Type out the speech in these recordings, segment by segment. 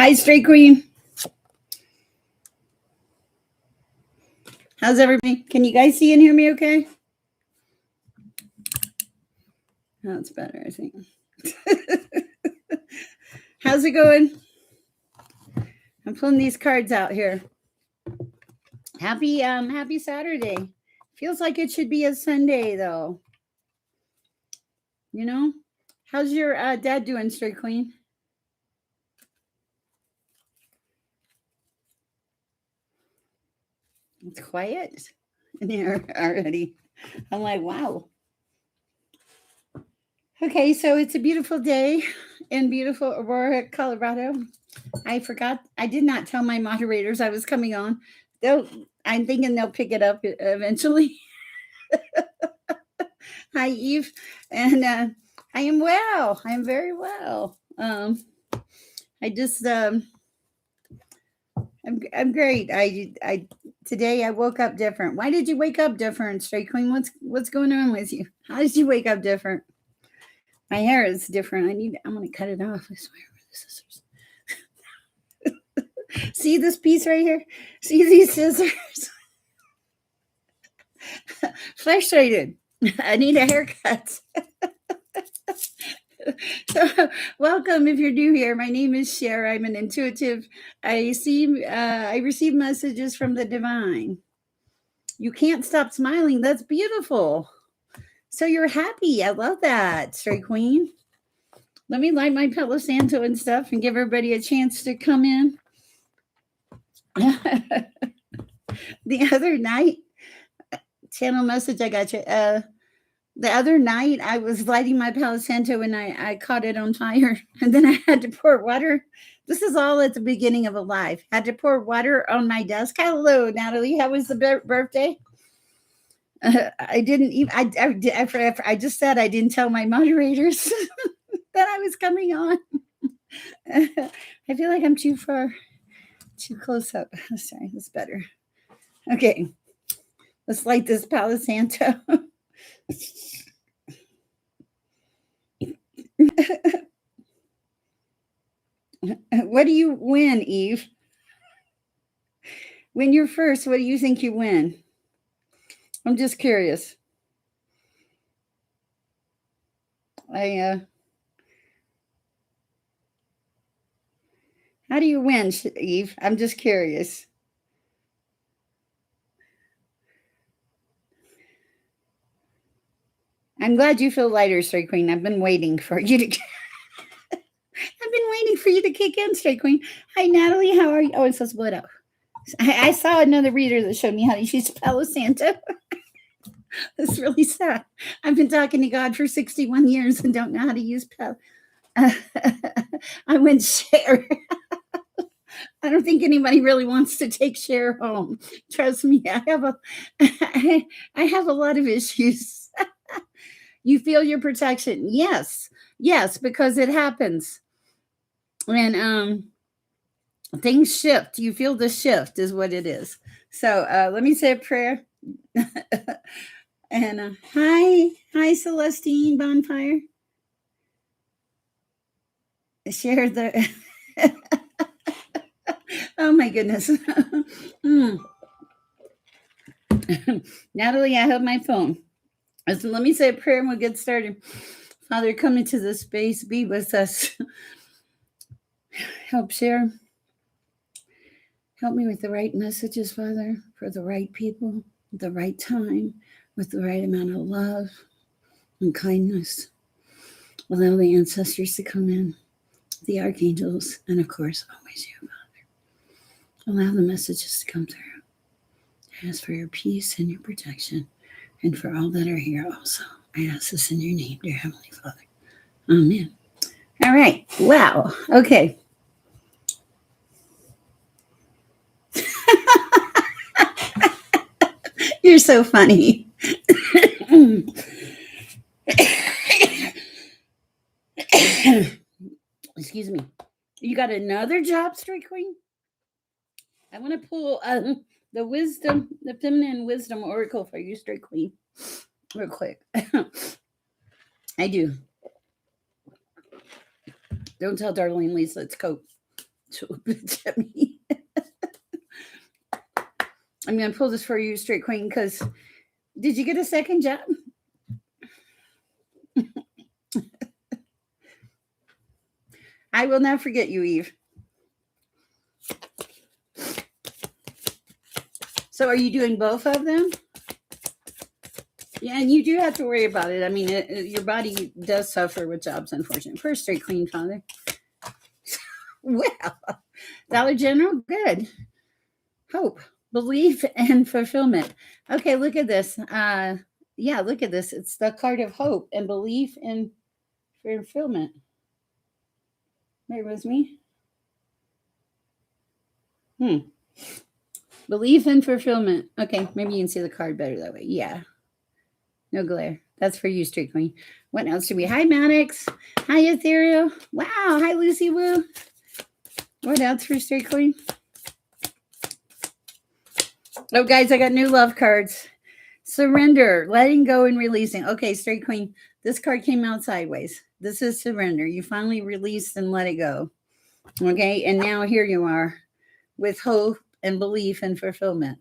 Hi, Straight Queen. How's everybody? Can you guys see and hear me okay? That's better, I think. How's it going? I'm pulling these cards out here. Happy Saturday. Feels like it should be a Sunday though. You know? How's your dad doing, Straight Queen? It's quiet in here already. I'm like, wow. Okay, so it's a beautiful day in beautiful Aurora, Colorado. I forgot. I did not tell my moderators I was coming on. I'm thinking they'll pick it up eventually. Hi, Eve, and I am well. I am very well. I just I'm great. I today I woke up different. Why did you wake up different, Straight Queen? What's going on with you? How did you wake up different? My hair is different. I'm gonna cut it off. I swear with the scissors. See this piece right here? See these scissors? Frustrated. I need a haircut. So, welcome if you're new here. My name is Sher. I'm an intuitive. I receive messages from the divine. You can't stop smiling. That's beautiful. So you're happy. I love that, Straight Queen. Let me light my Palo Santo and stuff and give everybody a chance to come in. The other night, channel message, I got you. The other night, I was lighting my Palo Santo and I caught it on fire. And then I had to pour water. This is all at the beginning of a live. Had to pour water on my desk. Hello, Natalie. How was the birthday? I didn't even. I just said I didn't tell my moderators that I was coming on. I feel like I'm too close up. Sorry, that's better. Okay, let's light this Palo Santo. What do you win, Eve? When you're first, what do you think you win? I'm just curious. How do you win, Eve? I'm just curious. I'm glad you feel lighter, Straight Queen. I've been waiting for you to. I've been waiting for you to kick in, Straight Queen. Hi, Natalie. How are you? Oh, it's so split up. I saw another reader that showed me how to use Palo Santo. That's really sad. I've been talking to God for 61 years and don't know how to use Palo. I went Sher. I don't think anybody really wants to take Sher home. Trust me, I have a lot of issues. You feel your protection. Yes, because it happens. And things shift. You feel the shift is what it is. So let me say a prayer. And hi, Celestine Bonfire. Share the. Oh my goodness. Natalie, I have my phone. So let me say a prayer and we'll get started. Father, come into this space, be with us. Help Sher. Help me with the right messages, Father, for the right people, at the right time, with the right amount of love and kindness. Allow the ancestors to come in, the archangels, and of course, always you, Father. Allow the messages to come through. I ask for your peace and your protection, and for all that are here also. I ask this in your name, dear Heavenly Father. Amen. All right. Wow. Okay. You're so funny. Excuse me. You got another job, Straight Queen? I want to pull the feminine wisdom oracle for you, Straight Queen, real quick. I do. Don't tell Darlene Lisa it's Coke. She'll bitch at me. I'm going to pull this for you, straight queen, because did you get a second job? I will not forget you, Eve. So are you doing both of them? Yeah, and you do have to worry about it. I mean, your body does suffer with jobs, unfortunately. First, straight queen, father. Well, Dollar General, good. Hope, belief, and fulfillment. Okay, look at this. Yeah, look at this. It's the card of hope and belief and fulfillment. Bear with me. Belief and fulfillment. Okay, maybe you can see the card better that way. Yeah. No glare. That's for you, straight queen. What else do we? Hi, Maddox. Hi, Ethereal. Wow. Hi, Lucy Woo. What else for straight queen? Oh, guys, I got new love cards. Surrender, letting go and releasing. Okay, straight queen. This card came out sideways. This is surrender. You finally released and let it go. Okay, and now here you are with hope and belief and fulfillment.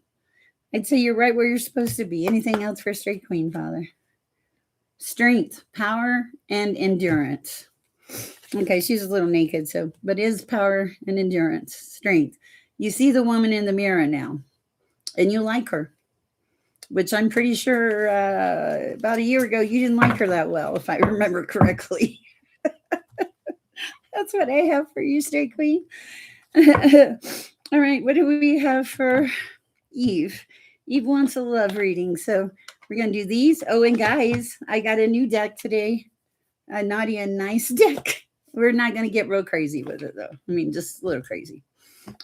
I'd say you're right where you're supposed to be. Anything else for straight queen, father? Strength, power, and endurance. Okay, she's a little naked, so, but is power and endurance, strength. You see the woman in the mirror now, and you like her, which I'm pretty sure about a year ago you didn't like her that well, if I remember correctly. That's what I have for you, straight queen. All right, what do we have for Eve? Eve wants a love reading, so we're going to do these. Oh, and guys, I got a new deck today, a naughty and nice deck. We're not going to get real crazy with it, though. I mean, just a little crazy.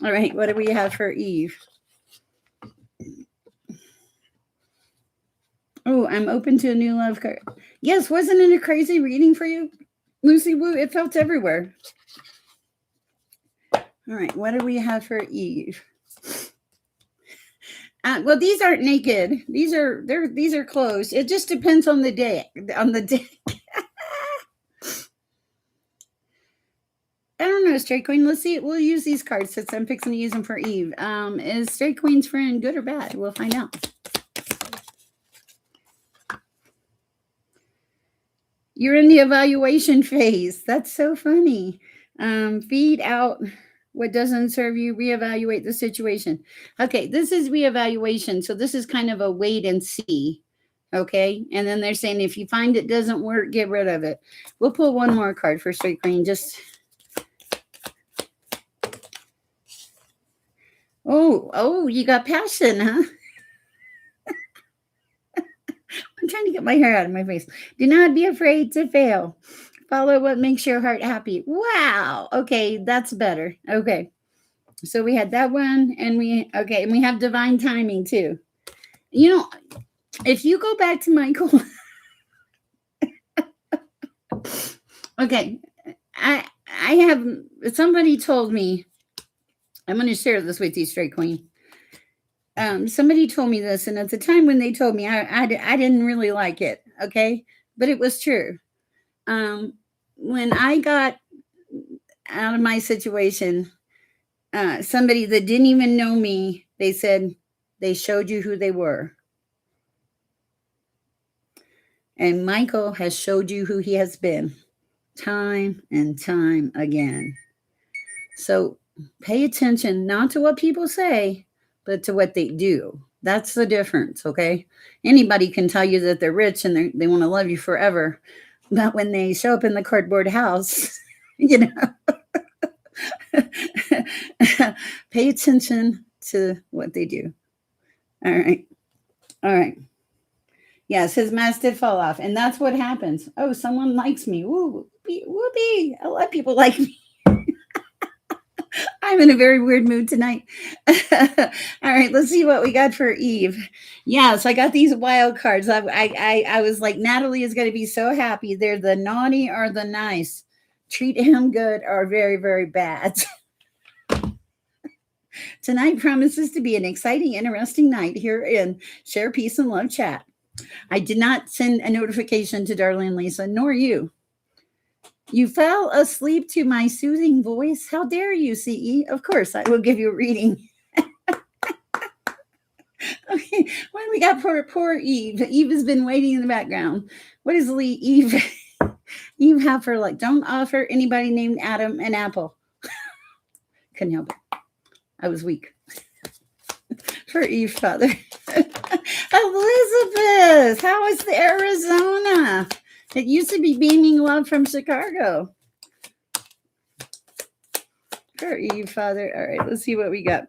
All right, what do we have for Eve? Oh, I'm open to a new love card. Yes, wasn't it a crazy reading for you, Lucy Woo? It felt everywhere. All right, what do we have for Eve? Well, these aren't naked. These are closed. It just depends on the day. On the day. I don't know, straight queen. Let's see. We'll use these cards since I'm fixing to use them for Eve. Is straight queen's friend good or bad? We'll find out. You're in the evaluation phase. That's so funny. Feed out what doesn't serve you, reevaluate the situation. Okay, this is reevaluation. So this is kind of a wait and see. Okay, and then they're saying if you find it doesn't work, get rid of it. We'll pull one more card for straight queen. Just oh, you got passion, huh? I'm trying to get my hair out of my face. Do not be afraid to fail. Follow what makes your heart happy. Wow. Okay, that's better. Okay. So we had that one, and we have divine timing too. You know, if you go back to Michael, okay, I have somebody told me, I'm going to share this with you, straight queen. Somebody told me this, and at the time when they told me, I didn't really like it. Okay, but it was true. When I got out of my situation, somebody that didn't even know me, they said they showed you who they were. And Michael has showed you who he has been time and time again. So pay attention, not to what people say, but to what they do. That's the difference, okay? Anybody can tell you that they're rich and they want to love you forever. But when they show up in the cardboard house, you know, pay attention to what they do. All right. All right. Yes, his mask did fall off. And that's what happens. Oh, someone likes me. Woo, whoopee. A lot of people like me. I'm in a very weird mood tonight. All right, let's see what we got for Eve. Yeah, so I got these wild cards. I was like, Natalie is going to be so happy. They're the naughty or the nice. Treat him good or very, very bad. Tonight promises to be an exciting, interesting night here in Share Peace and Love chat. I did not send a notification to Darlene Lisa, nor you. You fell asleep to my soothing voice. How dare you, CE? Of course, I will give you a reading. Okay, when we got poor Eve. Eve has been waiting in the background. What does Eve Eve have for like? Don't offer anybody named Adam an apple. Couldn't help it. I was weak. For Eve, Father. Elizabeth, how is the Arizona? It used to be beaming love from Chicago. For Eve, Father. All right, let's see what we got.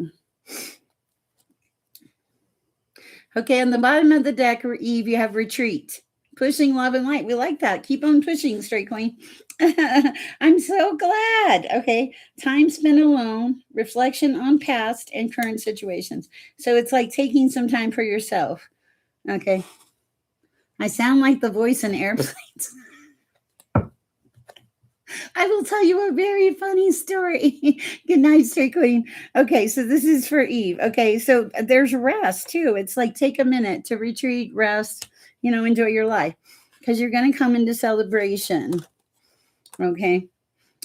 Okay, on the bottom of the deck, Eve, you have retreat. Pushing love and light. We like that. Keep on pushing, Straight Queen. I'm so glad. Okay, time spent alone, reflection on past and current situations. So it's like taking some time for yourself. Okay. I sound like the voice in airplanes. I will tell you a very funny story. Good night, Straight Queen. Okay, so this is for Eve. Okay, so there's rest too. It's like take a minute to retreat, rest, enjoy your life because you're going to come into celebration. Okay.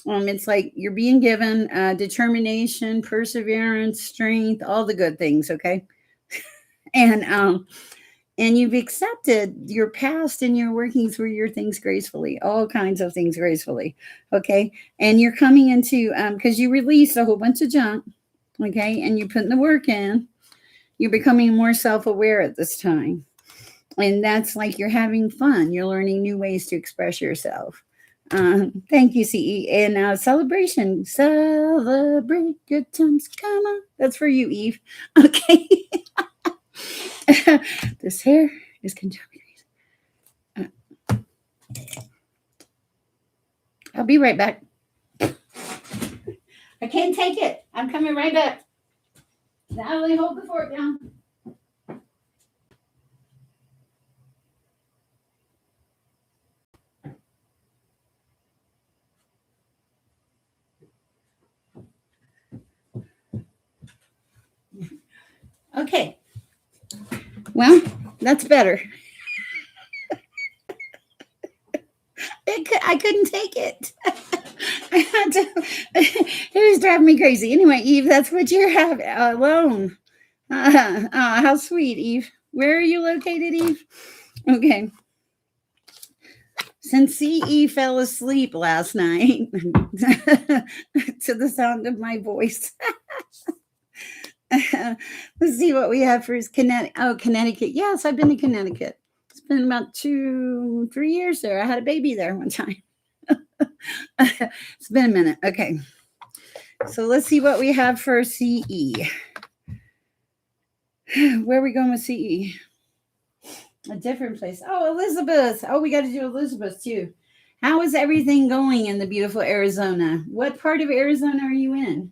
It's like you're being given determination, perseverance, strength, all the good things. Okay. And you've accepted your past and you're working through your things gracefully, all kinds of things gracefully. Okay. And you're coming into, because you released a whole bunch of junk. Okay. And you're putting the work in. You're becoming more self-aware at this time. And that's like you're having fun. You're learning new ways to express yourself. Thank you, CE. And celebration. Celebrate good times. Come on. That's for you, Eve. Okay. This hair is contaminated. I'll be right back. I can't take it. I'm coming right back. Natalie, hold the fork down. Okay. Well, that's better. I couldn't take it. I had to, it was driving me crazy. Anyway, Eve, that's what you're having alone. How sweet, Eve. Where are you located, Eve? Okay. Since CE fell asleep last night to the sound of my voice. Let's see what we have for his Connecticut. Oh, Connecticut. Yes, I've been to Connecticut. It's been about 2-3 years there. I had a baby there one time. It's been a minute. Okay. So let's see what we have for CE. Where are we going with CE? A different place. Oh, Elizabeth. Oh, we got to do Elizabeth too. How is everything going in the beautiful Arizona? What part of Arizona are you in?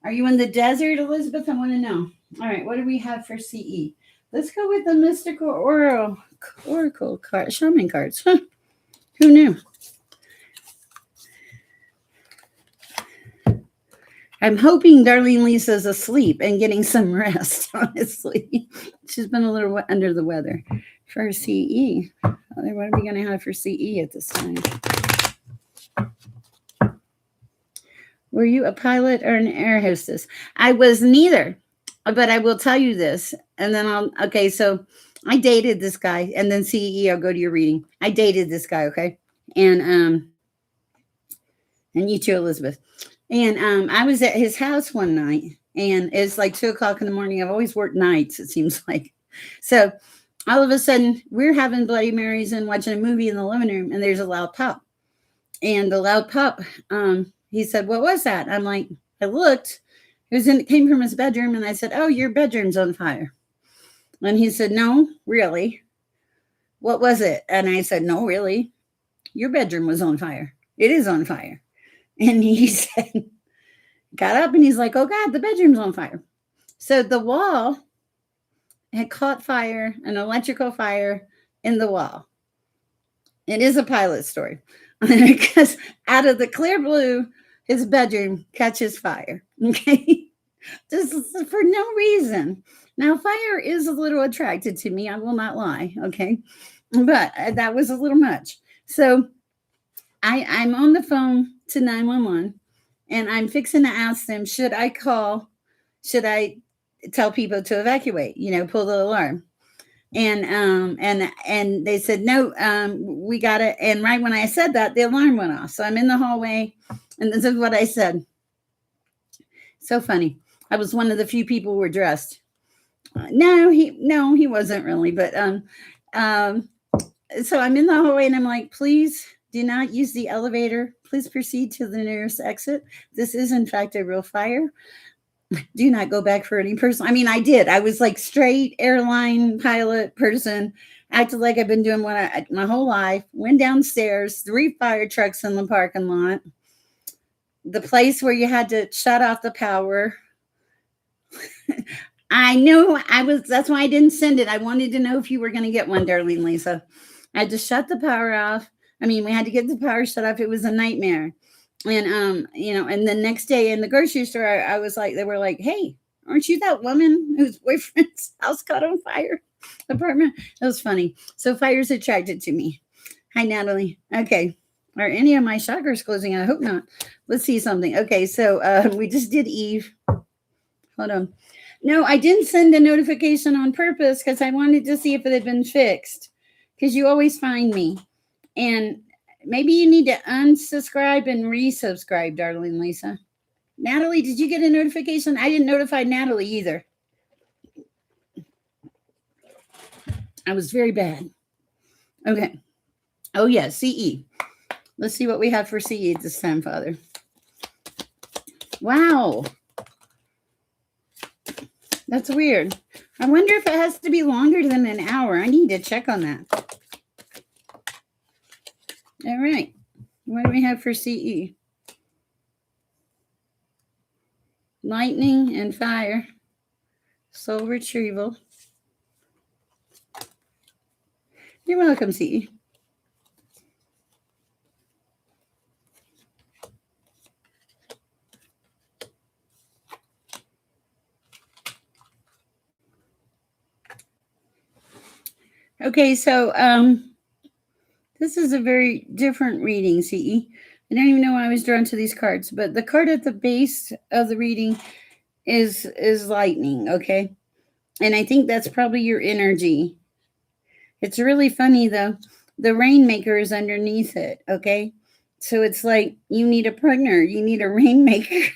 Are you in the desert, Elizabeth? I want to know. All right, what do we have for CE? Let's go with the mystical oracle card, shaman cards. Huh. Who knew? I'm hoping Darlene Lisa's asleep and getting some rest, honestly. She's been a little under the weather. For CE, what are we going to have for CE at this time? Were you a pilot or an air hostess? I was neither, but I will tell you this. And then okay, so I dated this guy, and then CE, I'll go to your reading. I dated this guy, okay? And you too, Elizabeth. And I was at his house one night, and it's like 2:00 in the morning. I've always worked nights, it seems like. So all of a sudden, we're having Bloody Marys and watching a movie in the living room, and there's a loud pop. And the loud pop, he said, "What was that?" I'm like, I looked. It came from his bedroom, and I said, "Oh, your bedroom's on fire." And he said, "No, really." "What was it?" And I said, "No, really. Your bedroom was on fire. It is on fire." And he said, got up, and he's like, "Oh God, the bedroom's on fire." So the wall had caught fire, an electrical fire in the wall. It is a pilot story. Because out of the clear blue, his bedroom catches fire. Okay. Just for no reason. Now, fire is a little attracted to me. I will not lie. Okay. But that was a little much. So I'm on the phone to 911 and I'm fixing to ask them, should I call? Should I tell people to evacuate? Pull the alarm. And they said no, we got it. And right when I said that, the alarm went off. So I'm in the hallway, and this is what I said. So funny. I was one of the few people who were dressed. No, he wasn't really, but um, so I'm in the hallway and I'm like, please do not use the elevator. Please proceed to the nearest exit. This is, in fact, a real fire. Do not go back for any person. I mean, I did. I was like straight airline pilot person, acted like I've been doing my whole life. Went downstairs, 3 fire trucks in the parking lot, the place where you had to shut off the power. I knew I was. That's why I didn't send it. I wanted to know if you were going to get one, darling Lisa. I had to shut the power off. I mean, we had to get the power shut off. It was a nightmare. And the next day in the grocery store, I was like, they were like, hey, aren't you that woman whose boyfriend's house caught on fire? Apartment. It was funny. So fire's attracted to me. Hi, Natalie. Okay. Are any of my chakras closing? I hope not. Let's see something. Okay, so we just did Eve. Hold on. No, I didn't send a notification on purpose because I wanted to see if it had been fixed. Because you always find me. And maybe you need to unsubscribe and resubscribe, darling Lisa. Natalie, did you get a notification? I didn't notify Natalie either. I was very bad. Okay. Oh, yeah, CE. Let's see what we have for CE this time, Father. Wow. That's weird. I wonder if it has to be longer than an hour. I need to check on that. All right. What do we have for CE? Lightning and fire. Soul retrieval. You're welcome, CE. Okay, so this is a very different reading, CE. I don't even know why I was drawn to these cards, but the card at the base of the reading is lightning, okay? And I think that's probably your energy. It's really funny though. The rainmaker is underneath it, okay? So it's like you need a partner, you need a rainmaker.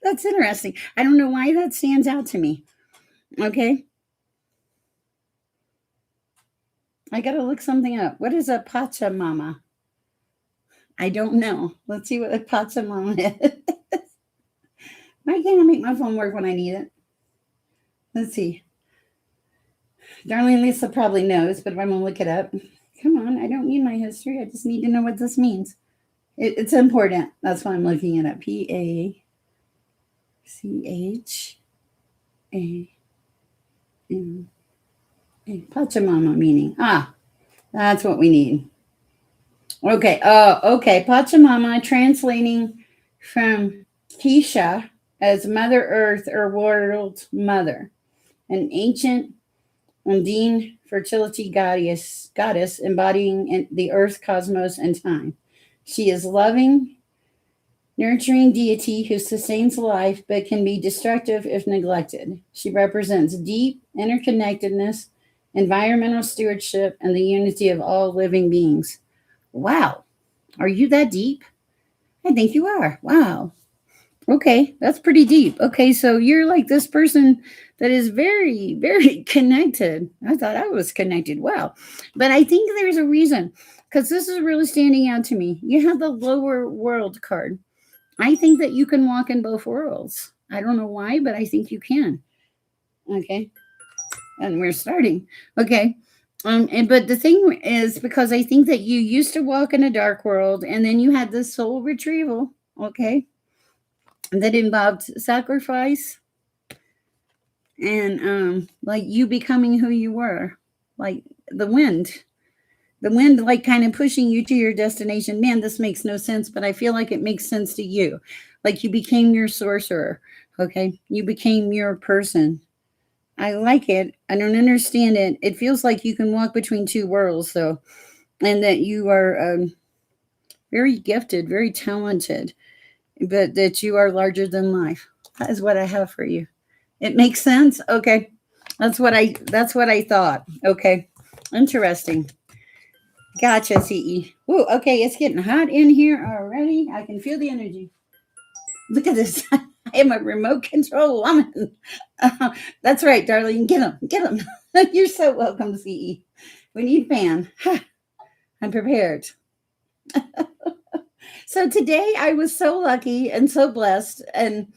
That's interesting. I don't know why that stands out to me. Okay? I got to look something up. What is a Pachamama? I don't know. Let's see what a Pachamama is. Why can't I make my phone work when I need it? Let's see. Darlene Lisa probably knows, but I'm going to look it up. Come on. I don't need my history. I just need to know what this means. It's important. That's why I'm looking it up. Pachama. Pachamama meaning. That's what we need. Okay. Okay. Pachamama translating from Keisha as Mother Earth or World Mother, an ancient Undine fertility goddess embodying the earth, cosmos, and time. She is loving, nurturing deity who sustains life but can be destructive if neglected. She represents deep interconnectedness, environmental stewardship, and the unity of all living beings. Wow. Are you that deep? I think you are. Wow. Okay, that's pretty deep. Okay, so you're like this person that is very, very connected. I thought I was connected. Wow. But I think there's a reason because this is really standing out to me. You have the lower world card. I think that you can walk in both worlds. I don't know why, but I think you can. Okay. And we're starting. Okay. But the thing is, because I think that you used to walk in a dark world and then you had this soul retrieval. Okay. That involved sacrifice and like you becoming who you were, like the wind like kind of pushing you to your destination. Man, this makes no sense, but I feel like it makes sense to you. Like you became your sorcerer. Okay, you became your person. I like it. I don't understand it. It feels like you can walk between two worlds, though. and that you are very gifted, very talented, but that you are larger than life. That is what I have for you. It makes sense. Okay, that's what I thought. Okay, interesting. Gotcha, CE. Ooh, okay, it's getting hot in here already. I can feel the energy. Look at this. I am a remote control woman. That's right, darling. Get him. Get him. You're so welcome, CE. We need fan. I'm prepared. So today I was so lucky and so blessed, and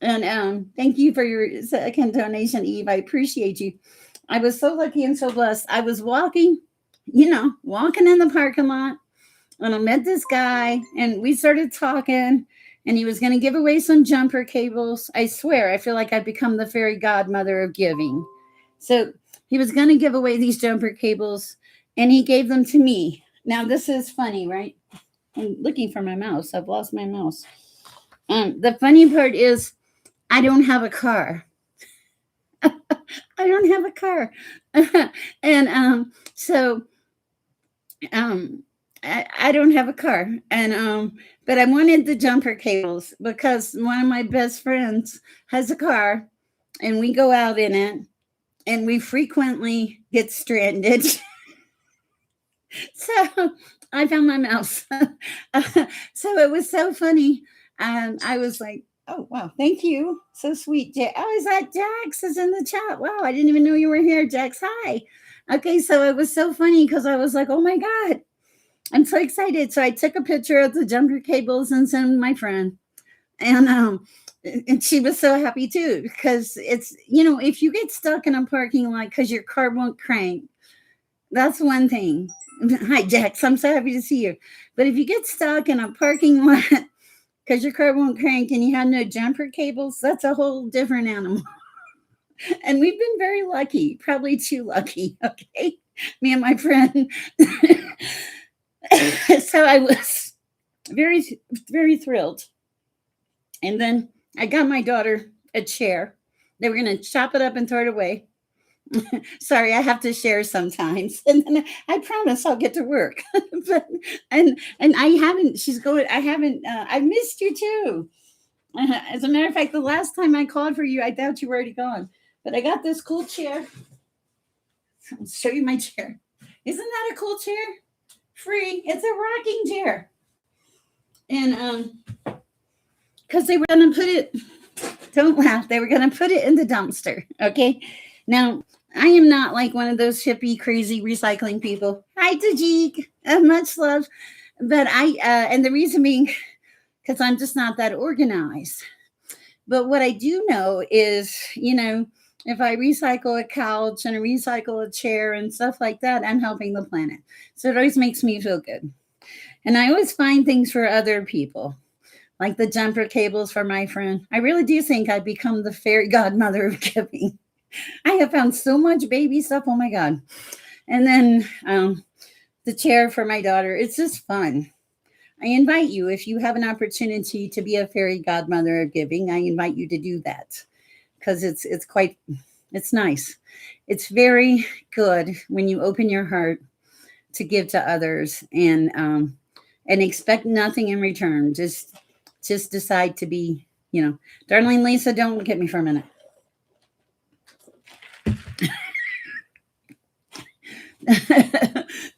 thank you for your second donation, Eve. I appreciate you. I was so lucky and so blessed. I was walking, walking in the parking lot, and I met this guy, and we started talking, and he was going to give away some jumper cables. I swear, I feel like I've become the fairy godmother of giving. So he was going to give away these jumper cables, and he gave them to me. Now, this is funny, right? I'm looking for my mouse. I've lost my mouse. The funny part is, I don't have a car. I don't have a car. And so I don't have a car. And but I wanted the jumper cables because one of my best friends has a car, and we go out in it, and we frequently get stranded. So I found my mouse. So it was so funny. I was like, oh, wow, thank you. So sweet. Oh, is that Jax is in the chat? Wow, I didn't even know you were here, Jax. Hi. Okay, so it was so funny because I was like, oh my God, I'm so excited. So I took a picture of the jumper cables and sent my friend. And she was so happy too, because it's, if you get stuck in a parking lot because your car won't crank, that's one thing. Hi, Jax. I'm so happy to see you. But if you get stuck in a parking lot because your car won't crank and you have no jumper cables, that's a whole different animal. And we've been very lucky, probably too lucky. Okay. Me and my friend. So I was very, very thrilled. And then I got my daughter a chair. They were going to chop it up and throw it away. Sorry, I have to share sometimes, and then I promise I'll get to work. But and I haven't. She's going. I haven't. I missed you too. As a matter of fact, the last time I called for you, I thought you were already gone. But I got this cool chair. I'll show you my chair. Isn't that a cool chair? Free. It's a rocking chair. And because they were going to put it. Don't laugh. They were going to put it in the dumpster. Okay. Now, I am not like one of those hippie, crazy recycling people. Hi, Deique. Much love. But and the reason being, because I'm just not that organized. But what I do know is, if I recycle a couch and I recycle a chair and stuff like that, I'm helping the planet. So it always makes me feel good. And I always find things for other people, like the jumper cables for my friend. I really do think I've become the fairy godmother of giving. I have found so much baby stuff. Oh my God. And then the chair for my daughter. It's just fun. I invite you, if you have an opportunity to be a fairy godmother of giving, I invite you to do that, because it's nice. It's very good when you open your heart to give to others and expect nothing in return. Just decide to be, Darling Lisa, don't look at me for a minute.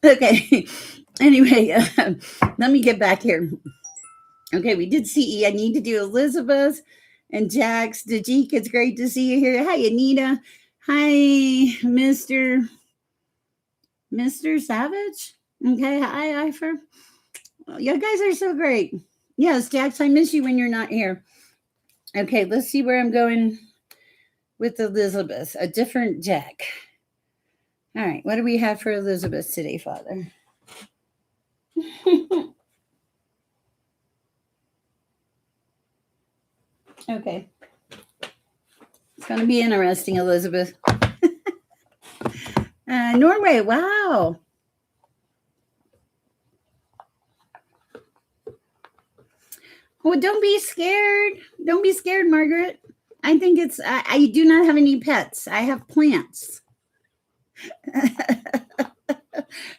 Okay. Anyway, let me get back here. Okay, we did CE. I need to do Elizabeth and Jax. Deique, it's great to see you here. Hi, Anita. Hi, Mr. Savage. Okay, hi, Ifer. You guys are so great. Yes, Jax, I miss you when you're not here. Okay, let's see where I'm going with Elizabeth. A different Jack. All right, what do we have for Elizabeth today, Father? Okay. It's going to be interesting, Elizabeth. Norway, wow. Well, don't be scared. Don't be scared, Margaret. I think it's, I do not have any pets. I have plants.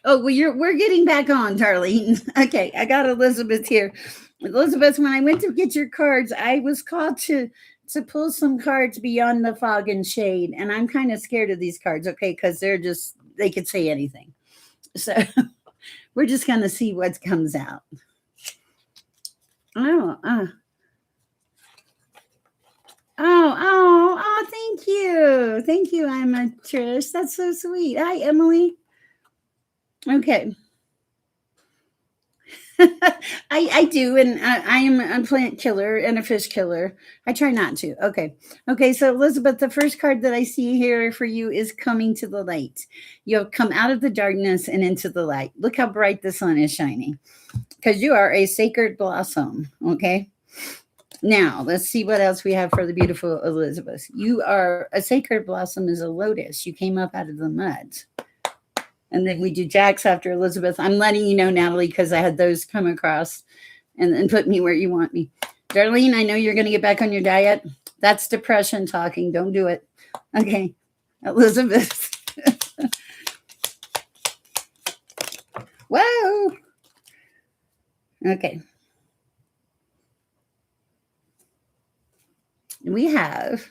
Oh, well, we're getting back on, Darlene. Okay, I got Elizabeth here. Elizabeth, when I went to get your cards, I was called to pull some cards beyond the fog and shade, and I'm kind of scared of these cards, okay, because they could say anything. So we're just gonna see what comes out. Oh, thank you. Thank you, Emma Trish. That's so sweet. Hi, Emily. Okay. I do, and I am a plant killer and a fish killer. I try not to. Okay. So Elizabeth, the first card that I see here for you is coming to the light. You have come out of the darkness and into the light. Look how bright the sun is shining, because you are a sacred blossom. Okay. Now let's see what else we have for the beautiful Elizabeth. You are a sacred blossom, is a lotus. You came up out of the mud. And then we do Jax after Elizabeth. I'm letting you know, Natalie, because I had those come across and put me where you want me. Darlene, I know you're going to get back on your diet. That's depression talking. Don't do it. Okay. Elizabeth. Whoa. Okay. We have,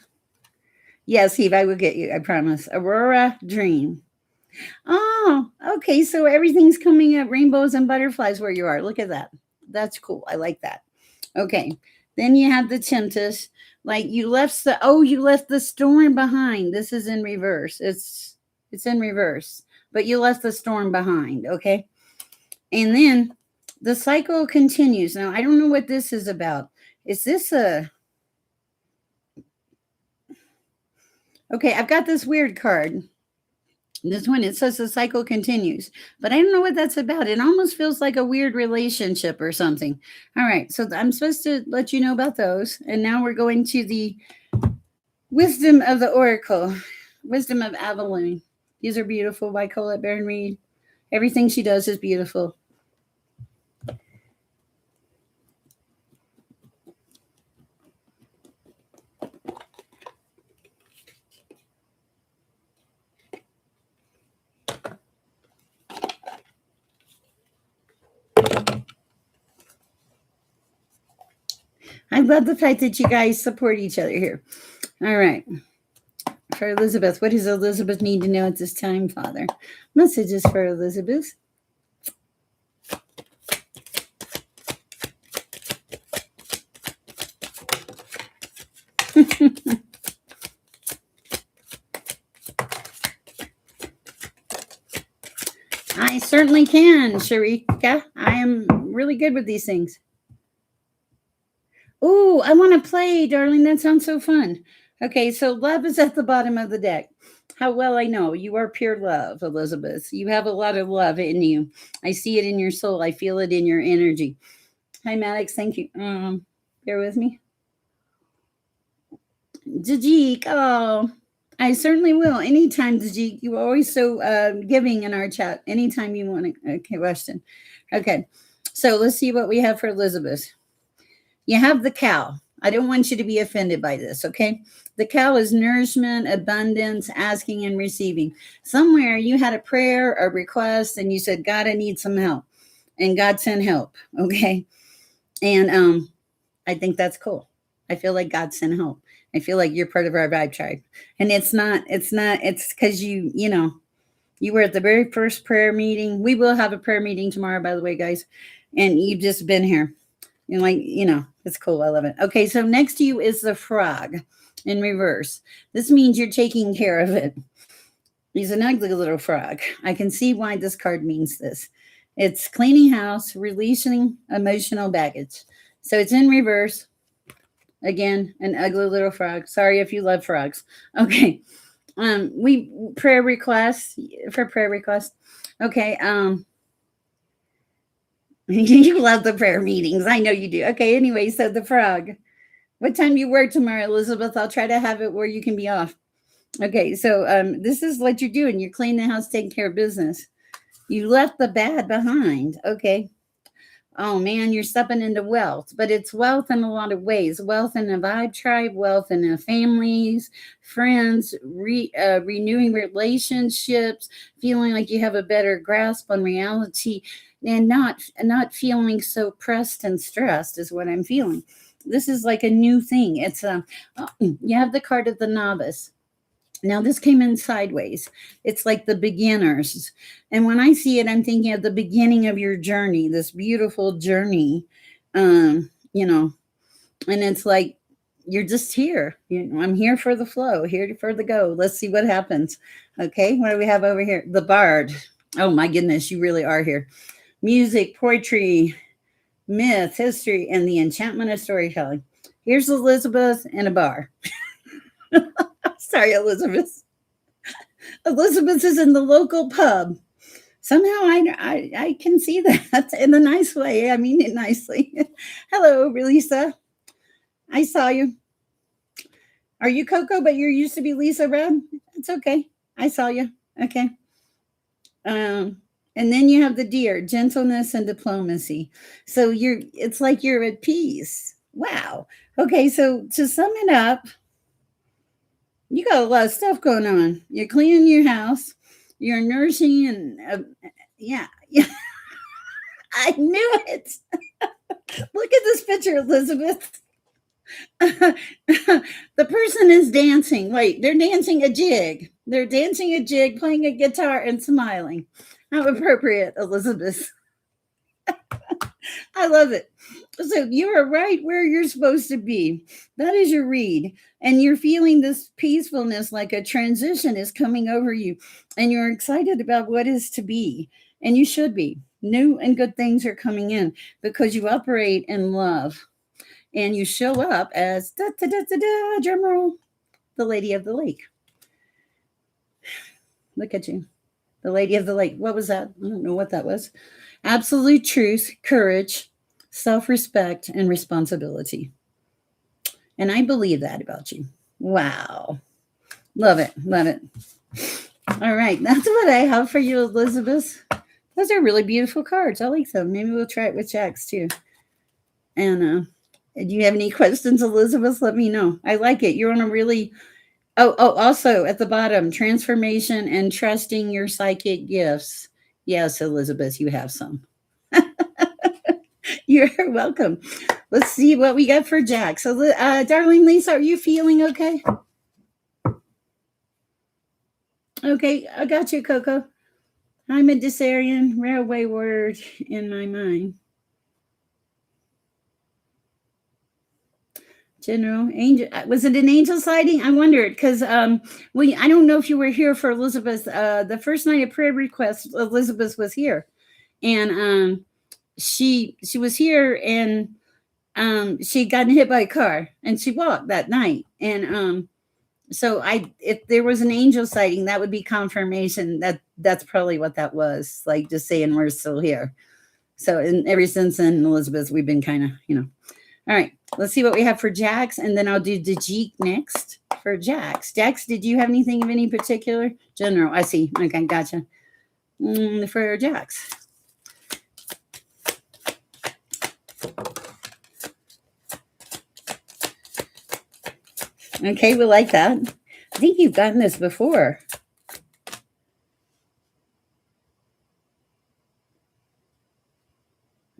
yes, Eve, I will get you. I promise. Aurora Dream. Oh, okay. So everything's coming up, rainbows and butterflies where you are. Look at that. That's cool. I like that. Okay. Then you have the Tempest. Like you left the storm behind. This is in reverse. It's in reverse. But you left the storm behind. Okay. And then the cycle continues. Now, I don't know what this is about. Is this a... Okay, I've got this weird card. This one, it says the cycle continues, but I don't know what that's about. It almost feels like a weird relationship or something. All right, so I'm supposed to let you know about those. And now we're going to the wisdom of the oracle, wisdom of Avalon. These are beautiful by Colette Baron Reed. Everything she does is beautiful. I love the fact that you guys support each other here. All right. For Elizabeth, what does Elizabeth need to know at this time, Father? Messages for Elizabeth. I certainly can, Sharika. I am really good with these things. Oh, I want to play, darling. That sounds so fun. Okay, so love is at the bottom of the deck. How well I know you are pure love, Elizabeth. You have a lot of love in you. I see it in your soul. I feel it in your energy. Hi, Maddox. Thank you. Bear with me. Deique. Oh, I certainly will. Anytime, Deique. You are always so giving in our chat. Anytime you want a question. Okay, so let's see what we have for Elizabeth. You have the cow. I don't want you to be offended by this, okay? The cow is nourishment, abundance, asking and receiving. Somewhere you had a prayer, a request, and you said, God, I need some help. And God sent help, okay? And I think that's cool. I feel like God sent help. I feel like you're part of our vibe tribe. And it's because you were at the very first prayer meeting. We will have a prayer meeting tomorrow, by the way, guys. And you've just been here. And it's cool. I love it. Okay, so next to you is the frog in reverse. This means you're taking care of it. He's an ugly little frog. I can see why this card means this. It's cleaning house, releasing emotional baggage. So it's in reverse. Again, an ugly little frog. Sorry if you love frogs. Okay. We prayer requests. Okay. You love the prayer meetings. I know you do. Okay, anyway, so the frog. What time you work tomorrow, Elizabeth? I'll try to have it where you can be off. Okay, so this is what you're doing. You're cleaning the house, taking care of business. You left the bad behind. Okay. Oh man, you're stepping into wealth, but it's wealth in a lot of ways. Wealth in a vibe tribe, wealth in a families, friends, renewing relationships, feeling like you have a better grasp on reality, and not feeling so pressed and stressed is what I'm feeling. This is like a new thing. It's you have the card of the novice. Now, this came in sideways. It's like the beginners. And when I see it, I'm thinking of the beginning of your journey, this beautiful journey. You know, and it's like you're just here. I'm here for the flow, here for the go. Let's see what happens. Okay, what do we have over here? The bard. Oh my goodness, you really are here. Music, poetry, myth, history, and the enchantment of storytelling. Here's Elizabeth in a bar. Sorry, Elizabeth. Elizabeth is in the local pub. Somehow I can see that in a nice way. I mean it nicely. Hello, Lisa. I saw you. Are you Coco, but you used to be Lisa Red? It's okay. I saw you. Okay. And then you have the deer, gentleness and diplomacy. So it's like you're at peace. Wow. Okay, so to sum it up, you got a lot of stuff going on. You're cleaning your house. You're nursing and yeah. I knew it. Look at this picture, Elizabeth. The person is dancing. Wait, they're dancing a jig. They're dancing a jig, playing a guitar, and smiling. How appropriate, Elizabeth. I love it. So you are right where you're supposed to be. That is your read. And you're feeling this peacefulness like a transition is coming over you. And you're excited about what is to be. And you should be. New and good things are coming in because you operate in love. And you show up as drum roll, the Lady of the Lake. Look at you. The Lady of the Lake. What was that? I don't know what that was. Absolute truth, courage, self-respect, and responsibility. And I believe that about you. Wow. Love it. Love it. All right. That's what I have for you, Elizabeth. Those are really beautiful cards. I like them. Maybe we'll try it with Jax too. And do you have any questions, Elizabeth? Let me know. I like it. You're on a really... Oh, also at the bottom, transformation and trusting your psychic gifts. Yes, Elizabeth, you have some. You're welcome. Let's see what we got for Jack. So, darling Lisa, are you feeling okay? Okay, I got you, Coco. I'm a Disarian, railway word in my mind. General angel, was it an angel sighting? I wondered because I don't know if you were here for Elizabeth. The first night of prayer request, Elizabeth was here, and she was here, and she had gotten hit by a car, and she walked that night, and so if there was an angel sighting, that would be confirmation that that's probably what that was, like just saying we're still here. So, and ever since then, Elizabeth, we've been kind of, All right, let's see what we have for Jax, and then I'll do Deique next for Jax. Jax, did you have anything of any particular? General, I see. Okay, gotcha. For Jax. Okay, we like that. I think you've gotten this before.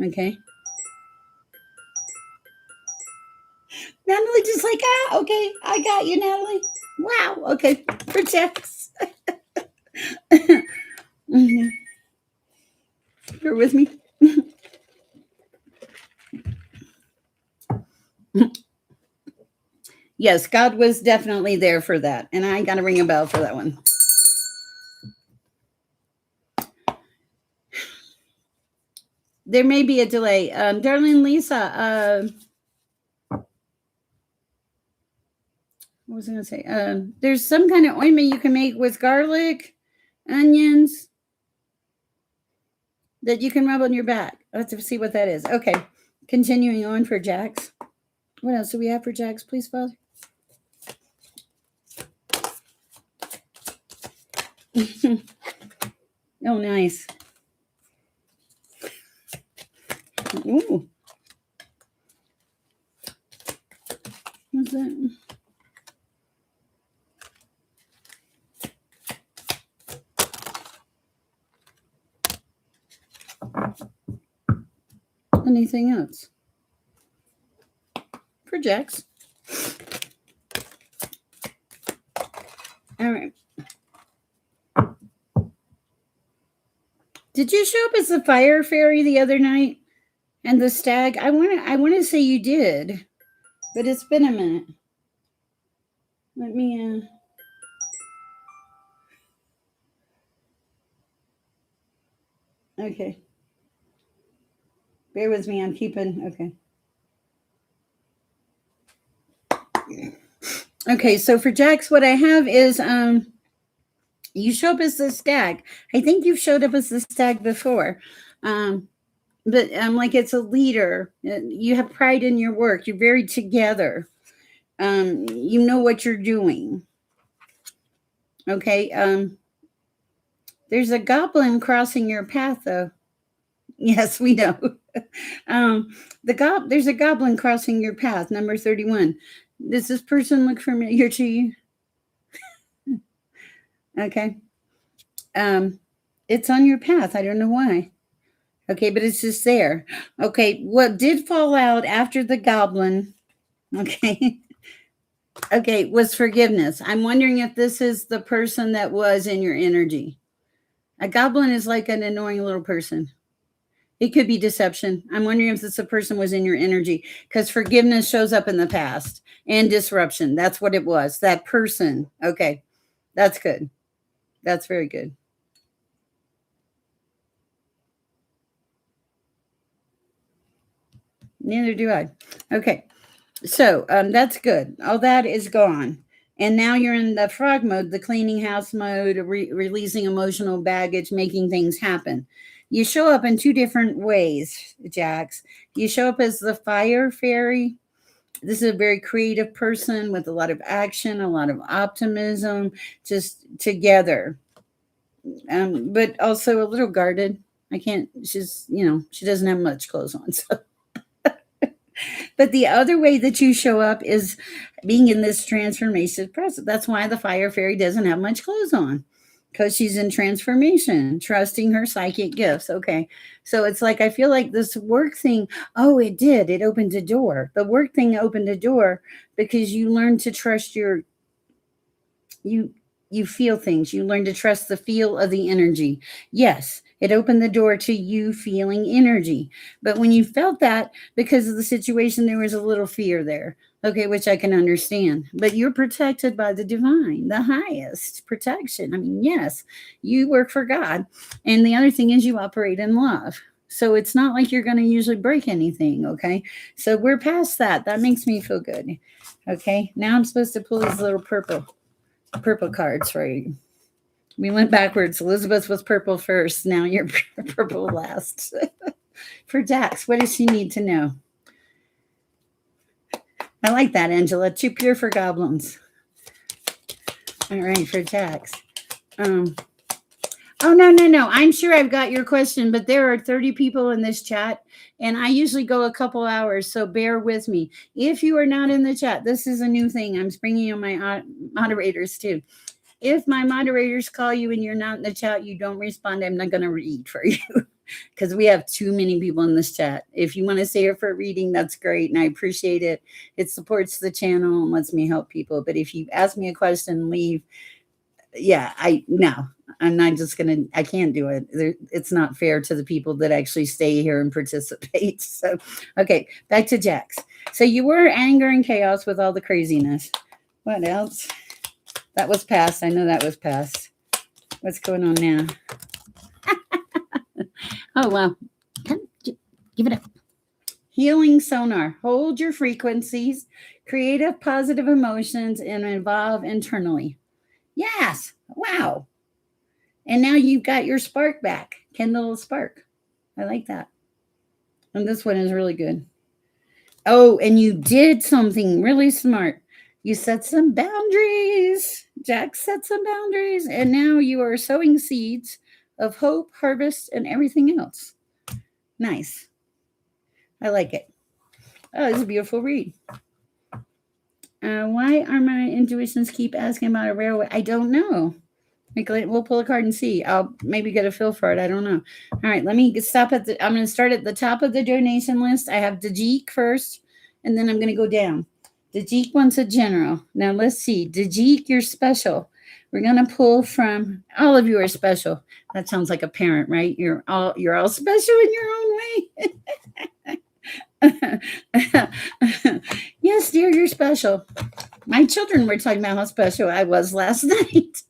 Okay. Natalie just like, okay, I got you, Natalie. Wow, okay, for Jax. Mm-hmm. You're with me? Yes, God was definitely there for that. And I got to ring a bell for that one. There may be a delay. Darling Lisa, what was I going to say? There's some kind of ointment you can make with garlic, onions, that you can rub on your back. Let's see what that is. Okay, continuing on for Jax. What else do we have for Jax, please, Father? Oh, nice. Ooh. What's that? Anything else? For Jax. All right. Did you show up as the fire fairy the other night and the stag? I wanna say you did, but it's been a minute. Let me okay. Bear with me, I'm keeping okay. Okay, so for Jax, what I have is you show up as the stag. I think you've showed up as the stag before. But like it's a leader. You have pride in your work. You're very together. You know what you're doing. Okay. There's a goblin crossing your path, though. Yes, we know. There's a goblin crossing your path, number 31. Does this person look familiar to you? Okay. It's on your path. I don't know why. Okay, but it's just there. Okay, what did fall out after the goblin? Okay. Okay, was forgiveness. I'm wondering if this is the person that was in your energy. A goblin is like an annoying little person. It could be deception. I'm wondering if this person was in your energy because forgiveness shows up in the past and disruption. That's what it was. That person. Okay, that's good. That's very good. Neither do I. Okay, so that's good. All that is gone. And now you're in the frog mode, the cleaning house mode, releasing emotional baggage, making things happen. You show up in two different ways, Jax. You show up as the fire fairy. This is a very creative person with a lot of action, a lot of optimism, just together. But also a little guarded. I can't, she doesn't have much clothes on. So but the other way that you show up is being in this transformation process. That's why the fire fairy doesn't have much clothes on because she's in transformation, trusting her psychic gifts. Okay. So it's like, I feel like this work thing, oh, it did. It opened a door. The work thing opened a door because you learn to trust you you feel things. You learn to trust the feel of the energy. Yes, it opened the door to you feeling energy. But when you felt that, because of the situation, there was a little fear there. Okay, which I can understand. But you're protected by the divine, the highest protection. I mean, yes, you work for God. And the other thing is you operate in love. So it's not like you're going to usually break anything. Okay. So we're past that. That makes me feel good. Okay. Now I'm supposed to pull these little purple cards for you. We went backwards. Elizabeth was purple first. Now you're purple last. For Jax, what does she need to know? I like that, Angela. Too pure for goblins. All right, for Jax. Oh, no. I'm sure I've got your question, but there are 30 people in this chat, and I usually go a couple hours, so bear with me. If you are not in the chat, this is a new thing. I'm bringing on my moderators, too. If my moderators call you and you're not in the chat, you don't respond, I'm not going to read for you because we have too many people in this chat. If you want to stay here for a reading, that's great, and I appreciate it. It supports the channel and lets me help people. But if you ask me a question and leave, yeah, I'm not just gonna. I can't do it. It's not fair to the people that actually stay here and participate. So, okay, back to Jax. So you were anger and chaos with all the craziness. What else? That was past. I know that was past. What's going on now? Oh, wow. Give it up. Healing sonar. Hold your frequencies, creative positive emotions, and evolve internally. Yes. Wow. And now you've got your spark back. Kindle a spark. I like that. And this one is really good. Oh, and you did something really smart. You set some boundaries. Jax set some boundaries. And now you are sowing seeds of hope, harvest, and everything else. Nice. I like it. Oh, it's a beautiful read. Why are my intuitions keep asking about a railway? I don't know. We'll pull a card and see. I'll maybe get a feel for it. I don't know. All right, let me stop at the. I'm going to start at the top of the donation list. I have Deique first, and then I'm going to go down. Deique wants a general. Now let's see. Deique, you're special. We're going to pull from all of you are special. That sounds like a parent, right? You're all special in your own way. Yes, dear, you're special. My children were talking about how special I was last night.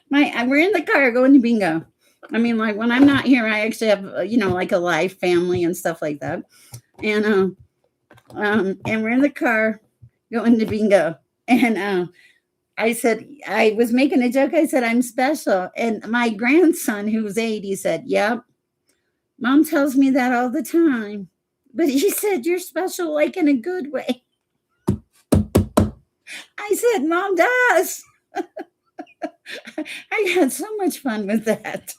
We're in the car going to bingo. I mean, like when I'm not here, I actually have like a life, family, and stuff like that. And we're in the car going to bingo, and I said I was making a joke. I said I'm special, and my grandson, who's 8, he said, "Yep, Mom tells me that all the time." But he said, "You're special, like in a good way." I said, "Mom does." I had so much fun with that.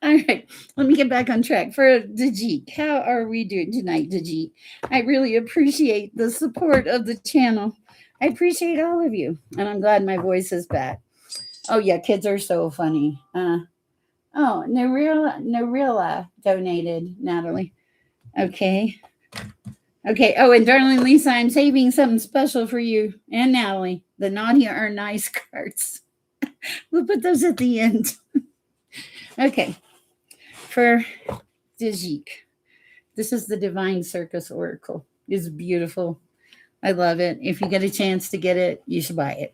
All right, let me get back on track. For Deique, how are we doing tonight, Deique? I really appreciate the support of the channel. I appreciate all of you, and I'm glad my voice is back. Oh yeah, kids are so funny. Narila donated, Natalie. Okay. Okay. Oh, and darling Lisa, I'm saving something special for you and Natalie. The naughty are nice cards. We'll put those at the end. Okay. For Deique, this is the Divine Circus Oracle. It's beautiful. I love it. If you get a chance to get it, you should buy it.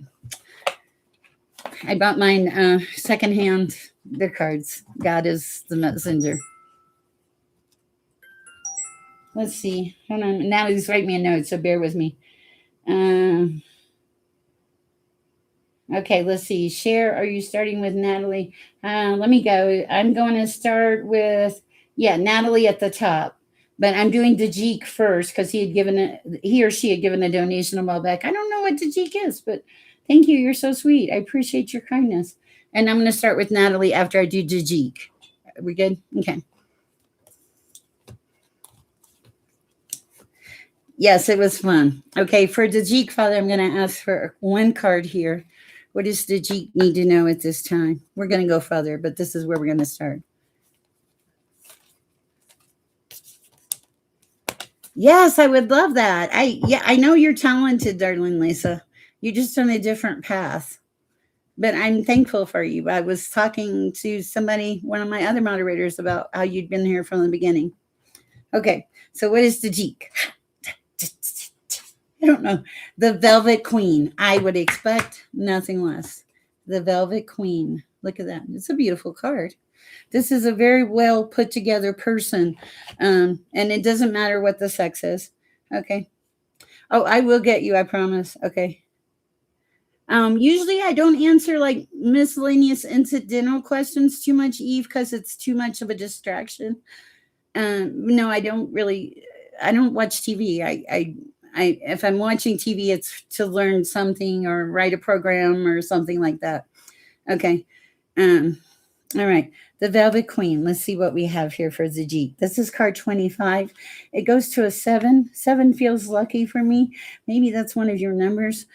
I bought mine secondhand. They're cards. God is the messenger. Let's see. Hold on. Now he's writing me a note, so bear with me. Okay, let's see. Sher, are you starting with Natalie? Let me go. I'm going to start with, Natalie at the top. But I'm doing Deique first because he or she had given a donation a while back. I don't know what Deique is, but thank you. You're so sweet. I appreciate your kindness. And I'm going to start with Natalie after I do Deique. Are we good? Okay. Yes, it was fun. Okay, for Deique, Father, I'm going to ask for one card here. What does Deique need to know at this time? We're going to go further, but this is where we're going to start. Yes, I would love that. I know you're talented, darling Lisa. You're just on a different path. But I'm thankful for you. I was talking to somebody, one of my other moderators, about how you'd been here from the beginning. Okay, so what is Deique? I don't know. The Velvet Queen. I would expect nothing less. The Velvet Queen. Look at that. It's a beautiful card. This is a very well put together person. And it doesn't matter what the sex is. Okay. Oh, I will get you, I promise. Okay. Usually I don't answer like miscellaneous incidental questions too much, Eve, because it's too much of a distraction. No, I don't watch TV. If I'm watching TV, it's to learn something or write a program or something like that. Okay. All right. The Velvet Queen. Let's see what we have here for Deique. This is card 25. It goes to a 7. 7 feels lucky for me. Maybe that's one of your numbers.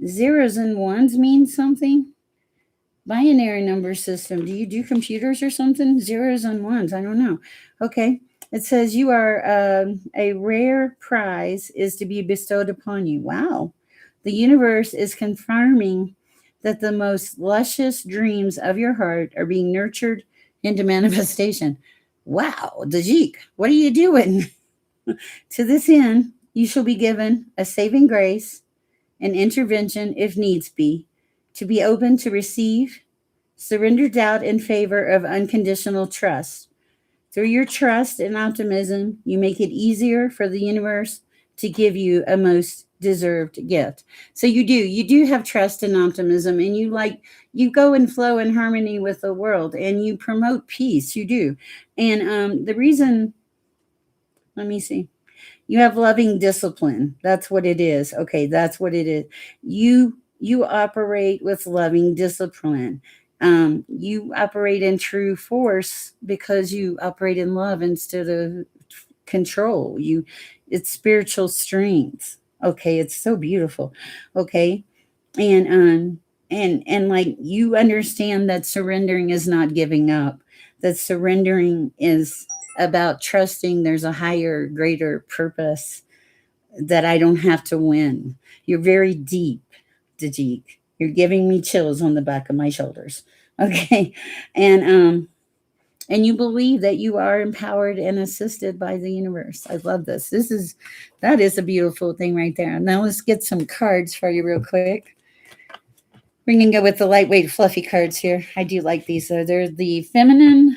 Zeros and ones mean something. Binary number system. Do you do computers or something? Zeros and ones. I don't know. Okay. It says you are a rare prize is to be bestowed upon you. Wow. The universe is confirming that the most luscious dreams of your heart are being nurtured into manifestation. Wow, Deique, what are you doing? To this end, you shall be given a saving grace, an intervention if needs be, to be open to receive, surrender doubt in favor of unconditional trust. Through your trust and optimism, you make it easier for the universe to give you a most deserved gift. So you do have trust and optimism, and you go and flow in harmony with the world, and you promote peace. You do. And the reason, let me see, you have loving discipline. That's what it is. Okay, that's what it is. You operate with loving discipline. You operate in true force because you operate in love instead of control. It's spiritual strength. Okay, it's so beautiful. Okay, and like you understand that surrendering is not giving up. That surrendering is about trusting there's a higher, greater purpose, that I don't have to win. You're very deep, Dajik. You're giving me chills on the back of my shoulders. Okay. And you believe that you are empowered and assisted by the universe. I love this. That is a beautiful thing right there. Now let's get some cards for you real quick. We're gonna go with the lightweight fluffy cards here. I do like these though. They're the feminine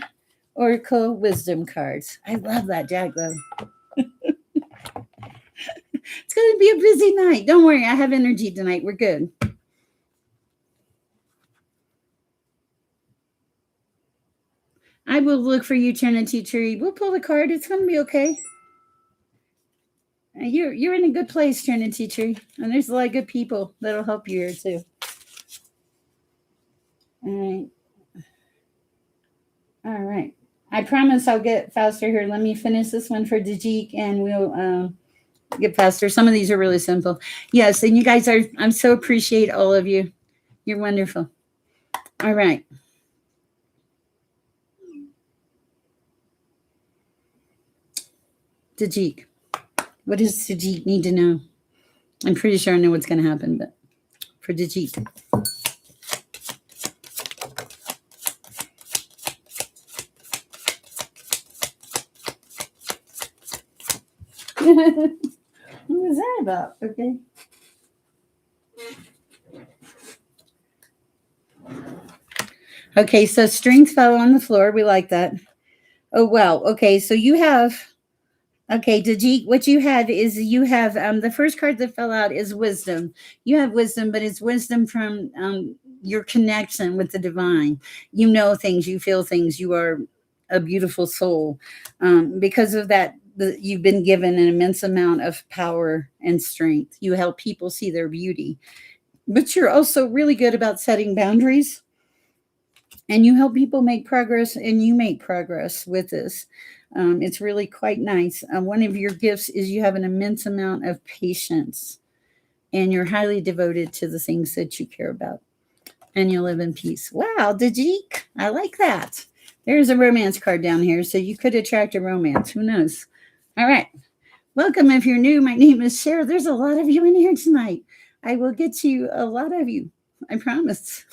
oracle wisdom cards. I love that, Jag, though. It's going to be a busy night. Don't worry. I have energy tonight. We're good. I will look for you, Trinity Tree. We'll pull the card. It's going to be okay. You're in a good place, Trinity Tree. And there's a lot of good people that'll help you here, too. All right. All right. I promise I'll get faster here. Let me finish this one for Dajik, and we'll get faster. Some of these are really simple. Yes, and you guys I'm so appreciate all of you. You're wonderful. All right. Dajik. What does Dajik need to know? I'm pretty sure I know what's going to happen, but for Dajik. What was that about? Okay. Okay, so strings fell on the floor. We like that. Oh, wow. Okay, so you have, okay, Dajik, what you have is you have, the first card that fell out is wisdom. You have wisdom, but it's wisdom from your connection with the divine. You know things, you feel things, you are a beautiful soul. Because of that, you've been given an immense amount of power and strength. You help people see their beauty, but you're also really good about setting boundaries, and you help people make progress, and you make progress with this. It's really quite nice. One of your gifts is you have an immense amount of patience, and you're highly devoted to the things that you care about, and you live in peace. Wow, Dajik, I like that. There's a romance card down here, so you could attract a romance. Who knows? All right. Welcome if you're new. My name is Sher. There's a lot of you in here tonight. I will get to a lot of you. I promise.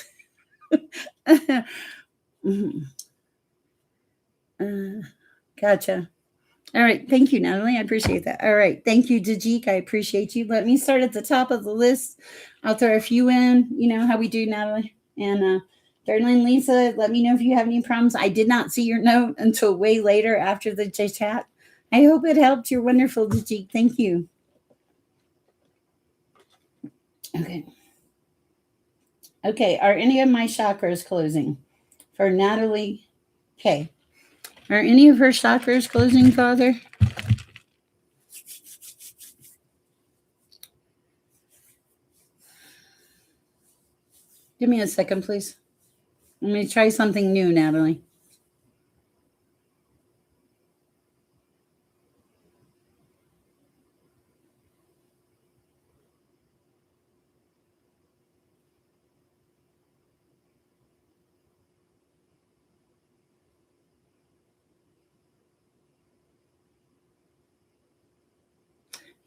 Gotcha. All right. Thank you, Natalie. I appreciate that. All right. Thank you, Dajik. I appreciate you. Let me start at the top of the list. I'll throw a few in. You know how we do, Natalie. And Darlene, Lisa, let me know if you have any problems. I did not see your note until way later after the chat. I hope it helped. You're wonderful, Dajik. Thank you. Okay. Okay. Are any of my chakras closing? For Natalie K. Are any of her chakras closing, Father? Give me a second, please. Let me try something new, Natalie.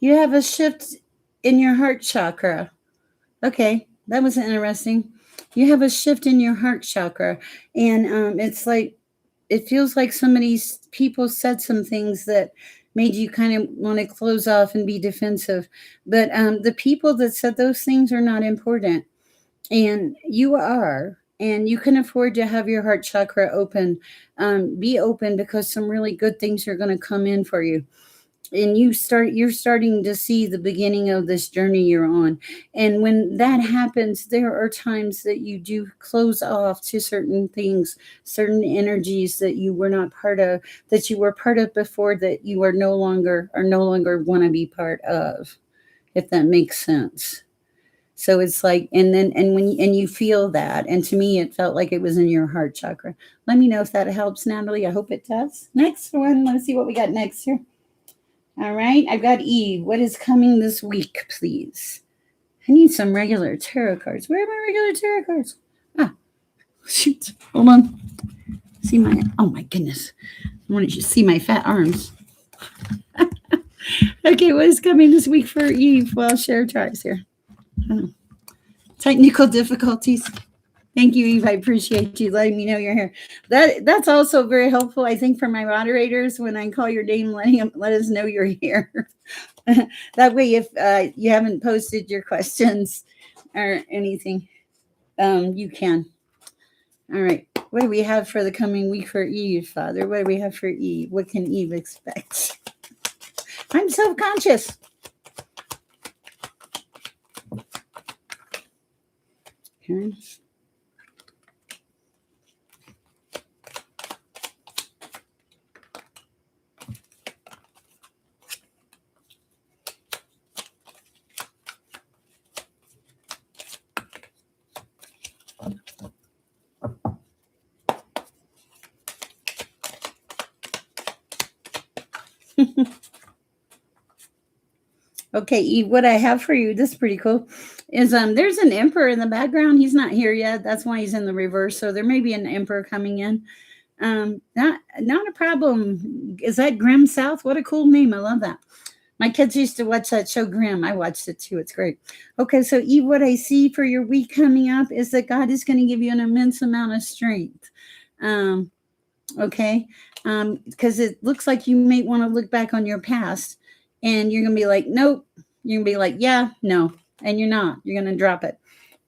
You have a shift in your heart chakra. Okay, that was interesting. You have a shift in your heart chakra, and it's like it feels like somebody's people said some things that made you kind of want to close off and be defensive. But the people that said those things are not important, and you are. And you can afford to have your heart chakra open. Be open because some really good things are going to come in for you, and you're starting to see the beginning of this journey you're on. And when that happens, there are times that you do close off to certain things, certain energies that you were not part of, that you were part of before, that you are no longer want to be part of, if that makes sense. So it's like, and you feel that, and to me, it felt like it was in your heart chakra. Let me know if that helps, Natalie. I hope it does. Next one. Let's see what we got next here. All right, I've got Eve. What is coming this week, please? I need some regular tarot cards. Where are my regular tarot cards? Ah, shoot. Hold on. See my, oh my goodness. I want you to see my fat arms. Okay, what is coming this week for Eve? Well, Sher tries here. Technical difficulties. Thank you, Eve. I appreciate you letting me know you're here. That's also very helpful, I think, for my moderators when I call your name, let us know you're here. That way, if you haven't posted your questions or anything, you can. All right. What do we have for the coming week for Eve, Father? What do we have for Eve? What can Eve expect? I'm self-conscious. Okay. Okay, Eve, what I have for you, this is pretty cool, is there's an emperor in the background. He's not here yet. That's why he's in the reverse. So there may be an emperor coming in. Not a problem. Is that Grimm South? What a cool name. I love that. My kids used to watch that show Grimm. I watched it too. It's great. Okay, so Eve, what I see for your week coming up is that God is going to give you an immense amount of strength. Okay, because it looks like you may want to look back on your past and you're going to be like, nope. You're going to be like, yeah, no. And you're not. You're going to drop it.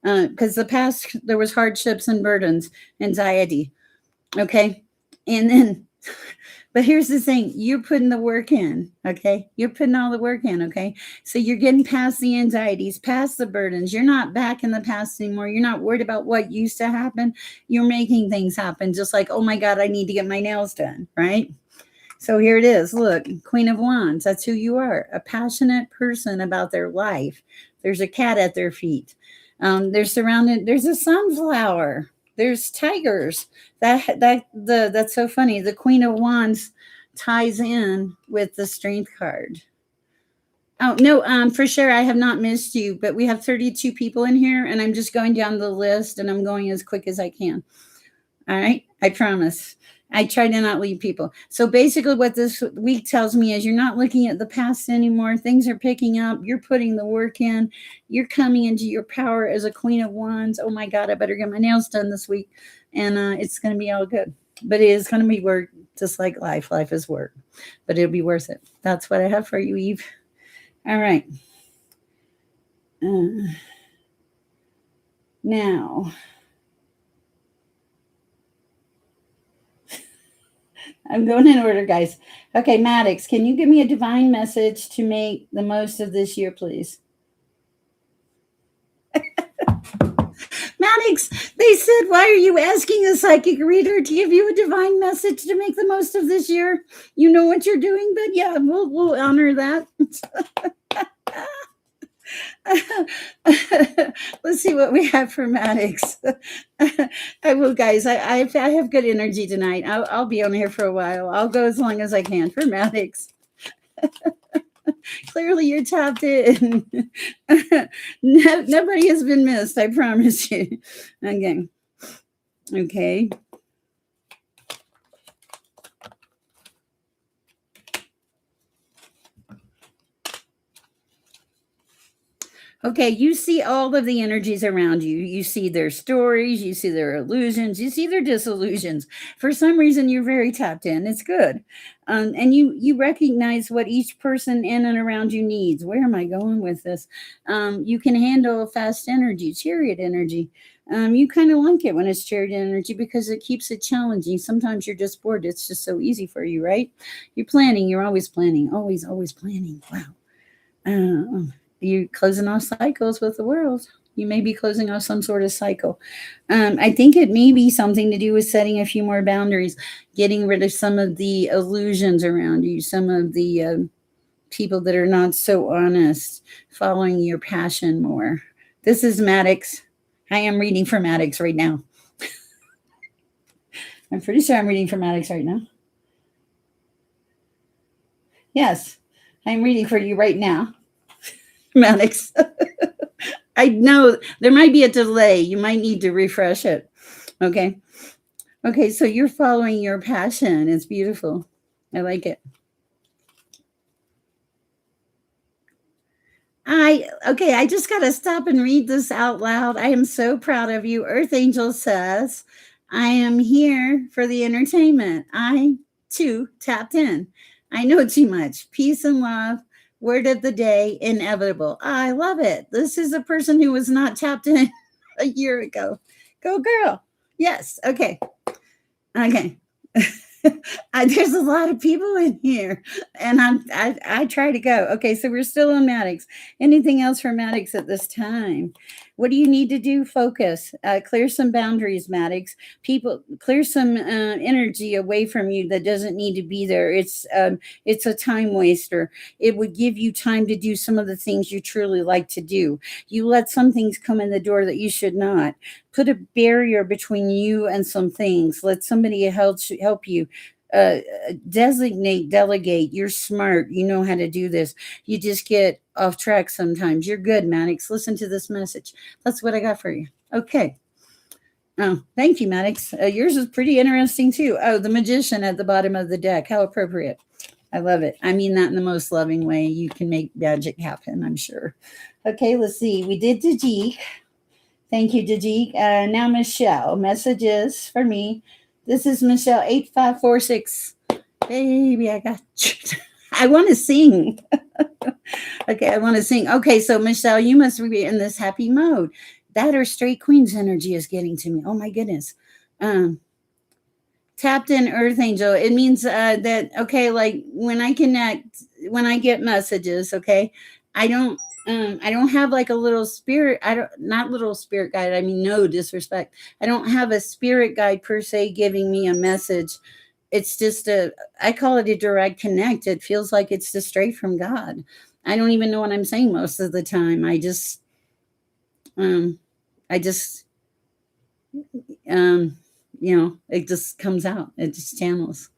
Because the past, there was hardships and burdens, anxiety. Okay. And then, but here's the thing. You're putting the work in. Okay. You're putting all the work in. Okay. So you're getting past the anxieties, past the burdens. You're not back in the past anymore. You're not worried about what used to happen. You're making things happen. Just like, oh my God, I need to get my nails done. Right. So here it is. Look, Queen of Wands. That's who you are. A passionate person about their life. There's a cat at their feet. They're surrounded. There's a sunflower. There's tigers. That's so funny. The Queen of Wands ties in with the Strength card. Oh no, for sure. I have not missed you, but we have 32 people in here, and I'm just going down the list, and I'm going as quick as I can. All right, I promise. I try to not leave people. So basically what this week tells me is you're not looking at the past anymore. Things are picking up. You're putting the work in. You're coming into your power as a Queen of Wands. Oh my God, I better get my nails done this week. And it's going to be all good. But it is going to be work, just like life. Life is work. But it'll be worth it. That's what I have for you, Eve. All right. Now... I'm going in order, guys. Okay, Maddox, can you give me a divine message to make the most of this year, please? Maddox, they said, why are you asking a psychic reader to give you a divine message to make the most of this year? You know what you're doing, but yeah, we'll honor that. Let's see what we have for Maddox. I will, guys. I have good energy tonight. I'll be on here for a while. I'll go as long as I can for Maddox. Clearly, you're tapped in. Nobody has been missed. I promise you. Again. Okay. Okay, you see all of the energies around you. You see their stories, you see their illusions, you see their disillusions. For some reason, you're very tapped in. It's good. And you recognize what each person in and around you needs. Where am I going with this? You can handle fast energy, chariot energy. You kind of like it when it's chariot energy because it keeps it challenging. Sometimes you're just bored. It's just so easy for you, right? You're planning. You're always planning. Always planning. Wow. You're closing off cycles with the world. You may be closing off some sort of cycle. I think it may be something to do with setting a few more boundaries, getting rid of some of the illusions around you, some of the people that are not so honest, following your passion more. This is Maddox. I am reading for Maddox right now. I'm pretty sure I'm reading for Maddox right now. Yes, I'm reading for you right now, Maddox. I know there might be a delay. You might need to refresh it. Okay. Okay, so you're following your passion. It's beautiful. I like it. I just got to stop and read this out loud. I am so proud of you. Earth Angel says, I am here for the entertainment. I too tapped in. I know too much. Peace and love. Word of the day, inevitable. I love it. This is a person who was not tapped in a year ago. Go girl. Yes. Okay. Okay. There's a lot of people in here, and I try to go. Okay, so we're still on Maddox. Anything else for Maddox at this time? What do you need to do? Focus. Clear some boundaries, Maddox. People, clear some energy away from you that doesn't need to be there. It's a time waster. It would give you time to do some of the things you truly like to do. You let some things come in the door that you should not. Put a barrier between you and some things. Let somebody help you. Designate, delegate. You're smart. You know how to do this. You just get off track sometimes. You're good, Maddox. Listen to this message. That's what I got for you. Okay. Oh, thank you, Maddox. Yours is pretty interesting too. Oh, the magician at the bottom of the deck. How appropriate. I love it. I mean that in the most loving way. You can make magic happen, I'm sure. Okay, let's see. We did Deique. Thank you, Deique. Now, Michelle. Messages for me. This is Michelle 8546. Baby, I got you. I want to sing. Okay, I want to sing. Okay, so Michelle, you must be in this happy mode. That or straight queen's energy is getting to me. Oh my goodness. Tapped in Earth Angel. It means that, okay, like when I connect, when I get messages, okay, I don't have like a little spirit. I don't, not little spirit guide. I mean, no disrespect. I don't have a spirit guide per se giving me a message. It's just I call it a direct connect. It feels like it's just straight from God. I don't even know what I'm saying most of the time. Um, I just, um, it just comes out. It just channels.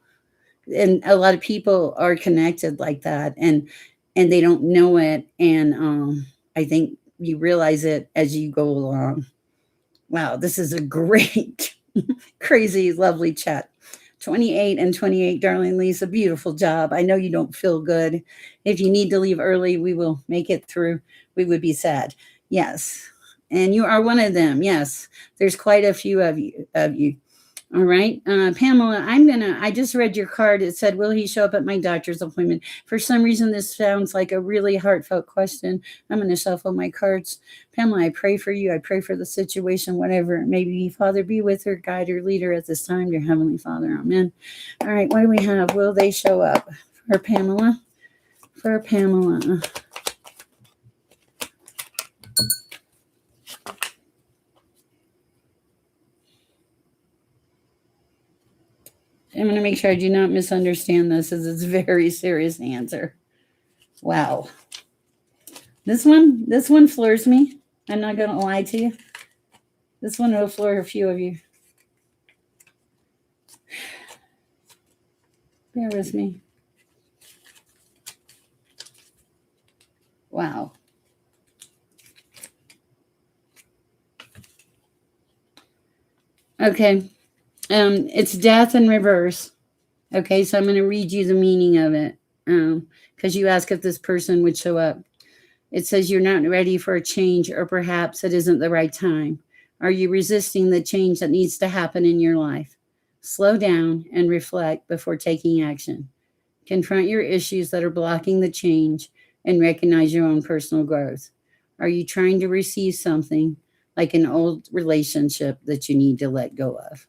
And a lot of people are connected like that, and they don't know it. And I think you realize it as you go along. Wow, this is a great, crazy, lovely chat. 28 and 28, darling Lisa, beautiful job. I know you don't feel good. If you need to leave early, we will make it through. We would be sad. Yes. And you are one of them. Yes. There's quite a few of you. All right. Pamela, I just read your card. It said, will he show up at my doctor's appointment? For some reason, this sounds like a really heartfelt question. I'm going to shuffle my cards. Pamela, I pray for you. I pray for the situation, whatever it may be. Father, be with her, guide her, lead her at this time. Dear Heavenly Father, amen. All right. What do we have? Will they show up? For Pamela. For Pamela. I'm going to make sure I do not misunderstand this, as it's a very serious answer. Wow. This one floors me. I'm not going to lie to you. This one will floor a few of you. Bear with me. Wow. Okay. It's death in reverse. Okay, so I'm going to read you the meaning of it, because you asked if this person would show up. It says you're not ready for a change, or perhaps it isn't the right time. Are you resisting the change that needs to happen in your life? Slow down and reflect before taking action. Confront your issues that are blocking the change and recognize your own personal growth. Are you trying to receive something like an old relationship that you need to let go of?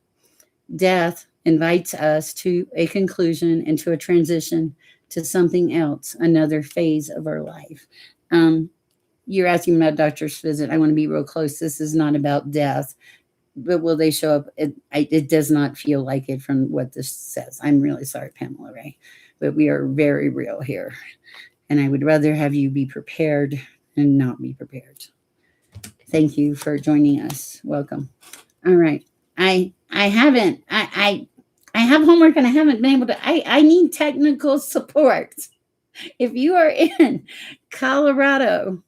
Death invites us to a conclusion and to a transition to something else, another phase of our life. You're asking about doctor's visit. I want to be real close. This is not about death, but will they show up? It does not feel like it from what this says. I'm really sorry, Pamela Ray, but we are very real here. And I would rather have you be prepared and not be prepared. Thank you for joining us. Welcome. All right. I haven't I have homework and I haven't been able to I need technical support. If you are in Colorado,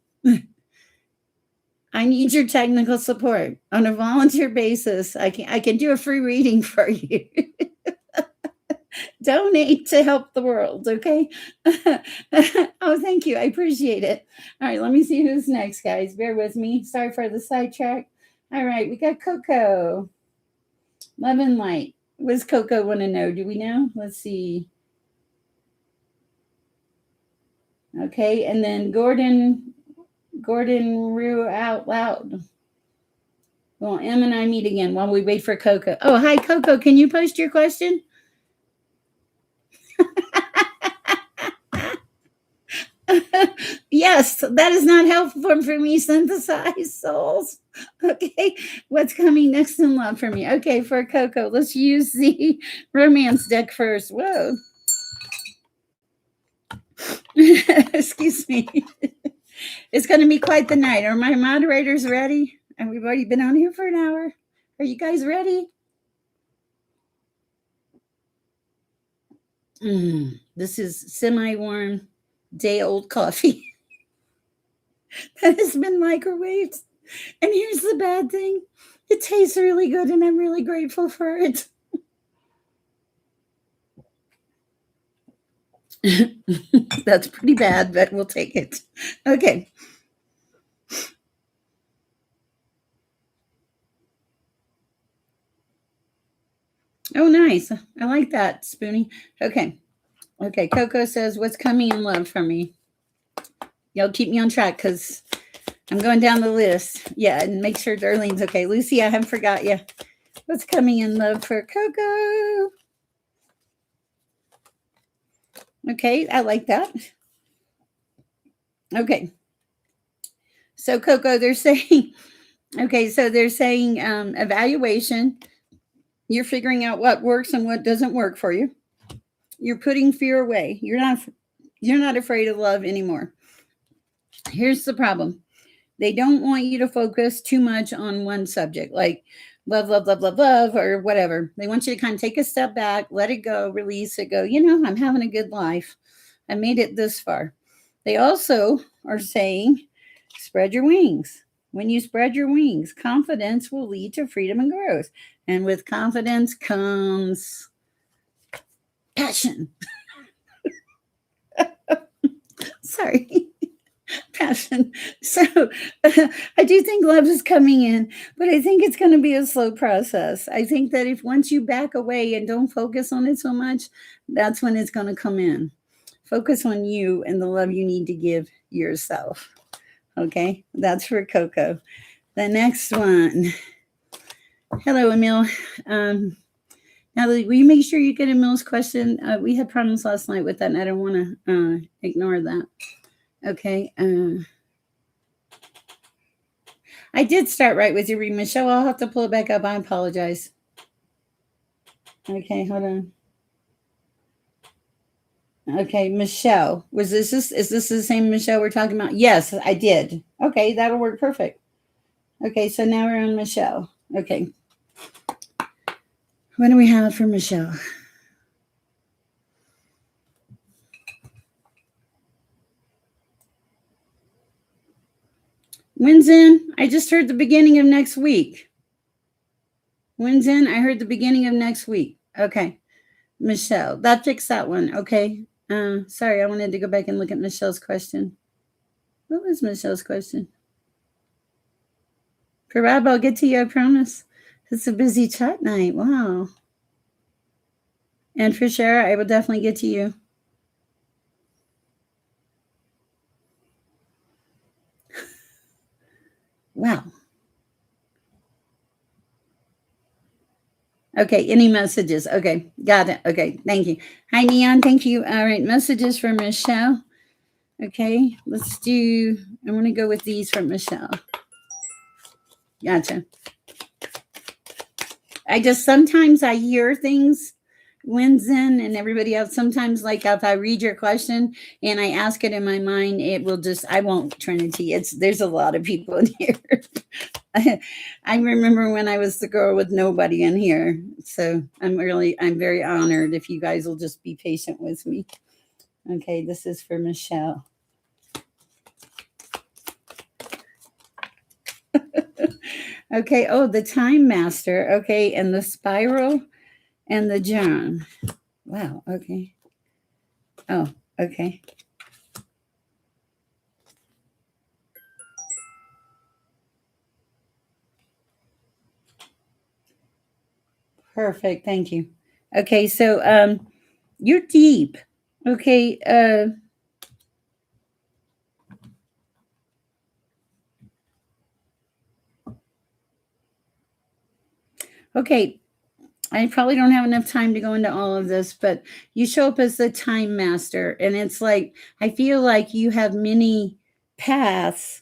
I need your technical support on a volunteer basis. I can do a free reading for you. Donate to help the world, okay? Oh, thank you. I appreciate it. All right, let me see who's next, guys. Bear with me. Sorry for the sidetrack. All right, we got Coco. Love and light. What does Coco want to know? Do we know? Let's see. Okay, and then Gordon Rue out loud. Well, Em and I meet again while we wait for Coco. Oh, hi, Coco. Can you post your question? Yes, that is not helpful for me. Synthesized souls. Okay, what's coming next in love for me? Okay, for Coco, let's use the romance deck first. Whoa. Excuse me. It's going to be quite the night. Are my moderators ready? And we've already been on here for an hour. Are you guys ready? This is semi-warm, day-old coffee that has been microwaved. And here's the bad thing. It tastes really good, and I'm really grateful for it. That's pretty bad, but we'll take it. Okay. Oh, nice. I like that, Spoonie. Okay. Okay. Coco says, what's coming in love for me? Y'all keep me on track because I'm going down the list. Yeah, and make sure Darlene's okay. Lucy, I haven't forgot you. What's coming in love for Coco? Okay, I like that. Okay. So, Coco, they're saying, evaluation. You're figuring out what works and what doesn't work for you. You're putting fear away. You're not afraid of love anymore. Here's the problem. They don't want you to focus too much on one subject, like love, love, love, love, love, or whatever. They want you to kind of take a step back, let it go, release it, go, I'm having a good life. I made it this far. They also are saying, spread your wings. When you spread your wings, confidence will lead to freedom and growth. And with confidence comes passion. Sorry. Passion. So I do think love is coming in, but I think it's going to be a slow process. I think that if once you back away and don't focus on it so much, that's when it's going to come in. Focus on you and the love you need to give yourself. Okay, that's for Coco. The next one. Hello, Emil. Natalie, will you make sure you get Emil's question? We had problems last night with that, and I don't want to ignore that. Okay. I did start right with your read, Michelle. I'll have to pull it back up. I apologize. Okay, hold on. Okay, Michelle. Is this the same Michelle we're talking about? Yes, I did. Okay, that'll work perfect. Okay, so now we're on Michelle. Okay. What do we have for Michelle? When's in? I just heard the beginning of next week. When's in? I heard the beginning of next week. Okay. Michelle. That fixed that one. Okay. Sorry, I wanted to go back and look at Michelle's question. What was Michelle's question? Parab, I'll get to you, I promise. It's a busy chat night. Wow. And for Sher, I will definitely get to you. Wow. Okay, any messages? Okay, got it. Okay, thank you. Hi, Neon. Thank you. All right, messages for Michelle. Okay, let's do, I want to go with these from Michelle. Gotcha. Sometimes I hear things Winzen and everybody else. Sometimes, like if I read your question and I ask it in my mind, it will just, I won't Trinity. There's a lot of people in here. I remember when I was the girl with nobody in here. So I'm very honored if you guys will just be patient with me. Okay, this is for Michelle. Okay, oh, the Time Master. Okay, and the Spiral and the John. Wow, okay. Oh, okay. Perfect, thank you. Okay, so you're deep. Okay, okay, I probably don't have enough time to go into all of this, but you show up as the Time Master, and it's like I feel like you have many paths.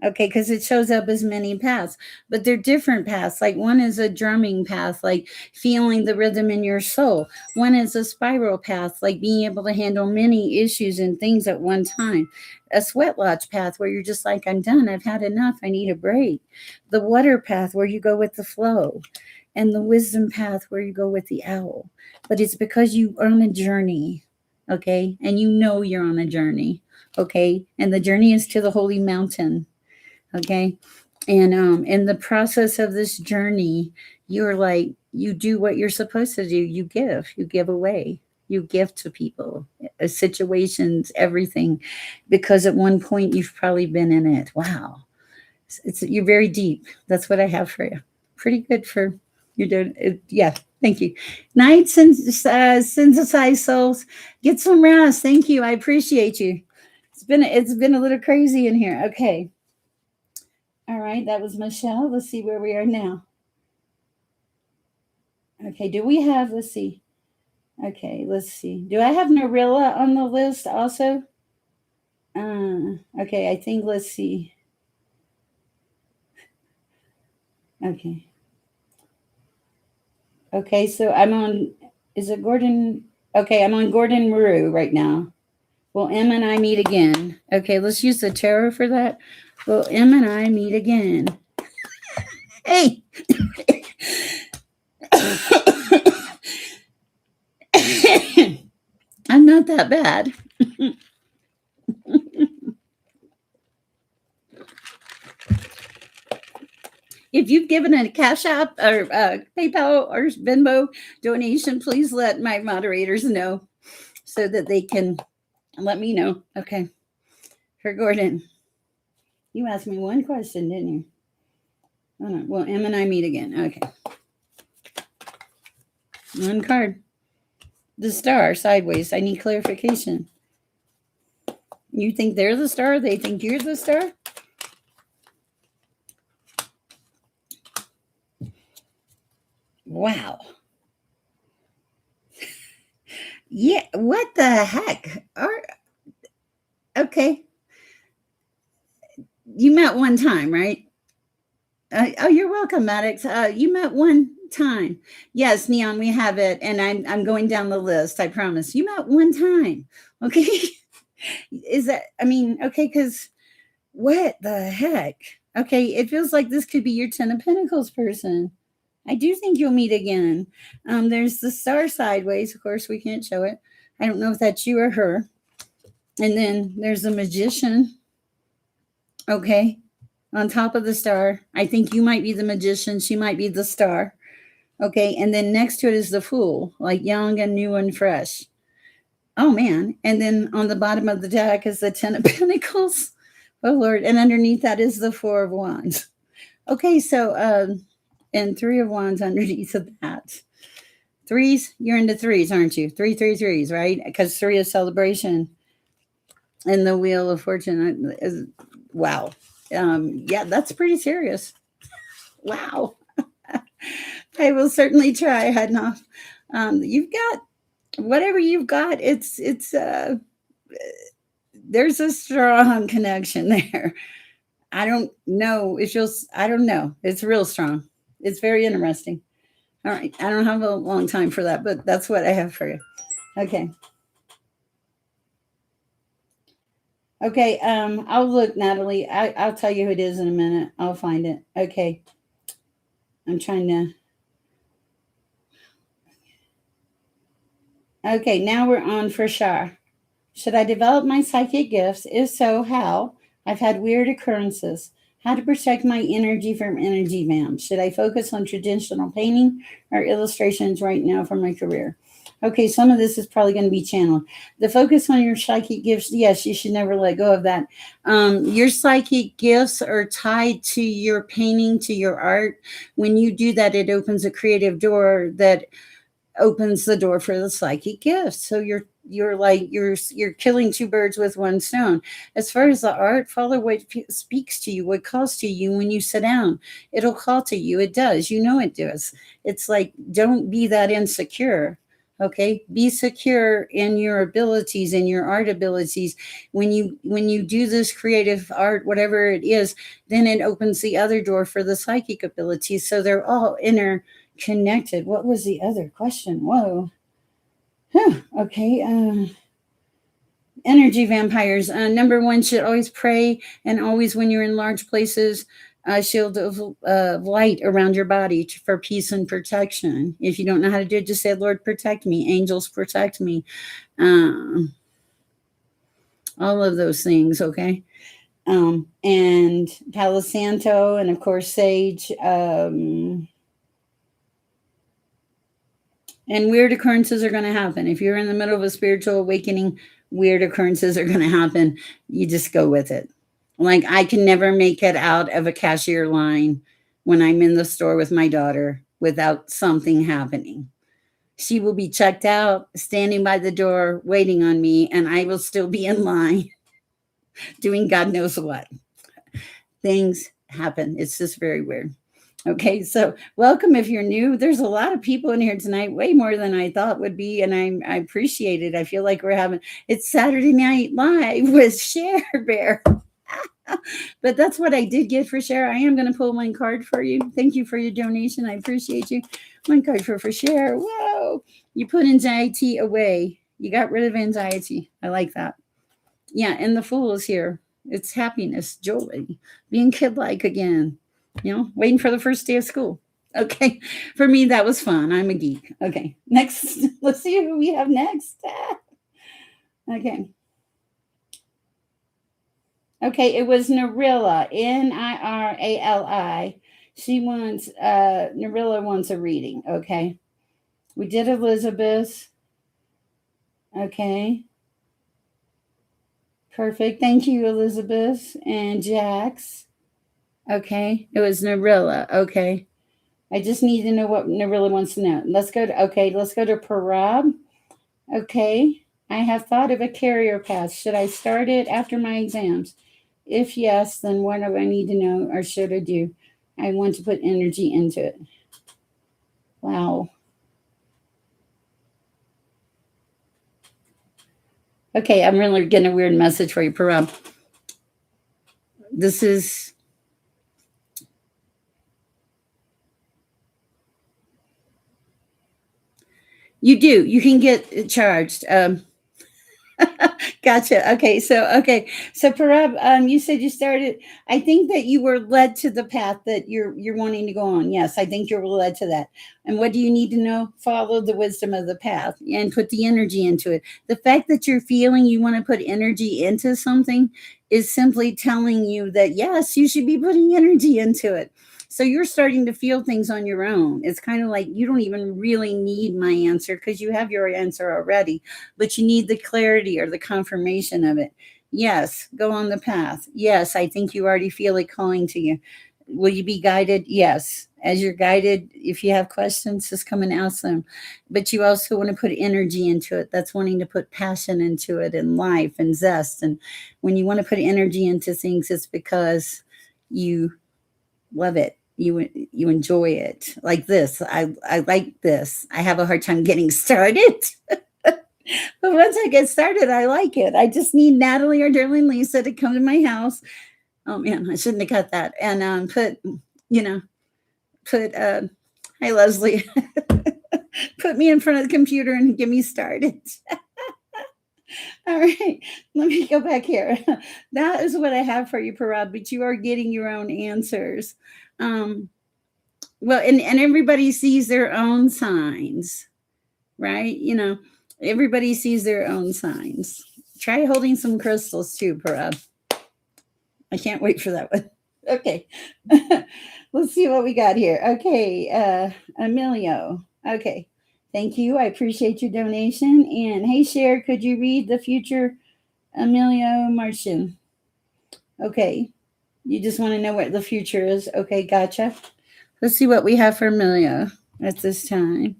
Okay, because it shows up as many paths, but they're different paths. Like one is a drumming path, like feeling the rhythm in your soul. One is a spiral path, like being able to handle many issues and things at one time. A sweat lodge path where you're just like, I'm done. I've had enough. I need a break. The water path where you go with the flow, and the wisdom path where you go with the owl. But it's because you are on a journey, okay? And you know you're on a journey, okay? And the journey is to the holy mountain, okay? And in the process of this journey, you're like, you do what you're supposed to do. You give away, you give to people, situations, everything, because at one point you've probably been in it. Wow, you're very deep. That's what I have for you. Pretty good for you're doing it. Yeah, thank you. Night synthesized souls, get some rest. Thank you. I appreciate you. It's been a little crazy in here. Okay. All right, that was Michelle. Let's see where we are now. Okay, do we have, let's see. Okay, let's see. Do I have Narilla on the list also? Okay, I think, let's see. Okay. Okay, so I'm on, is it Gordon? Okay, I'm on Gordon Maru right now. Will M and I meet again? Okay, let's use the tarot for that. Will M and I meet again? Hey! I'm not that bad. If you've given a Cash App or PayPal or Venmo donation, please let my moderators know so that they can let me know. Okay. For Gordon, you asked me one question, didn't you? Oh, no. Well, M and I meet again. Okay. One card. The star sideways. I need clarification. You think they're the star? They think you're the star? Wow. Yeah. What the heck? Okay. You met one time, right? Oh, you're welcome, Maddox. You met one time. Yes, Neon, we have it, and I'm going down the list. I promise. You met one time. Okay. Is that? I mean, okay, because what the heck? Okay, it feels like this could be your Ten of Pentacles person. I do think you'll meet again. There's the star sideways. Of course, we can't show it. I don't know if that's you or her. And then there's the magician. Okay, on top of the star. I think you might be the magician. She might be the star. Okay, and then next to it is the fool, like young and new and fresh. Oh man! And then on the bottom of the deck is the Ten of Pentacles. Oh Lord! And underneath that is the Four of Wands. Okay, so and Three of Wands underneath of that. Threes, you're into threes, aren't you? Three, three, threes, right? Because three is celebration. And the Wheel of Fortune is wow. Yeah, that's pretty serious. Wow. I will certainly try, Hadnoff. You've got whatever you've got. It's there's a strong connection there. I don't know if you'll. I don't know. It's real strong. It's very interesting. All right. I don't have a long time for that, but that's what I have for you. Okay. Okay. I'll look, Natalie. I'll tell you who it is in a minute. I'll find it. Okay. I'm trying to. Okay. Now we're on for Sher. Should I develop my psychic gifts? If so, how? I've had weird occurrences. How to protect my energy from energy vamps? Should I focus on traditional painting or illustrations right now for my career? Okay, some of this is probably going to be channeled. The focus on your psychic gifts, yes, you should never let go of that. Your psychic gifts are tied to your painting, to your art. When you do that, it opens a creative door that opens the door for the psychic gifts. So you're killing two birds with one stone. As far as the art, follow what speaks to you, what calls to you when you sit down. It'll call to you. It does. You know it does. It's like, don't be that insecure. Okay, be secure in your abilities and your art abilities. When you do this creative art, whatever it is, then it opens the other door for the psychic abilities. So they're all interconnected. What was the other question? Whoa. Okay. Energy vampires. Number one, should always pray, and always, when you're in large places, a shield of light around your body for peace and protection. If you don't know how to do it, just say, Lord, protect me. Angels, protect me. All of those things, okay? And Palo Santo, and of course, sage. And weird occurrences are going to happen. If you're in the middle of a spiritual awakening, weird occurrences are going to happen. You just go with it. Like, I can never make it out of a cashier line when I'm in the store with my daughter without something happening. She will be checked out, standing by the door, waiting on me, and I will still be in line doing God knows what. Things happen. It's just very weird. Okay, so welcome if you're new. There's a lot of people in here tonight, way more than I thought would be, and I appreciate it. I feel like it's Saturday Night Live with Sher Bear. But that's what I did get for Sher. I am going to pull one card for you. Thank you for your donation. I appreciate you. One card for Sher. Whoa, you put anxiety away. You got rid of anxiety. I like that. Yeah, and the Fool is here. It's happiness, joy, being kid-like again. Waiting for the first day of school. Okay. For me, that was fun. I'm a geek. Okay. Next, let's see who we have next. Okay. Okay. It was Narilla, Nirali. Narilla wants a reading. Okay. We did Elizabeth. Okay. Perfect. Thank you, Elizabeth. And Jax. Okay. It was Narilla. Okay. I just need to know what Narilla wants to know. Let's go to Parab. Okay. I have thought of a career path. Should I start it after my exams? If yes, then what do I need to know, or should I do? I want to put energy into it. Wow. Okay, I'm really getting a weird message for you, Parab. This is... You do. You can get charged. Gotcha. Okay. So Parab, you said you started. I think that you were led to the path that you're wanting to go on. Yes, I think you're led to that. And what do you need to know? Follow the wisdom of the path and put the energy into it. The fact that you're feeling you want to put energy into something is simply telling you that yes, you should be putting energy into it. So you're starting to feel things on your own. It's kind of like you don't even really need my answer because you have your answer already, but you need the clarity or the confirmation of it. Yes, go on the path. Yes, I think you already feel it calling to you. Will you be guided? Yes. As you're guided, if you have questions, just come and ask them. But you also want to put energy into it. That's wanting to put passion into it and life and zest. And when you want to put energy into things, it's because you love it. You enjoy it. Like this. I like this. I have a hard time getting started. But once I get started, I like it. I just need Natalie or Darlene Lisa to come to my house. Oh man, I shouldn't have cut that. And put Hi, Leslie. Put me in front of the computer and get me started. All right, let me go back here. That is what I have for you, Parab, but you are getting your own answers. Um, well, and everybody sees their own signs, right? Everybody sees their own signs. Try holding some crystals too, Parab. I can't wait for that one. Okay. Let's see what we got here. Okay, Emilio. Okay. Thank you. I appreciate your donation. And hey, Sher, could you read the future Emilio Martian? Okay. You just want to know what the future is. Okay, gotcha. Let's see what we have for Emilio at this time.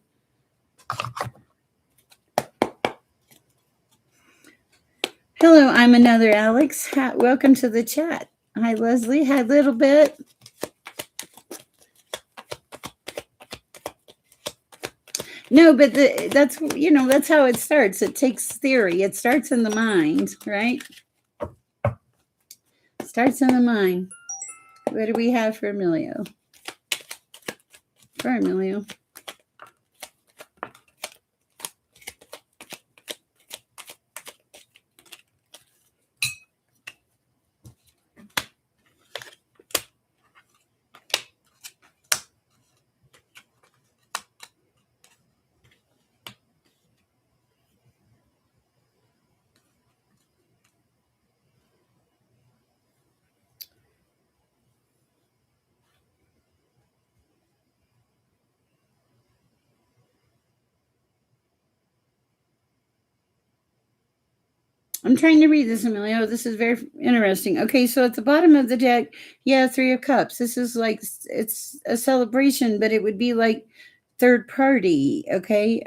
Hello, I'm another Alex. Welcome to the chat. Hi, Leslie. Hi, Little Bit. No, but that's how it starts. It takes theory. It starts in the mind, right? Starts in the mind. What do we have for Emilio? For Emilio. I'm trying to read this, Emilio. This is very interesting. Okay, so at the bottom of the deck, yeah, Three of Cups. This is like, it's a celebration, but it would be like third party, okay?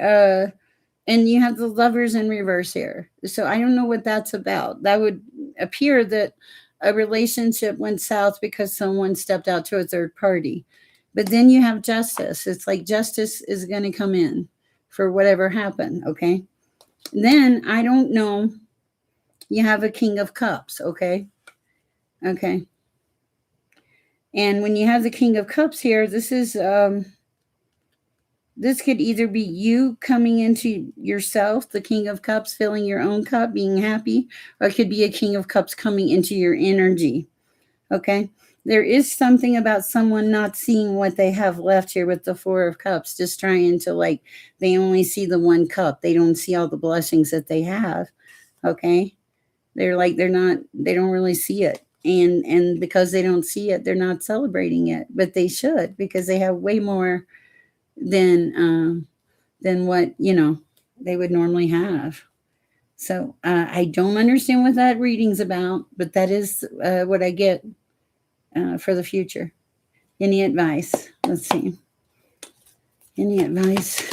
And you have the Lovers in reverse here. So I don't know what that's about. That would appear that a relationship went south because someone stepped out to a third party. But then you have Justice. It's like justice is going to come in for whatever happened, okay? Then I don't know, you have a King of Cups, okay? Okay. And when you have the King of Cups here, this could either be you coming into yourself, the King of Cups, filling your own cup, being happy, or it could be a King of Cups coming into your energy. Okay? There is something about someone not seeing what they have left here with the Four of Cups, just trying to, like, they only see the one cup. They don't see all the blessings that they have. Okay? They don't really see it. And because they don't see it, they're not celebrating it, but they should, because they have way more than what they would normally have. So I don't understand what that reading's about, but that is what I get for the future. Any advice? Let's see. Any advice?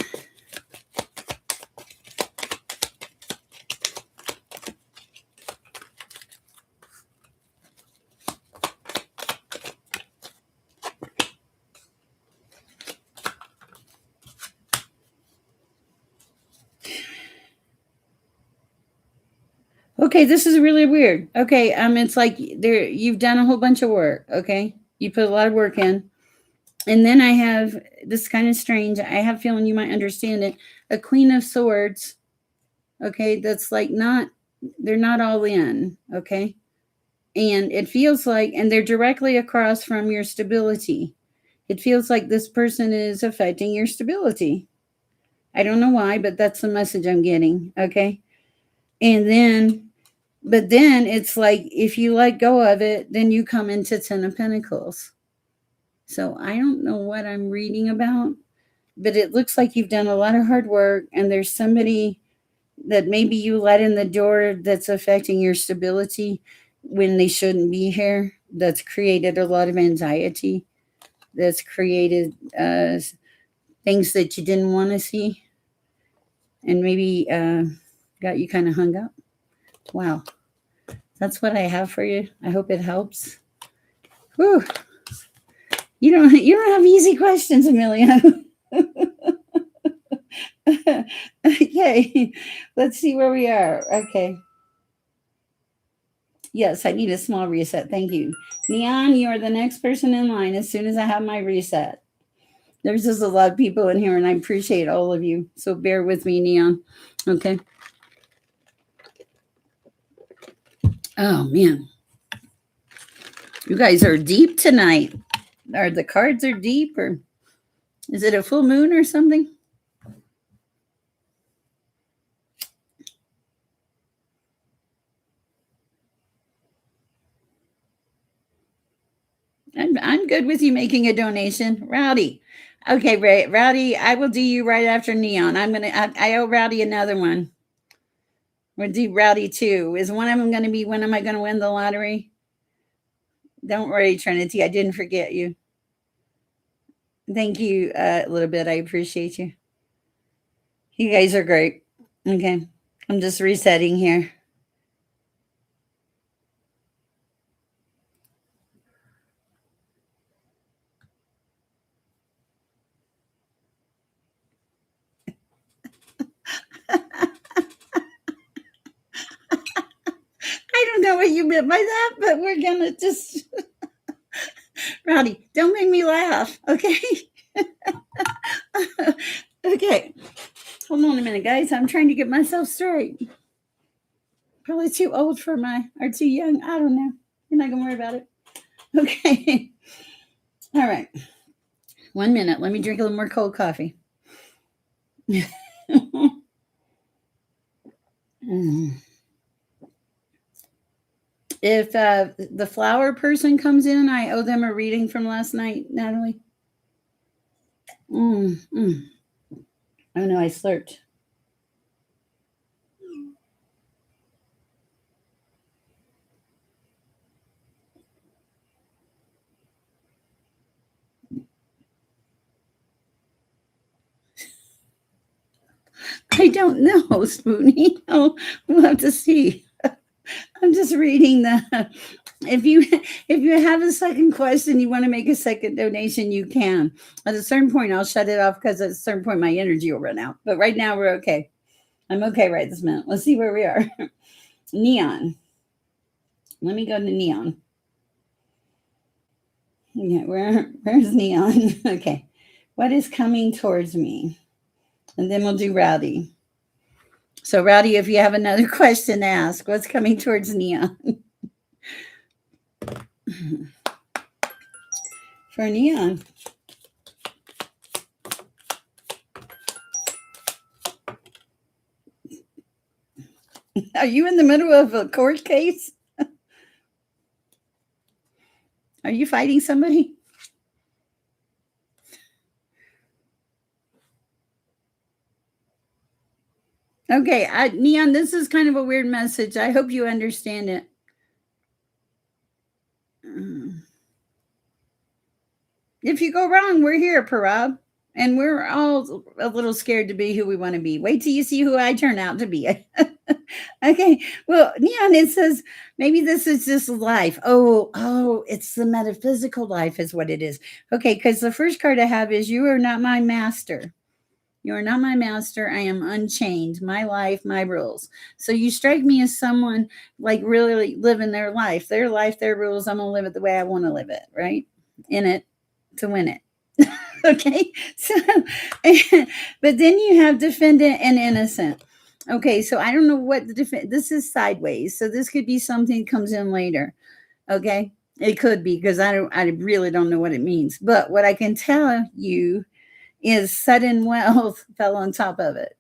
Okay, this is really weird. Okay, it's like you've done a whole bunch of work. Okay, you put a lot of work in, and then I have this kind of strange. I have a feeling you might understand it. A Queen of Swords. Okay, that's like they're not all in. Okay, and it feels like, and they're directly across from your stability. It feels like this person is affecting your stability. I don't know why, but that's the message I'm getting. Okay, and then. But then it's like, if you let go of it, then you come into Ten of Pentacles. So I don't know what I'm reading about, but it looks like you've done a lot of hard work, and there's somebody that maybe you let in the door that's affecting your stability when they shouldn't be here. That's created a lot of anxiety. That's created things that you didn't want to see, and maybe got you kind of hung up. Wow. That's what I have for you. I hope it helps. Whew. You don't have easy questions, Amelia. Okay. Let's see where we are. Okay. Yes, I need a small reset. Thank you. Neon, you are the next person in line as soon as I have my reset. There's just a lot of people in here, and I appreciate all of you. So bear with me, Neon. Okay. Oh, man. You guys are deep tonight. Are the cards are deep, or is it a full moon or something? I'm good with you making a donation. Rowdy. Okay, Ray. Rowdy, I will do you right after Neon. I owe Rowdy another one. We'll do Rowdy too. Is one of them going to be, when am I going to win the lottery? Don't worry, Trinity. I didn't forget you. Thank you a little bit. I appreciate you. You guys are great. Okay. I'm just resetting here. I don't know what you meant by that, but we're going to just. Rowdy, don't make me laugh, okay? Okay. Hold on a minute, guys. I'm trying to get myself straight. Probably too old for or too young. I don't know. You're not going to worry about it. Okay. All right. 1 minute. Let me drink a little more cold coffee. If the flower person comes in, I owe them a reading from last night, Natalie. Oh no, I slurped. I don't know, Spoonie. Oh, we'll have to see. I'm just reading the. If you have a second question, you want to make a second donation, you can. At a certain point, I'll shut it off because at a certain point, my energy will run out. But right now, we're okay. I'm okay right this minute. Let's see where we are. Neon. Let me go to Neon. Yeah, where's Neon? Okay. What is coming towards me? And then we'll do Rowdy. So, Rowdy, if you have another question to ask, what's coming towards Neon? For Neon. Are you in the middle of a court case? Are you fighting somebody? Okay, Neon, this is kind of a weird message. I hope you understand it. If you go wrong, we're here, Parab. And we're all a little scared to be who we want to be. Wait till you see who I turn out to be. Okay. Well, Neon, it says maybe this is just life. Oh, it's the metaphysical life, is what it is. Okay, because the first card I have is you are not my master. You are not my master. I am unchained. My life, my rules. So you strike me as someone like really living their life, their rules. I'm going to live it the way I want to live it, right? In it to win it. Okay. So, but then you have defendant and innocent. Okay. So I don't know what this is sideways. So this could be something that comes in later. Okay. It could be because I really don't know what it means. But what I can tell you is sudden wealth fell on top of it.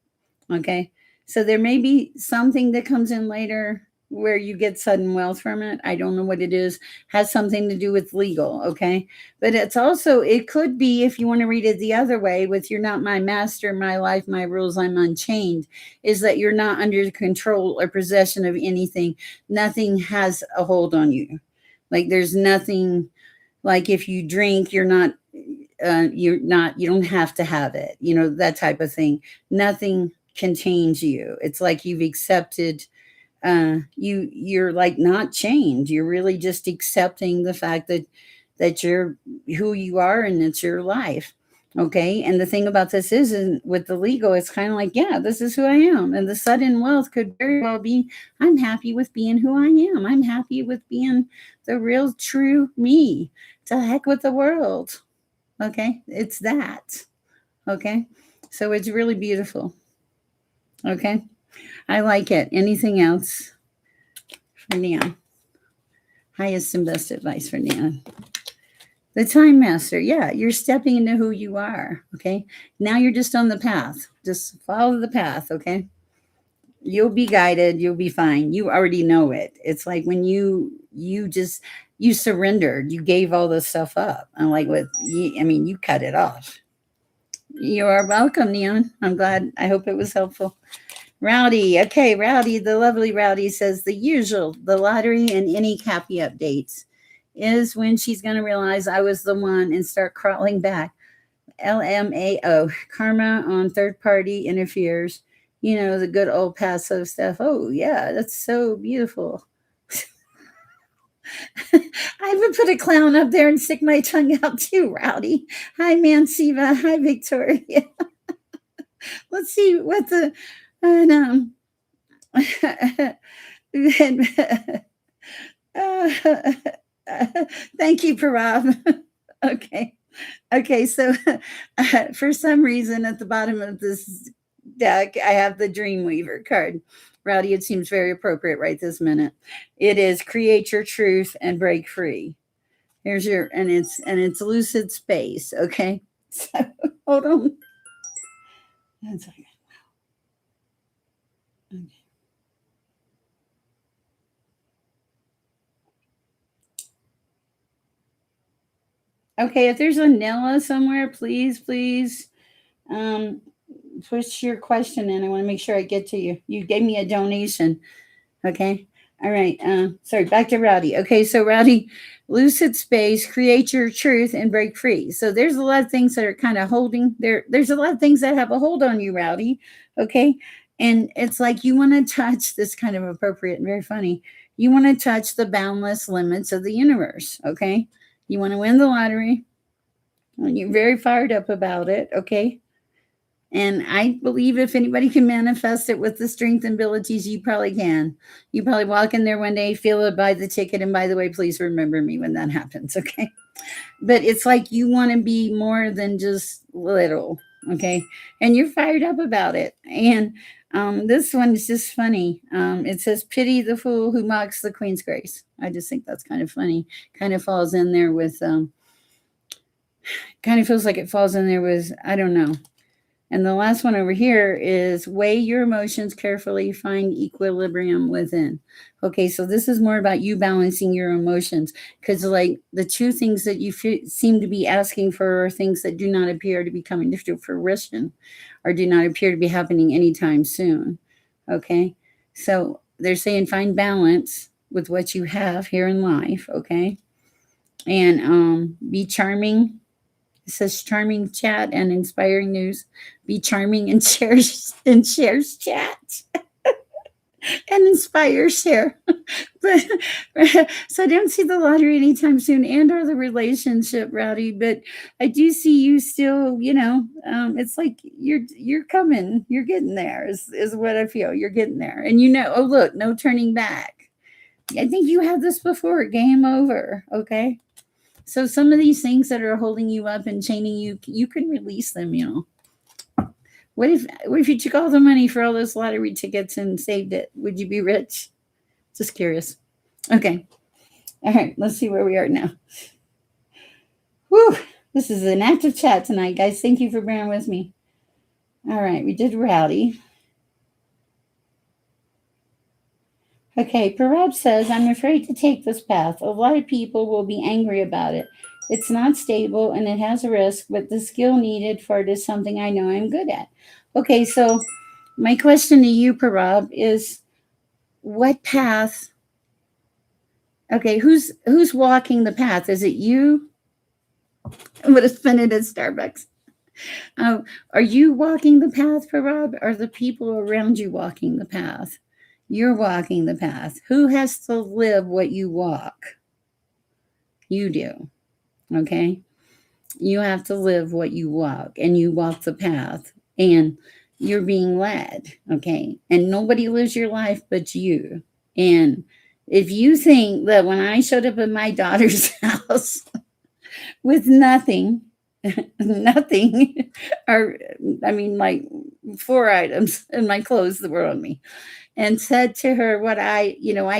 Okay. So there may be something that comes in later where you get sudden wealth from it. I don't know what it is. Has something to do with legal. Okay. But it's also, it could be, if you want to read it the other way, with you're not my master, my life, my rules, I'm unchained, is that you're not under control or possession of anything. Nothing has a hold on you. Like there's nothing, like if you drink, you don't have to have it, that type of thing. Nothing can change you. It's like you've accepted, you're like not chained. You're really just accepting the fact that you're who you are and it's your life. Okay. And the thing about this is, with the legal, it's kind of like, yeah, this is who I am. And the sudden wealth could very well be, I'm happy with being who I am. I'm happy with being the real true me. To heck with the world. Okay. It's that. Okay. So it's really beautiful. Okay. I like it. Anything else for Neon? Highest and best advice for Neon. The time master. Yeah. You're stepping into who you are. Okay. Now you're just on the path. Just follow the path. Okay. You'll be guided, you'll be fine, you already know it. It's like when you just you surrendered, you gave all this stuff up, and like with you, I mean, you cut it off. You are welcome, Neon. I'm glad. I hope it was helpful. Rowdy. Okay, Rowdy, the lovely Rowdy says the usual, the lottery and any happy updates is when she's going to realize I was the one and start crawling back. LMAO, karma on third party interferes. You know, the good old passive stuff. Oh, yeah, that's so beautiful. I would put a clown up there and stick my tongue out too, Rowdy. Hi, Mansiva. Hi, Victoria. Let's see what the. And, thank you, Parab. Okay. Okay, so for some reason at the bottom of this deck, I have the Dreamweaver card. Rowdy, it seems very appropriate right this minute. It is create your truth and break free. Here's your and it's lucid space. Okay, so hold on. That's okay. Okay, if there's a Nella somewhere, please, um, push your question in. I want to make sure I get to you. You gave me a donation. Okay. All right. Sorry, back to Rowdy. Okay, so Rowdy, lucid space, create your truth and break free. So there's a lot of things that are kind of holding there. There's a lot of things that have a hold on you, Rowdy. Okay. And it's like you want to touch this kind of appropriate and very funny. You want to touch the boundless limits of the universe. Okay. You want to win the lottery. And you're very fired up about it. Okay. And I believe if anybody can manifest it with the strength and abilities, you probably can. You probably walk in there one day, feel it, buy the ticket. And by the way, please remember me when that happens. Okay. But it's like you want to be more than just little. Okay. And you're fired up about it. And this one is just funny. It says, pity the fool who mocks the Queen's grace. I just think that's kind of funny. Kind of falls in there with, kind of feels like it falls in there with, I don't know. And the last one over here is weigh your emotions carefully, find equilibrium within. Okay, so this is more about you balancing your emotions because, like, the two things that you seem to be asking for are things that do not appear to be coming to fruition or do not appear to be happening anytime soon. Okay, so they're saying find balance with what you have here in life. Okay, and be charming. It says charming chat and inspiring news. Be charming and shares chat and inspire share. But so I don't see the lottery anytime soon and or the relationship, Rowdy. But I do see you still. It's like you're coming. You're getting there. Is what I feel. You're getting there, and oh look, no turning back. I think you had this before. Game over. Okay. So some of these things that are holding you up and chaining you, you can release them. What if you took all the money for all those lottery tickets and saved it? Would you be rich? Just curious. Okay. All right. Let's see where we are now. Whew. This is an active chat tonight, guys. Thank you for bearing with me. All right. We did Rowdy. Okay. Parab says, I'm afraid to take this path. A lot of people will be angry about it. It's not stable and it has a risk, but the skill needed for it is something I know I'm good at. Okay, so my question to you, Parab, is what path? Okay, who's walking the path? Is it you? I'm gonna spend it at Starbucks. Are you walking the path, Parab? Or are the people around you walking the path? You're walking the path. Who has to live what you walk? You do. Okay? You have to live what you walk, and you walk the path, and you're being led. Okay? And nobody lives your life but you. And if you think that when I showed up at my daughter's house with nothing, nothing, or I mean, like 4 items in my clothes that were on me, and said to her what I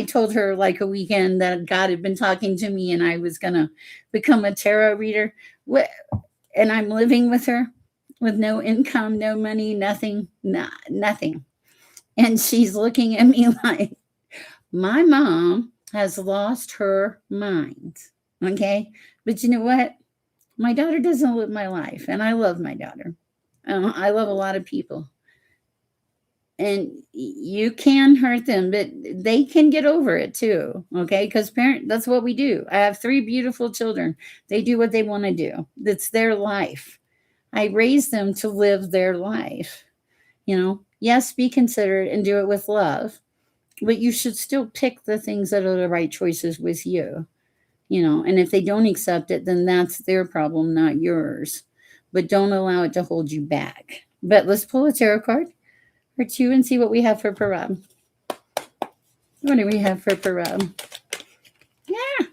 told her like a weekend that God had been talking to me and I was going to become a tarot reader. What, and I'm living with her with no income, no money, nothing, nothing. And she's looking at me like, my mom has lost her mind. Okay. But you know what? My daughter doesn't live my life, and I love my daughter. I love a lot of people, and you can hurt them, but they can get over it too. Okay, because that's what we do. I have 3 beautiful children. They do what they want to do. That's their life. I raised them to live their life. Yes, be considerate and do it with love, but you should still pick the things that are the right choices with you. And if they don't accept it, then that's their problem, not yours. But don't allow it to hold you back. But let's pull a tarot card or 2 and see what we have for Parab. What do we have for Parab? Yeah.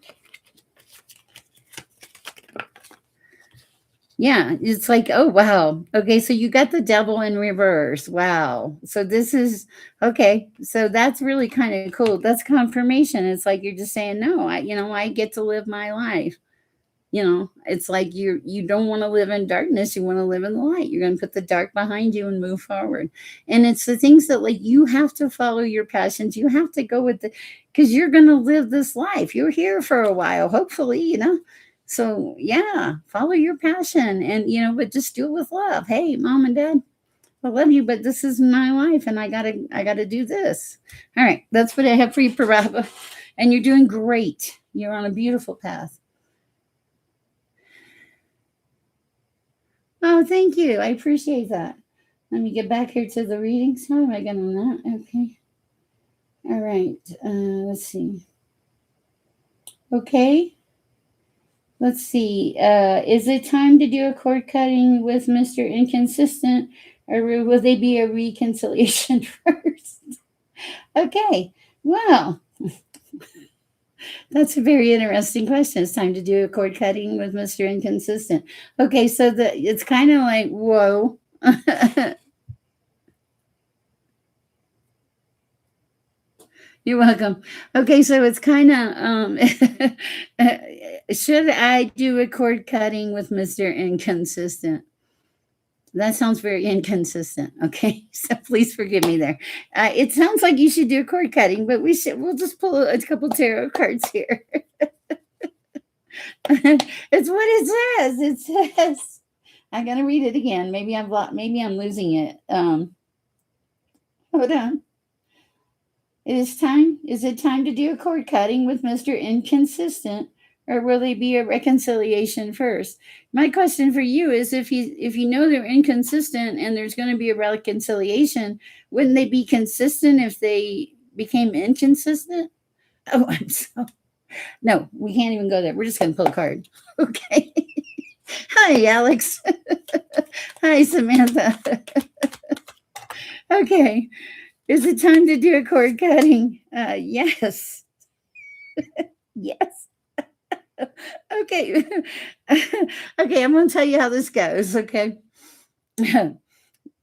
Yeah, it's like, oh, wow. Okay, so you got the devil in reverse. Wow. So this is, okay, so that's really kind of cool. That's confirmation. It's like you're just saying, no, I get to live my life. It's like you don't want to live in darkness, you want to live in the light. You're going to put the dark behind you and move forward. And it's the things that, like, you have to follow your passions. You have to go with because you're going to live this life. You're here for a while, hopefully. So yeah, follow your passion, and but just do it with love. Hey, mom and dad, I love you, but this is my life, and I gotta do this. All right, that's what I have for you, Paraba. And you're doing great. You're on a beautiful path. Oh, thank you. I appreciate that. Let me get back here to the readings. How am I going on that? Okay. All right. Let's see. Okay. Let's see. Is it time to do a cord cutting with Mr. Inconsistent, or will they be a reconciliation first? Okay. Well, that's a very interesting question. It's time to do a cord cutting with Mr. Inconsistent. Okay, so it's kind of like, whoa. You're welcome. Okay, so it's kind of should I do a cord cutting with Mr. Inconsistent? That sounds very inconsistent. Okay, so please forgive me there. It sounds like you should do a cord cutting, but we'll just pull a couple tarot cards here. It's what it says. It says, I'm gonna read it again. Maybe I'm losing it. Hold on. Is it time to do a cord cutting with Mr. Inconsistent, or will they be a reconciliation first? My question for you is, if you know they're inconsistent and there's going to be a reconciliation, wouldn't they be consistent if they became inconsistent? Oh, no, we can't even go there. We're just going to pull a card. Okay. Hi, Alex. Hi, Samantha. Okay. Is it time to do a cord cutting? Yes. Yes. Okay. Okay, I'm going to tell you how this goes, okay?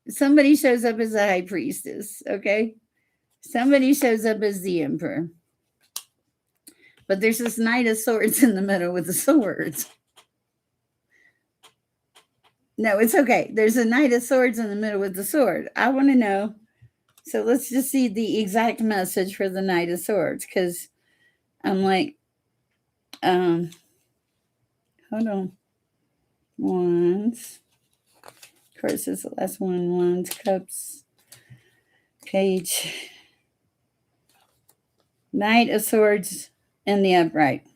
Somebody shows up as a high priestess, okay? Somebody shows up as the emperor. But there's this Knight of Swords in the middle with the swords. No, it's okay. There's a Knight of Swords in the middle with the sword. I want to know. So let's just see the exact message for the Knight of Swords, because I'm like, hold on. Wands. Of course, it's the last one. Wands, Cups, Page, Knight of Swords, and the upright.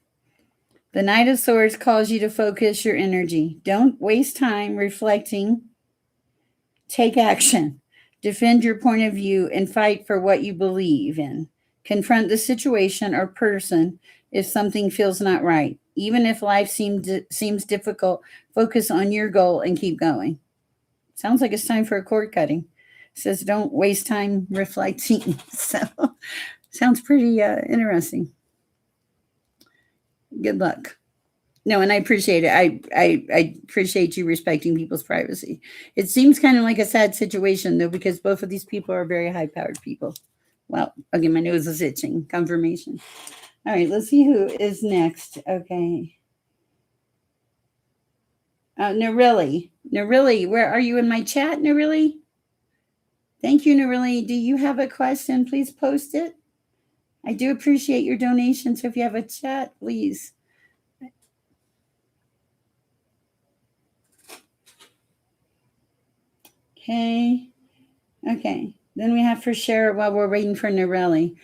The Knight of Swords calls you to focus your energy. Don't waste time reflecting. Take action. Defend your point of view and fight for what you believe in. Confront the situation or person if something feels not right. Even if life seems difficult, focus on your goal and keep going. Sounds like it's time for a cord cutting. It says don't waste time reflecting. So sounds pretty interesting. Good luck. No, and I appreciate it. I appreciate you respecting people's privacy. It seems kind of like a sad situation though, because both of these people are very high powered people. Well, okay, my nose is itching. Confirmation. All right, let's see who is next. Okay. Narili. Narili, where are you in my chat, Narili? Thank you, Narili. Do you have a question? Please post it. I do appreciate your donation. So if you have a chat, please. Okay. Okay. Then we have for Sher while we're waiting for Narelli.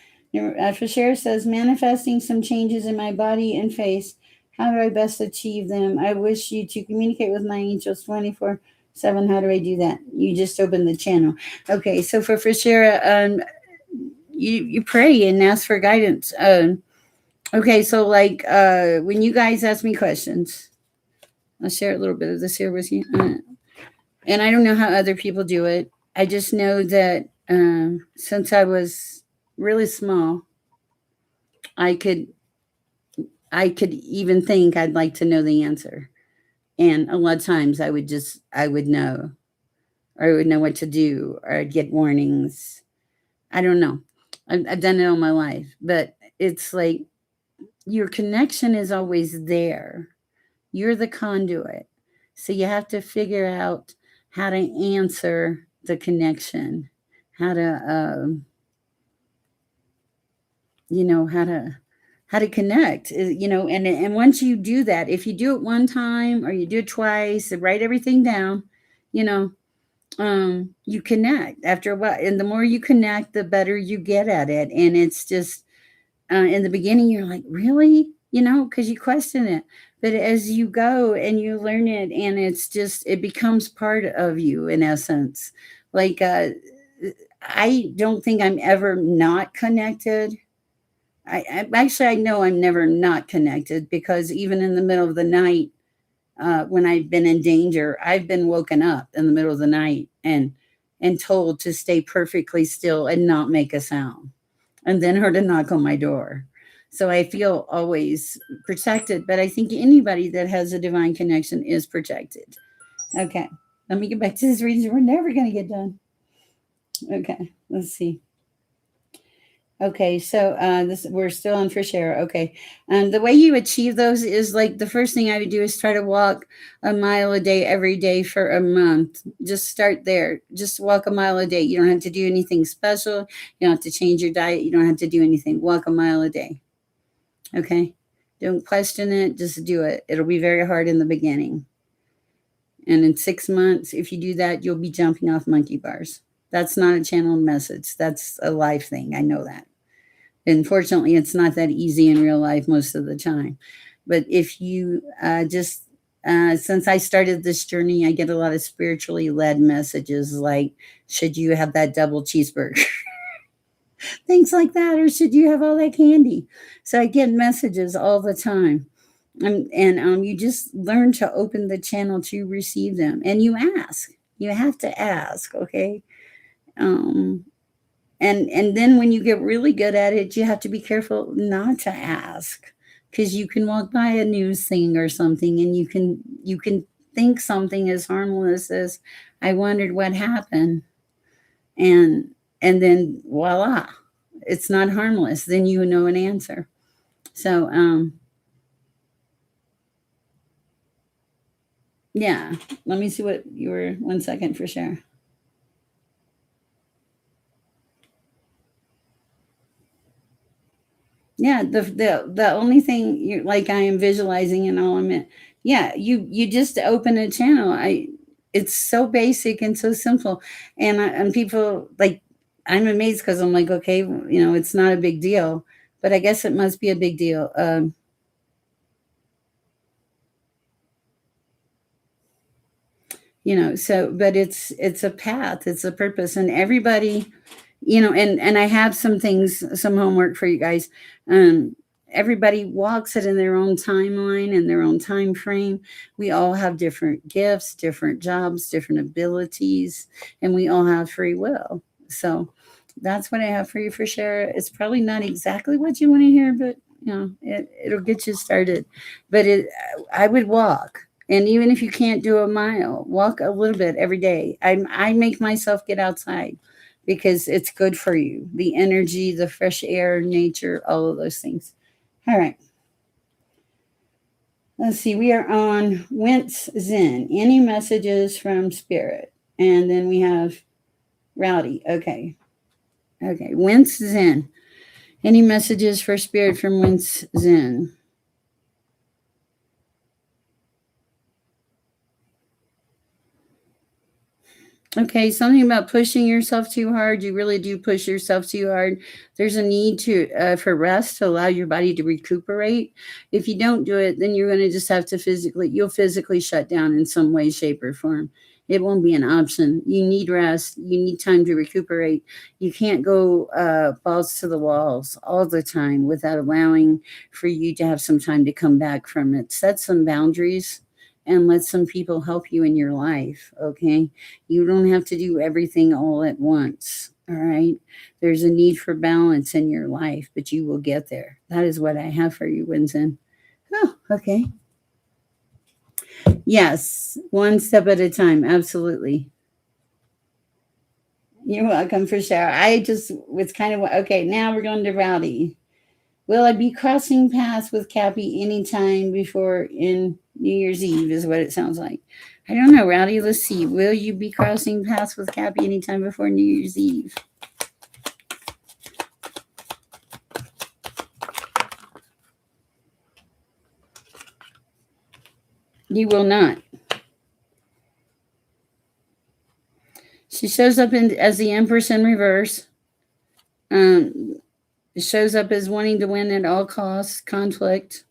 For Sher says, manifesting some changes in my body and face. How do I best achieve them? I wish you to communicate with my angels 24/7. How do I do that? You just open the channel. Okay. So for Sher, you pray and ask for guidance. Okay. So like when you guys ask me questions, I'll share a little bit of this here with you. And I don't know how other people do it. I just know that since I was really small, I could even think I'd like to know the answer, and a lot of times I would know, or I would know what to do, or I'd get warnings. I don't know. I've done it all my life, but it's like your connection is always there. You're the conduit, so you have to figure out how to answer the connection, how to you know how to connect, you know, and once you do that, if you do it one time or you do it twice and write everything down, you know, you connect after a while, and the more you connect the better you get at it. And it's just in the beginning you're like, really, you know, because you question it, but as you go and you learn it, and it's just, it becomes part of you in essence. Like I don't think I'm ever not connected. I actually, I know I'm never not connected, because even in the middle of the night, when I've been in danger, I've been woken up in the middle of the night and told to stay perfectly still and not make a sound, and then heard a knock on my door. So I feel always protected, but I think anybody that has a divine connection is protected. Okay, let me get back to this reading. We're never going to get done. Okay, let's see. Okay, so this, we're still on for share. Okay, and the way you achieve those is like, the first thing I would do is try to walk a mile a day every day for a month. Just start there. Just walk a mile a day. You don't have to do anything special. You don't have to change your diet. You don't have to do anything. Walk a mile a day. Okay, don't question it. Just do it. It'll be very hard in the beginning, and in 6 months, if you do that, you'll be jumping off monkey bars. That's not a channeled message. That's a life thing. I know that. Unfortunately, it's not that easy in real life most of the time. But if you just, since I started this journey, I get a lot of spiritually led messages like, should you have that double cheeseburger? Things like that. Or should you have all that candy? So I get messages all the time. And you just learn to open the channel to receive them. And you ask. You have to ask, okay? Um, and then when you get really good at it, you have to be careful not to ask, because you can walk by a news thing or something, and you can think something as harmless as, I wondered what happened, and then voila, it's not harmless. Then you know an answer. So yeah, let me see what you were, 1 second for sure. Yeah, the only thing you like, I am visualizing and all, I'm in, yeah, you just open a channel. I It's so basic and so simple, and people like, I'm amazed, because I'm like, okay, you know, it's not a big deal, but I guess it must be a big deal. You know, so but it's a path, it's a purpose, and everybody, you know, and I have some things, some homework for you guys. um Everybody walks it in their own timeline and their own time frame. We all have different gifts, different jobs, different abilities, and we all have free will. So that's what I have for you for sure. It's probably not exactly what you want to hear, but It'll get you started. But I would walk. And even if you can't do a mile, walk a little bit every day. I make myself get outside because it's good for you. The energy, the fresh air, nature, all of those things. All right. Let's see. We are on Wentz Zen. Any messages from spirit? And then we have Rowdy. Okay. Okay. Wentz Zen. Any messages for spirit from Wentz Zen? Okay, something about pushing yourself too hard. You really do push yourself too hard. There's a need to for rest to allow your body to recuperate. If you don't do it, then you're going to just have to you'll physically shut down in some way, shape, or form. It won't be an option. You need rest. You need time to recuperate. You can't go balls to the walls all the time without allowing for you to have some time to come back from it. Set some boundaries and let some people help you in your life. Okay, you don't have to do everything all at once. All right. There's a need for balance in your life, but you will get there. That is what I have for you, Winston. Oh, okay. Yes, one step at a time. Absolutely. You're welcome for sure. I just was kind of okay. Now we're going to Rowdy. Will I be crossing paths with Cappy anytime before in New Year's Eve? Is what it sounds like. I don't know, Rowdy. Let's see. Will you be crossing paths with Cappy anytime before New Year's Eve? You will not. She shows up as the Empress in reverse. It shows up as wanting to win at all costs, conflict,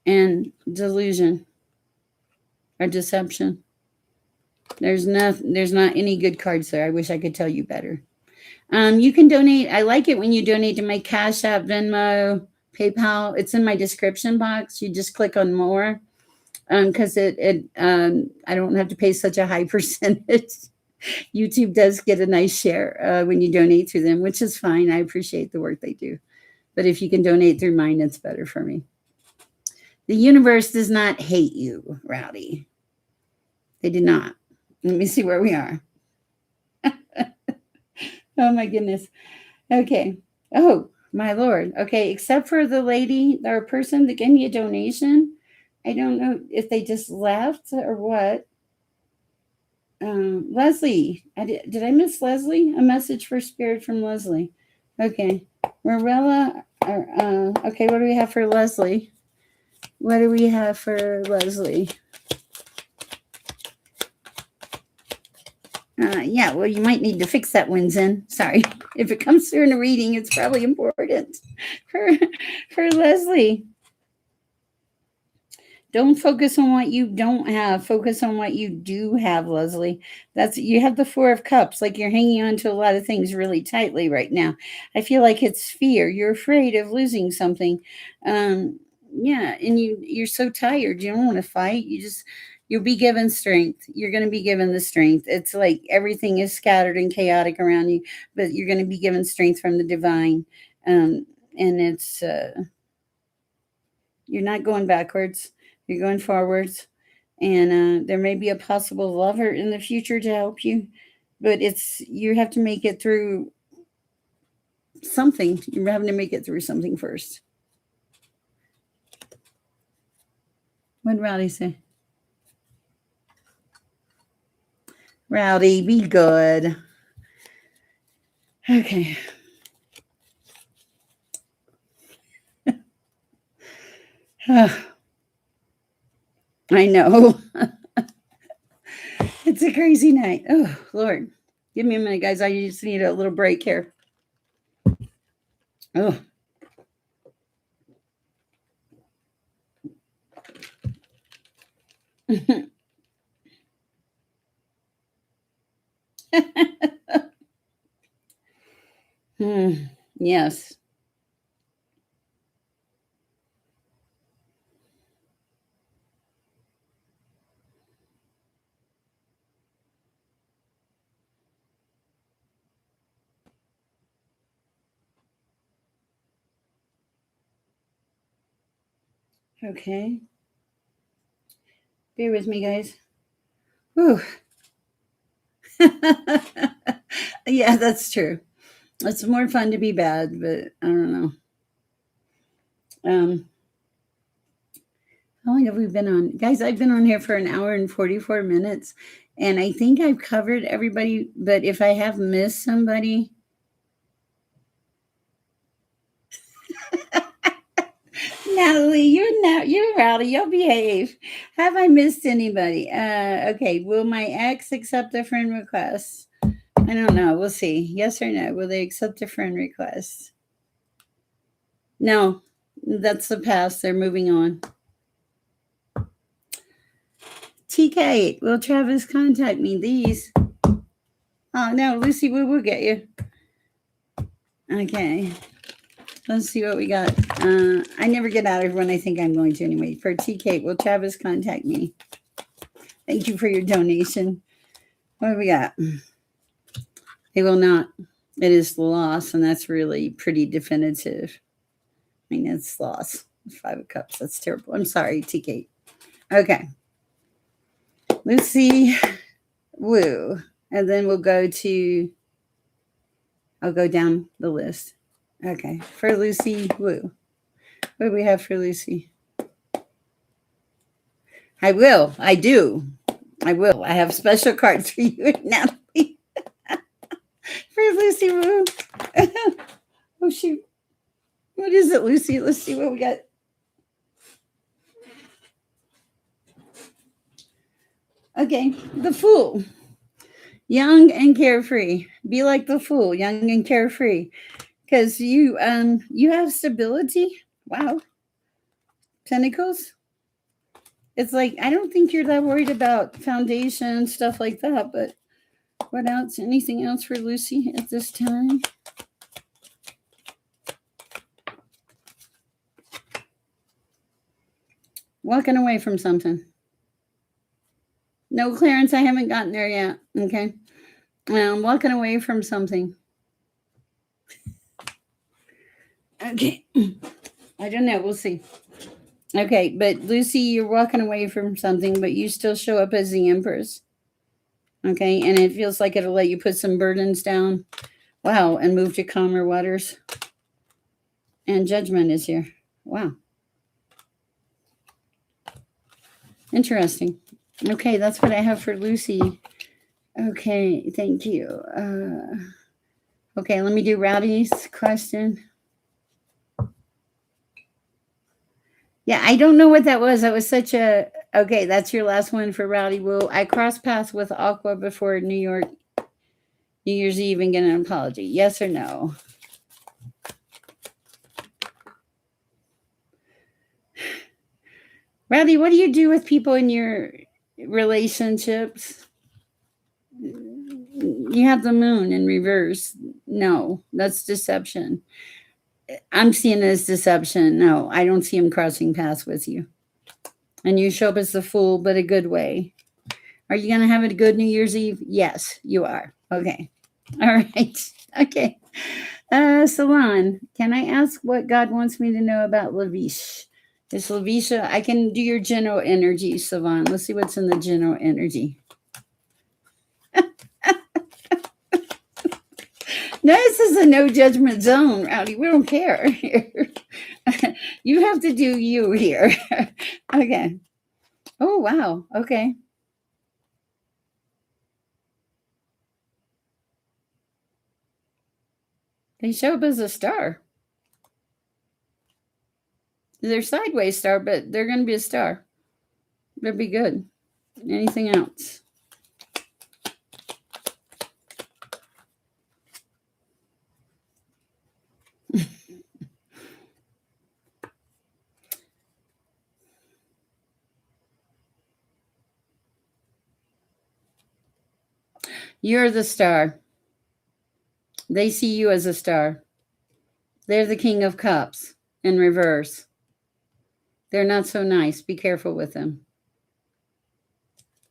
and delusion or deception. There's not any good cards there. I wish I could tell you better. You can donate. I like it when you donate to my Cash App, Venmo, PayPal. It's in my description box. You just click on more because I don't have to pay such a high percentage. YouTube does get a nice share when you donate through them, which is fine. I appreciate the work they do. But if you can donate through mine, it's better for me. The universe does not hate you, Rowdy. They did not. Let me see where we are. Oh, my goodness. Okay. Oh, my Lord. Okay. Except for the lady or person that gave me a donation. I don't know if they just left or what. Leslie. Did I miss Leslie? A message for spirit from Leslie. Okay. Marilla. Okay. What do we have for Leslie? What do we have for Leslie? Yeah, well, you might need to fix that, Winston. Sorry. If it comes through in a reading, it's probably important for, for Leslie. Don't focus on what you don't have. Focus on what you do have, Leslie. You have the Four of Cups, like you're hanging on to a lot of things really tightly right now. I feel like it's fear. You're afraid of losing something. Yeah, and you're so tired. You don't want to fight. You'll be given strength. You're going to be given the strength. It's like everything is scattered and chaotic around you, but you're going to be given strength from the divine. And it's you're not going backwards. You're going forwards. And there may be a possible lover in the future to help you, but you have to make it through something. You're having to make it through something first. What did Rowdy say? Rowdy, be good. Okay. I know. It's a crazy night. Oh, Lord. Give me a minute, guys. I just need a little break here. Oh. Yes. Okay. Bear with me, guys. Whew. Yeah, that's true. It's more fun to be bad, but I don't know. Um, how long have we been on? Guys, I've been on here for an hour and 44 minutes, and I think I've covered everybody, but if I have missed somebody, Natalie, you're rowdy. You'll behave. Have I missed anybody? Okay. Will my ex accept a friend request? I don't know. We'll see. Yes or no? Will they accept a friend request? No, that's the past. They're moving on. TK, will Travis contact me? These. Oh no, Lucy, we will get you. Okay. Let's see what we got. I never get out of when I think I'm going to anyway. For TK, will Travis contact me? Thank you for your donation. What do we got? They will not. It is loss, and that's really pretty definitive. I mean, it's loss. 5 of Cups. That's terrible. I'm sorry, TK. Okay. Lucy, woo. And then we'll go to, I'll go down the list. Okay. For Lucy, woo. What do we have for Lucy? I will. I do. I will. I have special cards for you, Natalie. For Lucy, woo. Oh, shoot. What is it, Lucy? Let's see what we got. Okay. The Fool. Young and carefree. Be like the Fool, young and carefree. Because you have stability. Wow. Pentacles. It's like I don't think you're that worried about foundation stuff like that, but what else? Anything else for Lucy at this time? Walking away from something. No, Clarence, I haven't gotten there yet. Okay. I'm walking away from something. Okay. I don't know. We'll see. Okay, but Lucy, you're walking away from something, but you still show up as the Empress. Okay, and it feels like it'll let you put some burdens down. Wow, and move to calmer waters. And Judgment is here. Wow. Interesting. Okay, that's what I have for Lucy. Okay, thank you. Okay, let me do Rowdy's question. Yeah, I don't know what that was. That was such a... Okay, that's your last one for Rowdy. Will I cross paths with Aqua before New Year's Eve and get an apology? Yes or no? Rowdy, what do you do with people in your relationships? You have the moon in reverse. No, that's deception. I'm seeing it as deception. No, I don't see him crossing paths with you. And you show up as the Fool, but a good way. Are you going to have a good New Year's Eve? Yes, you are. Okay. All right. Okay. Salon, can I ask what God wants me to know about Lavish? Is Lavisha, I can do your general energy, Savon. Let's see what's in the general energy. No, this is a no judgment zone, Rowdy. We don't care. You have to do you here. Okay. Oh, wow. Okay. They show up as a star. They're sideways star, but they're going to be a star. They'll be good. Anything else? You're the star. They see you as a star. They're the King of Cups in reverse. They're not so nice. Be careful with them.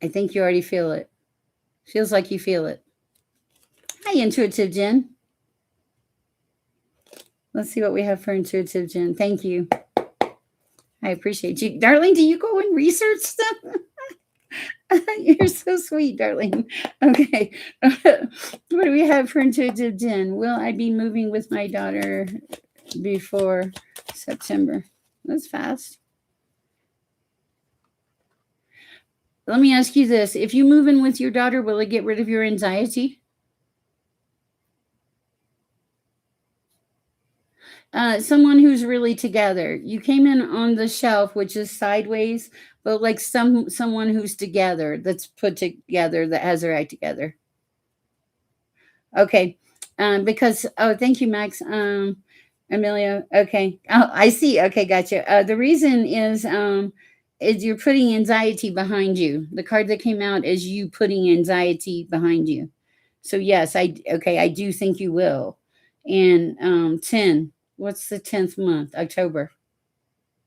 I think you already feel it. Feels like you feel it. Hi, Intuitive Jen. Let's see what we have for Intuitive Jen. Thank you. I appreciate you. Darling, do you go and research stuff? You're so sweet, darling. Okay. What do we have for intuitive Jen? Will I be moving with my daughter before September? That's fast. Let me ask you this. If you move in with your daughter, will it get rid of your anxiety? Someone who's really together. You came in on the shelf, which is sideways, but like someone who's together, that's put together, that has their act together. Okay. Because thank you, Max. Amelia. Okay. Oh, I see. Okay, gotcha. The reason is you're putting anxiety behind you. The card that came out is you putting anxiety behind you. So yes, I do think you will. And 10. What's the 10th month? October.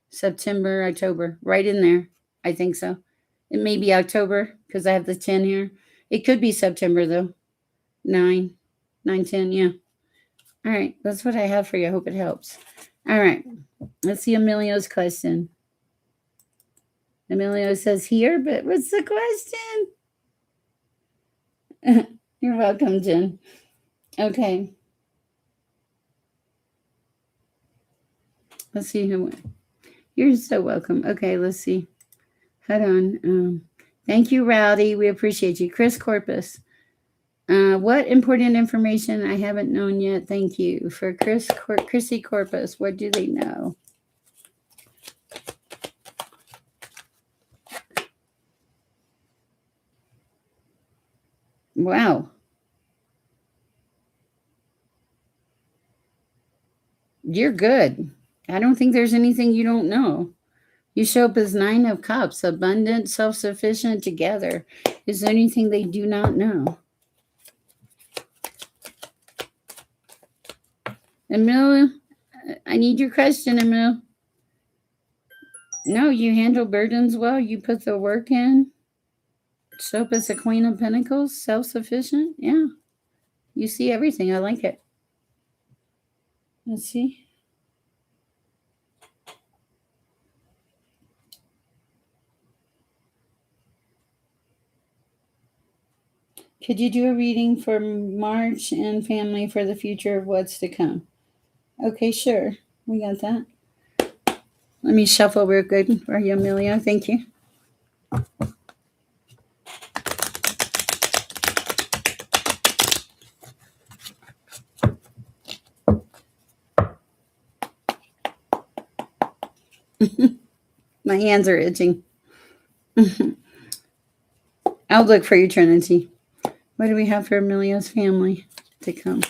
September, October. Right in there. I think so. It may be October because I have the 10 here. It could be September though. 9, 9, 10, yeah. All right, that's what I have for you. I hope it helps. All right, let's see Emilio's question. Emilio says here, but what's the question? You're welcome, Jen. Okay. Let's see who. You're so welcome. Okay, let's see. Hold on. Thank you, Rowdy. We appreciate you. Chris Corpus. What important information I haven't known yet? Thank you. For Chrissy Corpus, what do they know? Wow. You're good. I don't think there's anything you don't know. You show up as 9 of Cups, abundant, self-sufficient, together. Is there anything they do not know? Emil, I need your question, Emil. No, you handle burdens well. You put the work in. Show up as a Queen of Pentacles, self-sufficient. Yeah. You see everything. I like it. Let's see. Could you do a reading for March and family for the future of what's to come? Okay, sure. We got that. Let me shuffle real good for you, Amelia. Thank you. My hands are itching. I'll look for you, Trinity. What do we have for Amelia's family to come?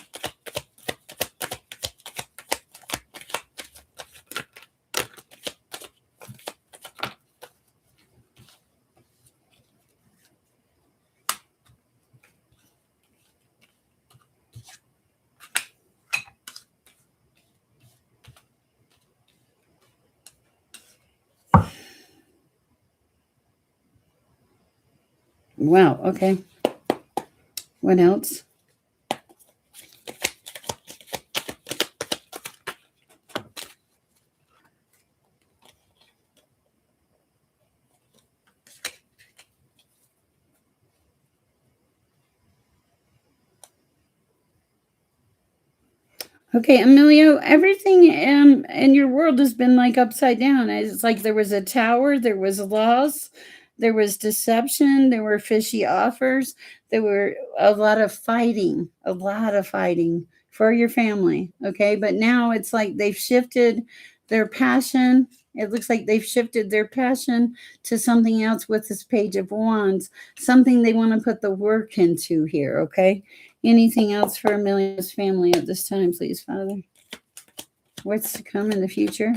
Wow, okay. What else? Okay, Emilio, everything in your world has been like upside down. It's like there was a tower, there was loss, there was deception, there were fishy offers, there were a lot of fighting for your family. Okay, but now it's like they've shifted their passion. It looks like they've shifted their passion to something else with this Page of Wands, something they want to put the work into here. Okay. Anything else for Amelia's family at this time, please, Father? What's to come in the future?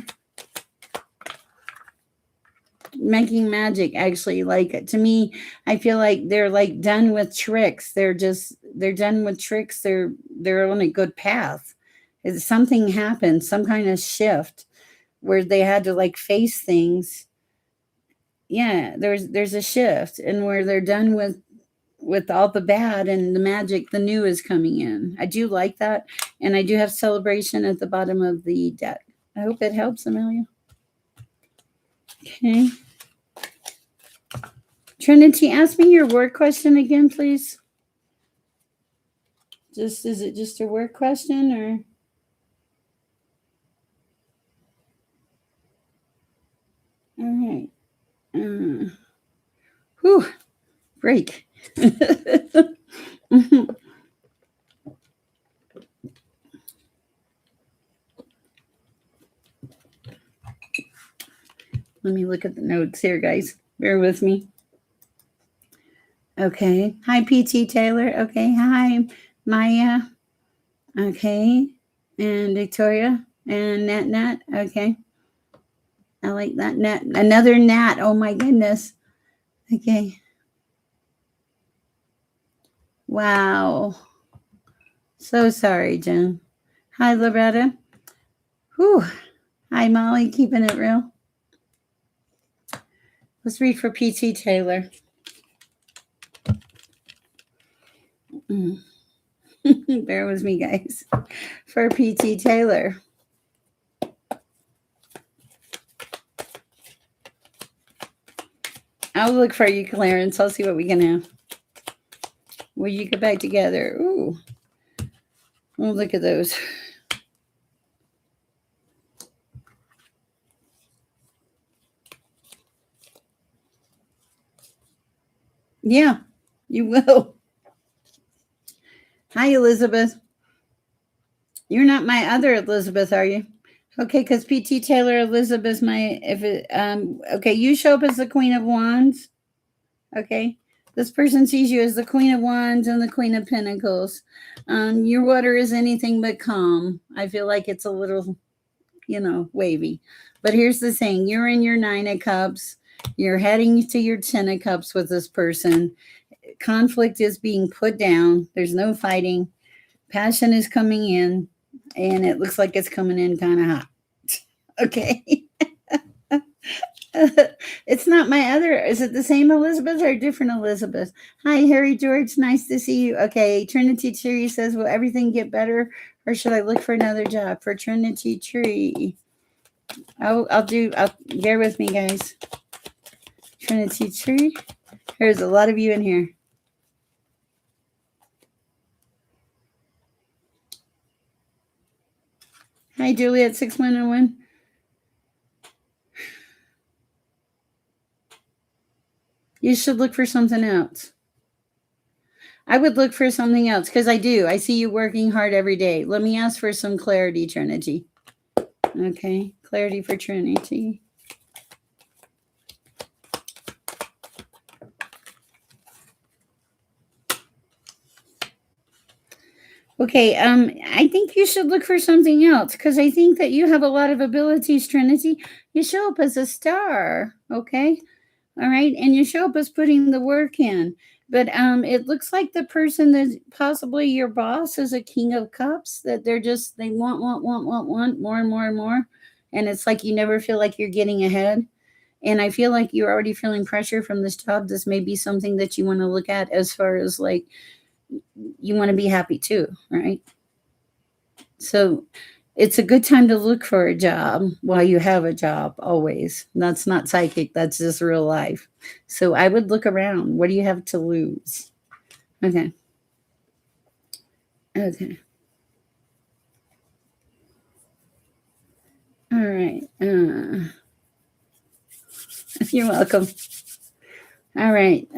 Making magic, actually. Like, to me, I feel like they're like done with tricks. They're done with tricks. They're on a good path. Something happened, some kind of shift where they had to like face things. Yeah, there's a shift, and where they're done with all the bad and the magic, the new is coming in. I do like that. And I do have celebration at the bottom of the deck. I hope it helps, Amelia. Okay. Trinity, ask me your work question again, please. Is it just a work question or? All right. Whew. Break. Let me look at the notes here, guys. Bear with me. Okay. Hi, PT Taylor. Okay. Hi, Maya. Okay. And Victoria and Nat. Okay. I like that. Nat. Another Nat. Oh, my goodness. Okay. Wow. So sorry, Jen. Hi, Loretta. Whew. Hi, Molly. Keeping it real. Let's read for PT Taylor. Bear with me, guys. For PT Taylor. I'll look for you, Clarence. I'll see what we can have. Will you get back together? Ooh. Oh, look at those. Yeah, you will. Hi, Elizabeth. You're not my other Elizabeth, are you? Okay, because PT Taylor Elizabeth's okay, you show up as the Queen of Wands. Okay. This person sees you as the Queen of Wands and the Queen of Pentacles. Your water is anything but calm. I feel like it's a little, wavy. But here's the thing. You're in your 9 of Cups. You're heading to your 10 of Cups with this person. Conflict is being put down. There's no fighting. Passion is coming in. And it looks like it's coming in kind of hot. Okay. It's not my other. Is it the same Elizabeth or a different Elizabeth? Hi, Harry George. Nice to see you. Okay. Trinity Tree says, will everything get better or should I look for another job? For Trinity Tree. I'll bear with me, guys. Trinity Tree. There's a lot of you in here. Hi, Juliet 6101. You should look for something else. I would look for something else because I do. I see you working hard every day. Let me ask for some clarity, Trinity. Okay, clarity for Trinity. Okay, I think you should look for something else because I think that you have a lot of abilities, Trinity. You show up as a star, okay? All right, and you show up as putting the work in. But it looks like the person that possibly your boss is a King of Cups, that they want more and more and more. And it's like you never feel like you're getting ahead. And I feel like you're already feeling pressure from this job. This may be something that you want to look at as far as like you want to be happy too, right? So it's a good time to look for a job while you have a job always. That's not psychic, that's just real life. So I would look around. What do you have to lose? Okay. Okay. All right. You're welcome. All right.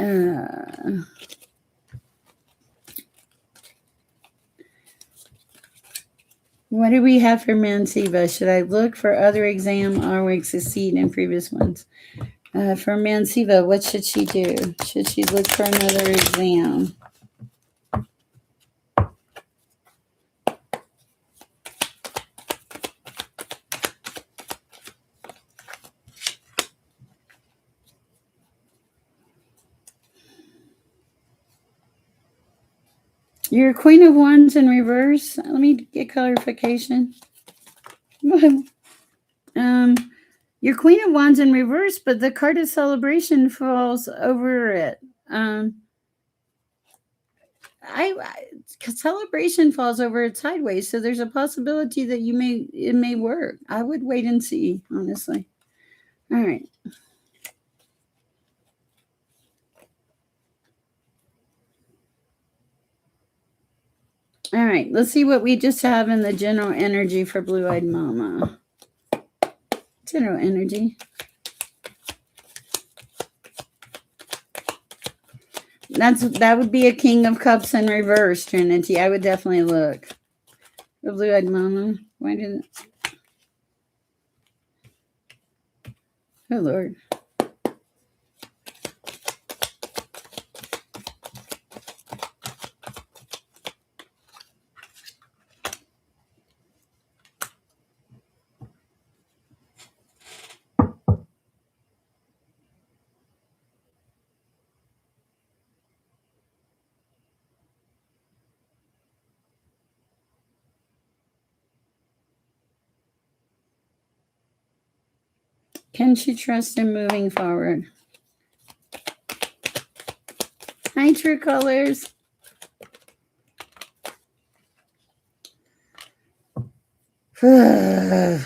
What do we have for Mansiva? Should I look for other exam or we succeed in previous ones? For Mansiva, what should she do? Should she look for another exam? Your Queen of Wands in reverse. Let me get clarification. Your Queen of Wands in reverse, but the card of celebration falls over it. Celebration falls over it sideways, so there's a possibility that it may work. I would wait and see, honestly. All right. All right. Let's see what we just have in the general energy for Blue-Eyed Mama. General energy. That would be a King of Cups in reverse, Trinity. I would definitely look. The Blue-Eyed Mama. Why didn't? Oh Lord. Can she trust him moving forward? Hi, True Colors. I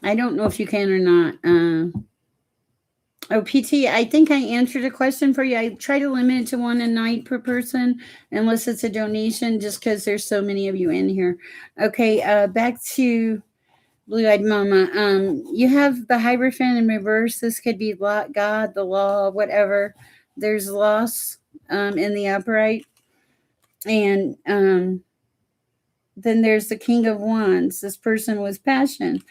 don't know if you can or not. PT, I think I answered a question for you. I try to limit it to one a night per person, unless it's a donation, just because there's so many of you in here. Okay, back to Blue-Eyed Mama. You have the Hierophant in reverse. This could be God, the law, whatever. There's loss in the upright. And then there's the King of Wands. This person was passion.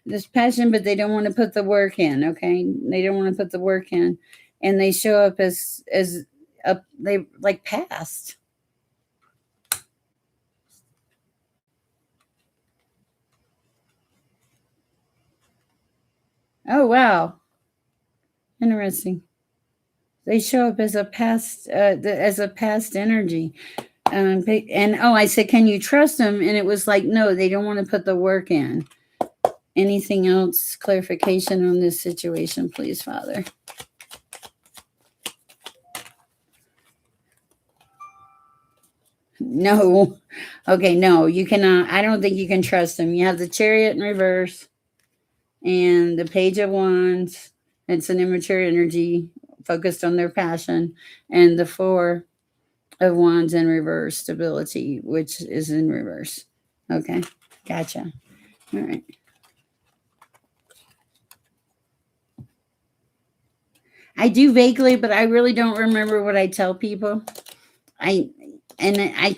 There's passion, but they don't want to put the work in. Okay, they don't want to put the work in, and they show up as they like past. Oh wow, interesting. They show up as a past energy. And I said, can you trust them? And it was like, no, they don't want to put the work in. Anything else? Clarification on this situation, please, Father. No. Okay, no, you cannot. I don't think you can trust them. You have the Chariot in reverse and the Page of Wands. It's an immature energy focused on their passion. And the Four of Wands in reverse, stability, which is in reverse. Okay, gotcha. All right. I do vaguely, but I really don't remember what I tell people. I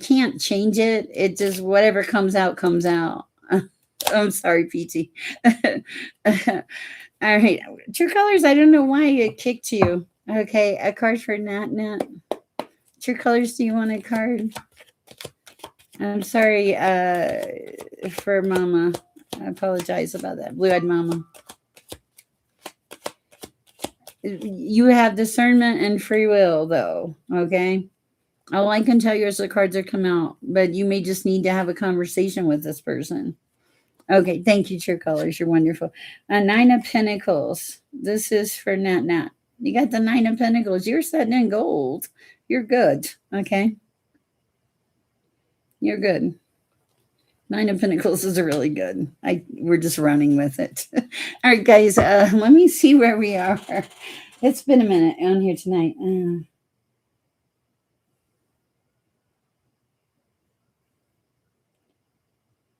can't change it. It just whatever comes out comes out. I'm sorry, PT. All right, True Colors. I don't know why it kicked you. Okay, a card for Nat. True Colors. Do you want a card? I'm sorry for Mama. I apologize about that. Blue-Eyed Mama. You have discernment and free will, though. Okay. All I can tell you is the cards are come out, but you may just need to have a conversation with this person. Okay, thank you, True Colors. You're wonderful. Nine of Pentacles. This is for Nat. You got the Nine of Pentacles. You're setting in gold. You're good. Okay. You're good. Nine of Pentacles is really good. We're just running with it. All right, guys. Let me see where we are. It's been a minute on here tonight.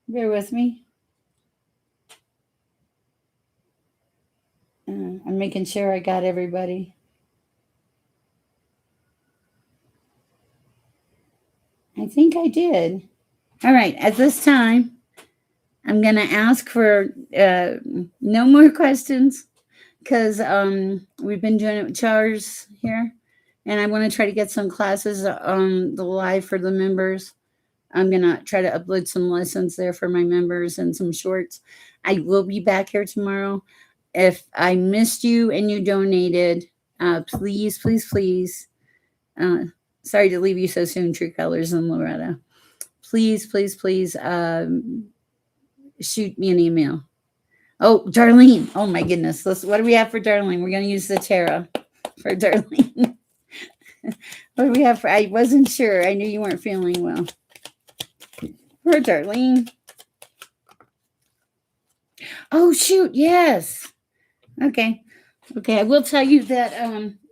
Bear with me. I'm making sure I got everybody. I think I did. All right. At this time, I'm going to ask for no more questions because we've been doing it with Charles here. And I want to try to get some classes on the live for the members. I'm going to try to upload some lessons there for my members and some shorts. I will be back here tomorrow. If I missed you and you donated, please, please, please. Sorry to leave you so soon, True Colors and Loretta. Please, please, please shoot me an email. Oh, Darlene. Oh, my goodness. What do we have for Darlene? We're going to use the tarot for Darlene. What do we have for? I wasn't sure. I knew you weren't feeling well. For Darlene. Oh, shoot. Yes. Okay. Okay. I will tell you that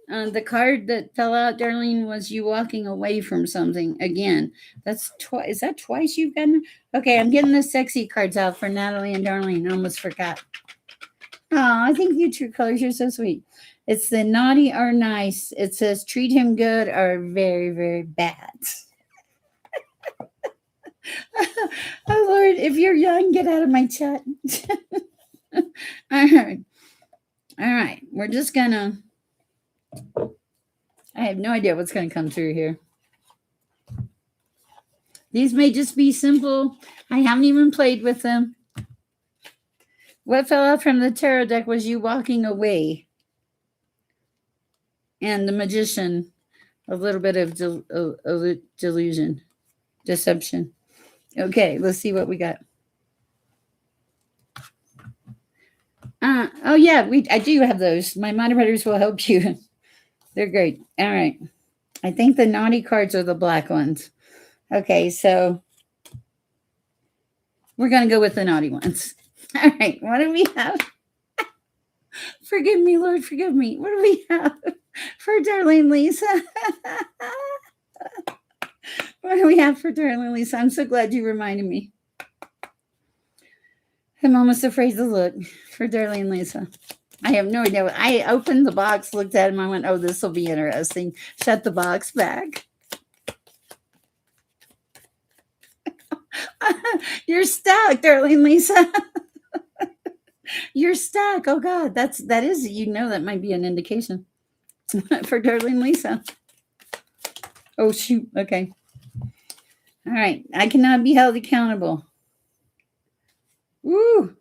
the card that fell out, Darlene, was you walking away from something again. That's twice. Is that twice you've gotten? Okay, I'm getting the sexy cards out for Natalie and Darlene. I almost forgot. Oh, I think you true colors. You're so sweet. It's the naughty or nice. It says treat him good or very, very bad. Oh Lord, if you're young, get out of my chat. All right. All right. We're just gonna I have no idea what's gonna come through here. These may just be simple. I haven't even played with them. What fell out from the tarot deck was you walking away. And the magician, a little bit of delusion, deception. Okay, let's see what we got. Oh yeah, I do have those. My moderators will help you. They're great. All right. I think the naughty cards are the black ones. Okay, so we're gonna go with the naughty ones. All right, what do we have? Forgive me, Lord, forgive me. What do we have for Darlene Lisa? What do we have for Darlene Lisa? I'm so glad you reminded me. I'm almost afraid to look for Darlene Lisa. I have no idea. I opened the box, looked at him, I went, oh, this will be interesting. Shut the box back. You're stuck, Darlene Lisa. You're stuck. Oh God, that is, that might be an indication for Darlene Lisa. Oh shoot. Okay. All right. I cannot be held accountable. Woo.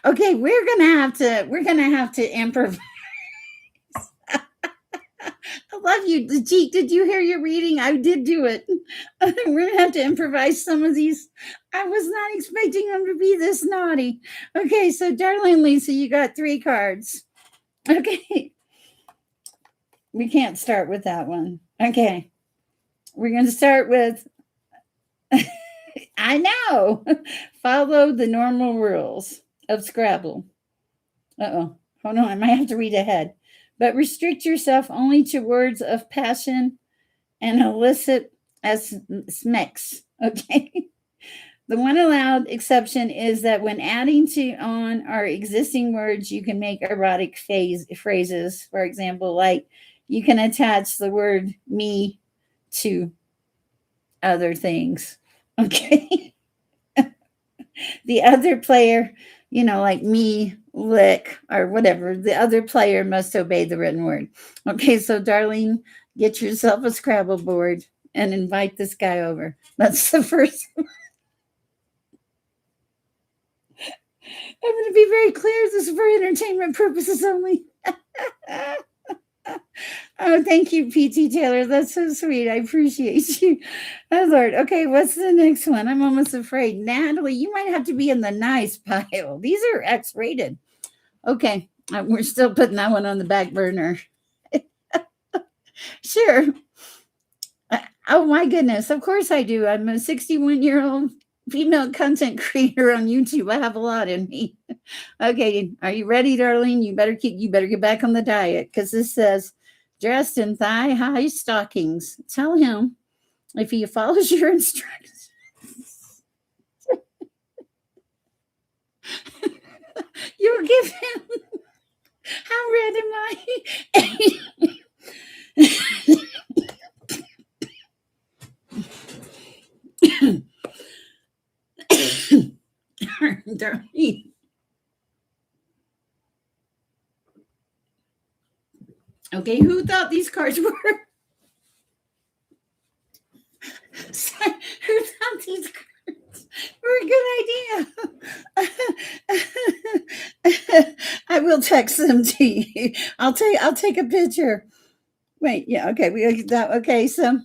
Okay, we're gonna have to improvise. I love you, Deique. Did you hear your reading? I did do it. We're gonna have to improvise some of these. I was not expecting them to be this naughty. Okay, so Darlene Lisa, you got 3 cards. Okay. We can't start with that one. Okay. We're going to start with I know. Follow the normal rules of Scrabble. Uh-oh. Hold on. I might have to read ahead. But restrict yourself only to words of passion and illicit as smex. Okay. The one allowed exception is that when adding on our existing words, you can make erotic phrases. For example, like you can attach the word me to other things. Okay. The other player, like me, lick, or whatever, the other player must obey the written word. Okay, so Darlene, get yourself a Scrabble board and invite this guy over. That's the first one. I'm going to be very clear. This is for entertainment purposes only. Oh, thank you, PT Taylor. That's so sweet. I appreciate you. Oh, Lord. Okay, what's the next one? I'm almost afraid. Natalie, you might have to be in the nice pile. These are X-rated. Okay, we're still putting that one on the back burner. Sure. Oh, my goodness. Of course I do. I'm a 61-year-old female content creator on YouTube. I have a lot in me. Okay, are you ready, Darlene? You better get back on the diet, because this says dressed in thigh-high stockings. Tell him if he follows your instructions. You'll give him. How red am I? Darlene. Okay, who thought these cards were? Who thought these cards were a good idea? I will text them to you. I'll take a picture. Wait, yeah, okay, we got that. Okay, so,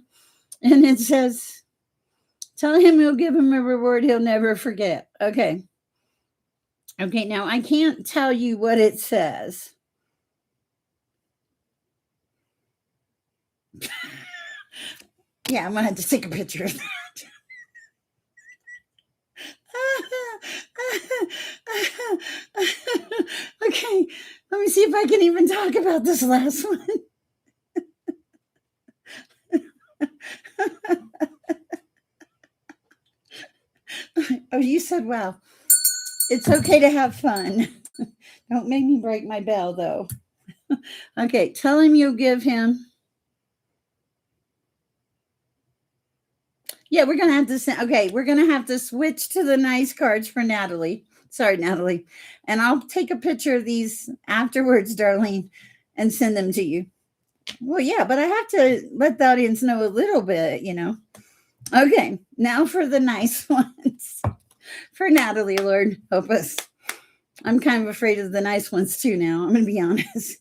and it says, tell him you'll give him a reward he'll never forget. Okay. Okay, now I can't tell you what it says. Yeah, I'm gonna have to take a picture of that. Let me see if I can even talk about this last one. Oh, you said, wow. It's okay to have fun. Don't make me break my bell, though. Okay, tell him you'll give him. Yeah, we're gonna have to send. Okay, we're gonna have to switch to the nice cards for Natalie. Sorry, Natalie, and I'll take a picture of these afterwards, Darlene, and send them to you. Well, yeah, but I have to let the audience know a little bit, Okay, now for the nice ones. For Natalie, Lord, help us. I'm kind of afraid of the nice ones too now. I'm going to be honest.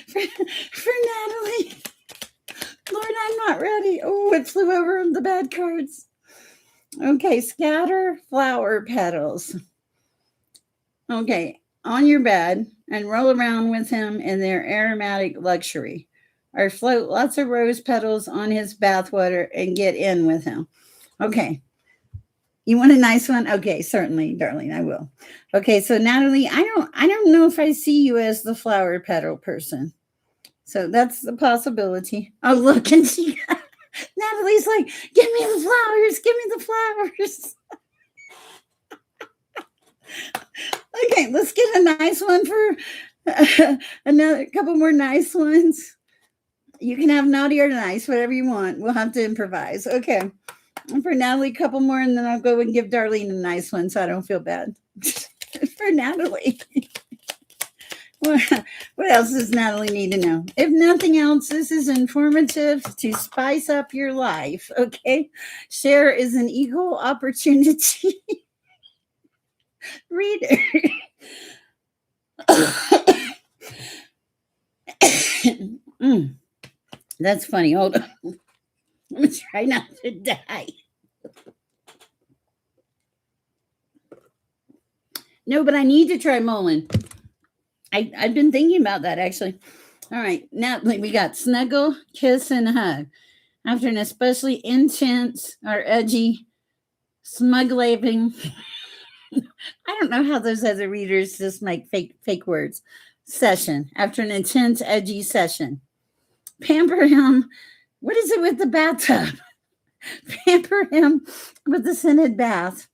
for Natalie. Lord, I'm not ready. Oh, it flew over the bad cards. Okay, scatter flower petals. Okay, on your bed and roll around with him in their aromatic luxury. Or float lots of rose petals on his bathwater and get in with him. Okay. You want a nice one? Okay, certainly, darling, I will. Okay, so Natalie, I don't know if I see you as the flower petal person. So that's the possibility. Oh, look, and she Natalie's like, give me the flowers, give me the flowers. Okay, let's get a nice one for another couple more nice ones. You can have naughty or nice, whatever you want. We'll have to improvise. Okay. And for Natalie, a couple more, and then I'll go and give Darlene a nice one so I don't feel bad. For Natalie. What else does Natalie need to know? If nothing else, this is informative to spice up your life, okay? Sher is an equal opportunity reader. That's funny. Hold on. I'm going to try not to die. No, but I need to try Mullen. I've been thinking about that, actually. All right. Now we got snuggle, kiss, and hug. After an especially intense or edgy smug-laping, I don't know how those other readers just make fake words, session. After an intense, edgy session. Pamper him. What is it with the bathtub? Pamper him with the scented bath.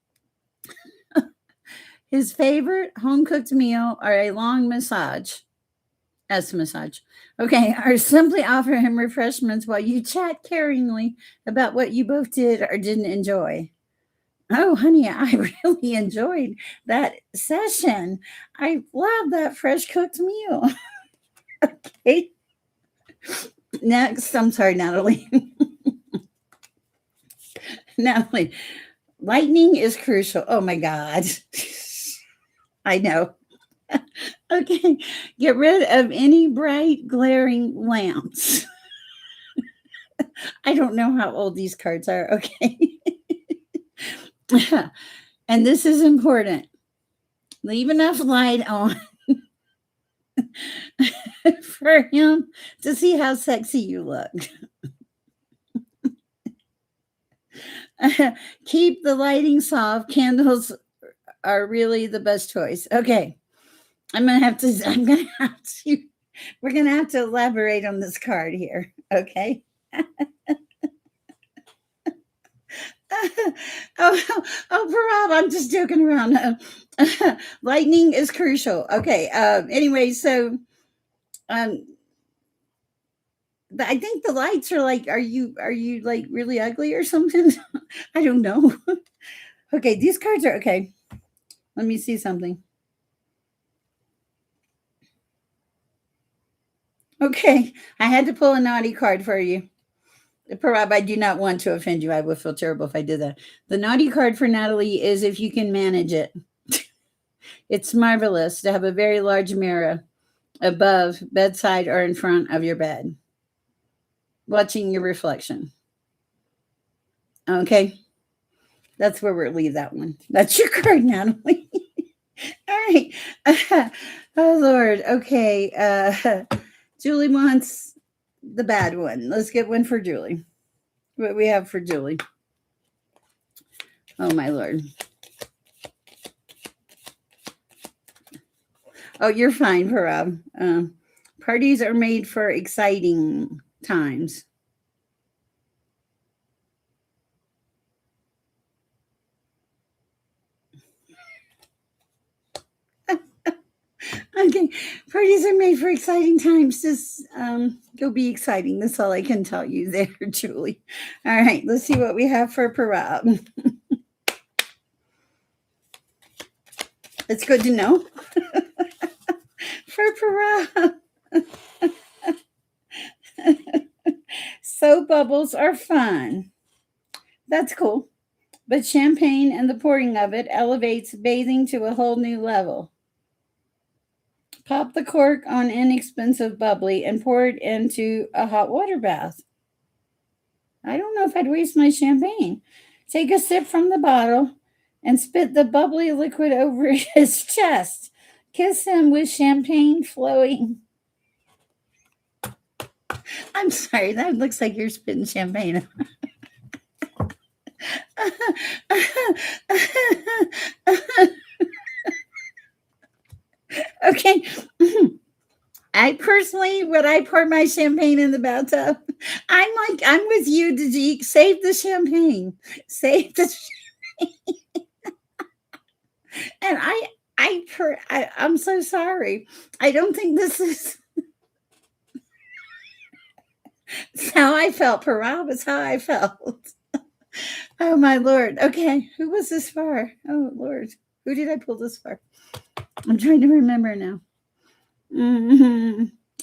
His favorite home-cooked meal or a long massage. Massage. Okay, or simply offer him refreshments while you chat caringly about what you both did or didn't enjoy. Oh, honey, I really enjoyed that session. I love that fresh cooked meal. Okay. Next, I'm sorry, Natalie. Natalie, lightning is crucial. Oh my God. I know. Okay, get rid of any bright, glaring lamps. I don't know how old these cards are. Okay. And this is important. Leave enough light on for him to see how sexy you look. Keep the lighting soft. Candles are really the best choice. Okay. We're gonna have to elaborate on this card here. Okay. Parab, I'm just joking around. Lightning is crucial. Okay. Anyway, so I think the lights are like, are you like really ugly or something? I don't know. Okay, these cards are okay. Let me see something. Okay, I had to pull a naughty card for you. Parab, I do not want to offend you. I would feel terrible if I did that. The naughty card for Natalie is if you can manage it. It's marvelous to have a very large mirror above, bedside, or in front of your bed, watching your reflection. Okay, that's where we'll leave that one. That's your card, Natalie. All right. Oh, Lord. Okay. Julie wants the bad one. Let's get one for Julie. What we have for Julie. Oh, my Lord. Oh, you're fine, Parab. Parties are made for exciting times. Okay, parties are made for exciting times. Just go be exciting. That's all I can tell you there, Julie. All right, let's see what we have for Parab. It's good to know. For Parab. Soap bubbles are fun. That's cool. But champagne and the pouring of it elevates bathing to a whole new level. Pop the cork on inexpensive bubbly and pour it into a hot water bath. I don't know if I'd waste my champagne. Take a sip from the bottle and spit the bubbly liquid over his chest. Kiss him with champagne flowing. I'm sorry, that looks like you're spitting champagne. Okay. I personally, when I pour my champagne in the bathtub, I'm with you, Deique. Save the champagne. Save the champagne. And I'm so sorry. I don't think this is it's how I felt. Parab is how I felt. Oh my Lord. Okay. Who was this for? Oh Lord. Who did I pull this for? I'm trying to remember now.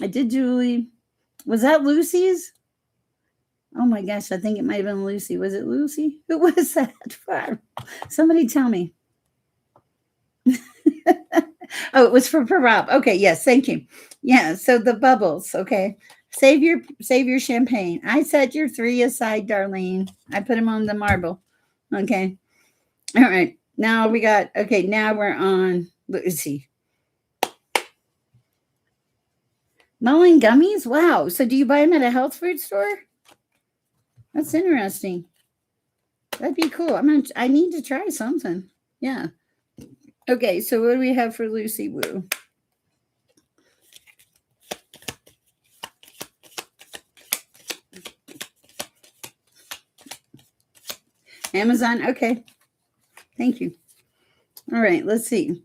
I did Julie. Was that Lucy's? Oh my gosh, I think it might have been Lucy. Was it Lucy? Who was that for? Somebody tell me. Oh, it was for Parab. Okay, yes, thank you. Yeah, so the bubbles, okay. Save your champagne. I set your 3 aside, Darlene. I put them on the marble. Okay. All right. Now now we're on Lucy. Mulling gummies? Wow. So do you buy them at a health food store? That's interesting. That'd be cool. I need to try something. Yeah. Okay, so what do we have for Lucy Woo? Amazon. Okay. Thank you. All right, let's see.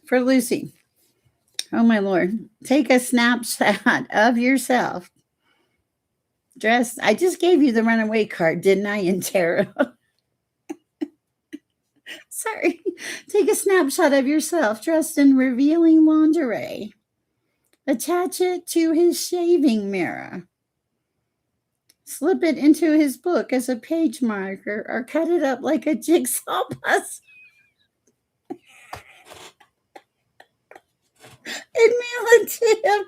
For Lucy. Oh my Lord. Take a snapshot of yourself. Dressed. I just gave you the runaway card, didn't I, in tarot? Sorry. Take a snapshot of yourself dressed in revealing lingerie. Attach it to his shaving mirror. Slip it into his book as a page marker or cut it up like a jigsaw puzzle. And mail it to him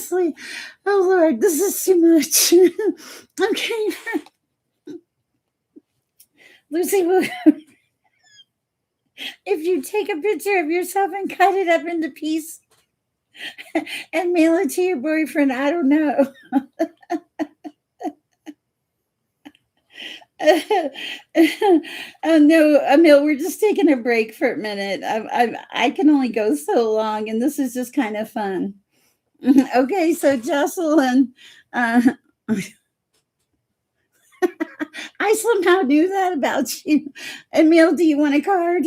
anonymously. Oh Lord, this is too much. Okay. Lucy, if you take a picture of yourself and cut it up into pieces and mail it to your boyfriend, I don't know. Oh no, Emil, we're just taking a break for a minute. I can only go so long, and this is just kind of fun. Okay, so Jocelyn, I somehow knew that about you. Emil, do you want a card?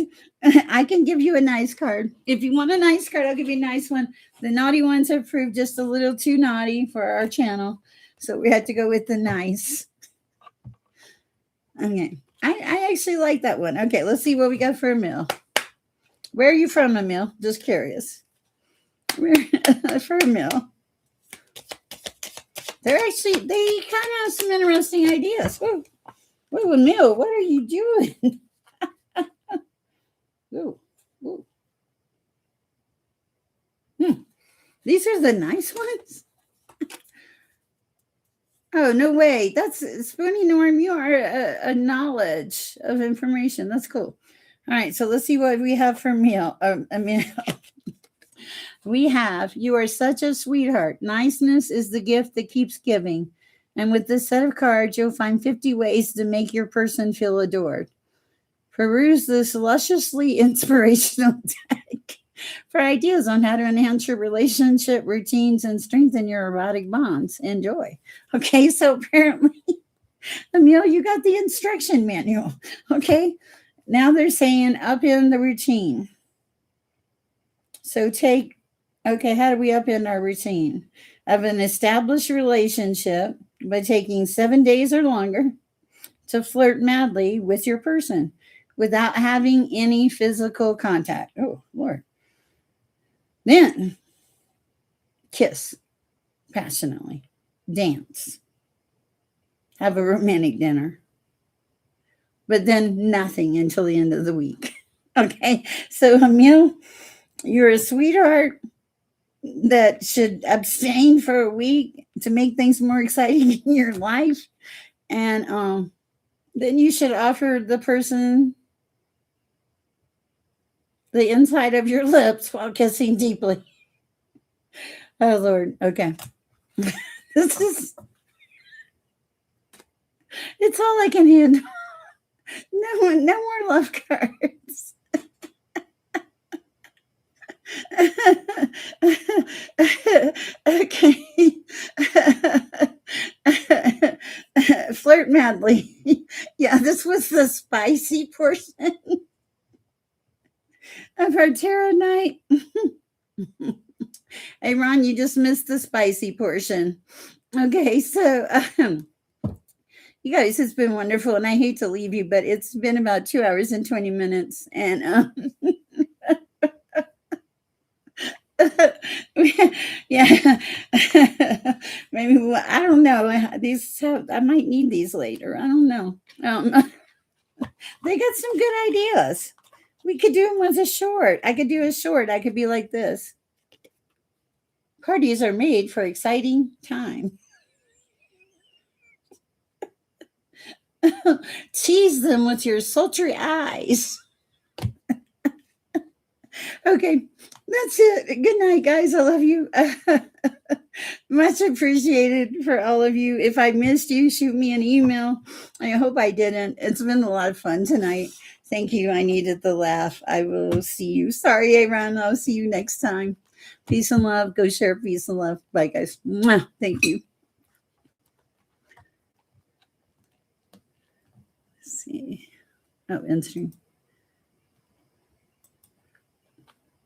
I can give you a nice card. If you want a nice card, I'll give you a nice one. The naughty ones have proved just a little too naughty for our channel, so we had to go with the nice. Okay. I actually like that one. Okay, let's see what we got for Emil. Where are you from, Emil? Just curious. For Emil. They kind of have some interesting ideas. Whoa, Emil, what are you doing? Whoa. These are the nice ones? Oh, no way. That's Spoonie Norm. You are a knowledge of information. That's cool. All right, so let's see what we have for Emil. We have, you are such a sweetheart. Niceness is the gift that keeps giving. And with this set of cards, you'll find 50 ways to make your person feel adored. Peruse this lusciously inspirational deck for ideas on how to enhance your relationship routines and strengthen your erotic bonds. Enjoy. Okay, so apparently, Emil, you got the instruction manual. Okay, now they're saying up in the routine. So okay, how do we upend our routine? Of an established relationship by taking 7 days or longer to flirt madly with your person without having any physical contact. Oh, Lord. Then kiss passionately, dance, have a romantic dinner, but then nothing until the end of the week. Okay, so Emil, you're a sweetheart that should abstain for a week to make things more exciting in your life. And then you should offer the person the inside of your lips while kissing deeply. Oh, Lord. Okay. This is, it's all I can handle. No more love cards. Okay. Flirt madly. Yeah, this was the spicy portion of our tarot night. Hey, Ron, you just missed the spicy portion. Okay, so you guys, it's been wonderful, and I hate to leave you, but it's been about 2 hours and 20 minutes, and yeah, maybe I don't know. These I might need these later. I don't know. They got some good ideas. We could do them with a short. I could do a short. I could be like this. Parties are made for exciting time. Tease them with your sultry eyes. Okay, that's it. Good night, guys. I love you. Much appreciated for all of you. If I missed you, shoot me an email. I hope I didn't. It's been a lot of fun tonight. Thank you. I needed the laugh. I will see you. Sorry, Aaron. I'll see you next time. Peace and love. Go share peace and love. Bye, guys. Mwah. Thank you. Let's see. Oh, Instagram.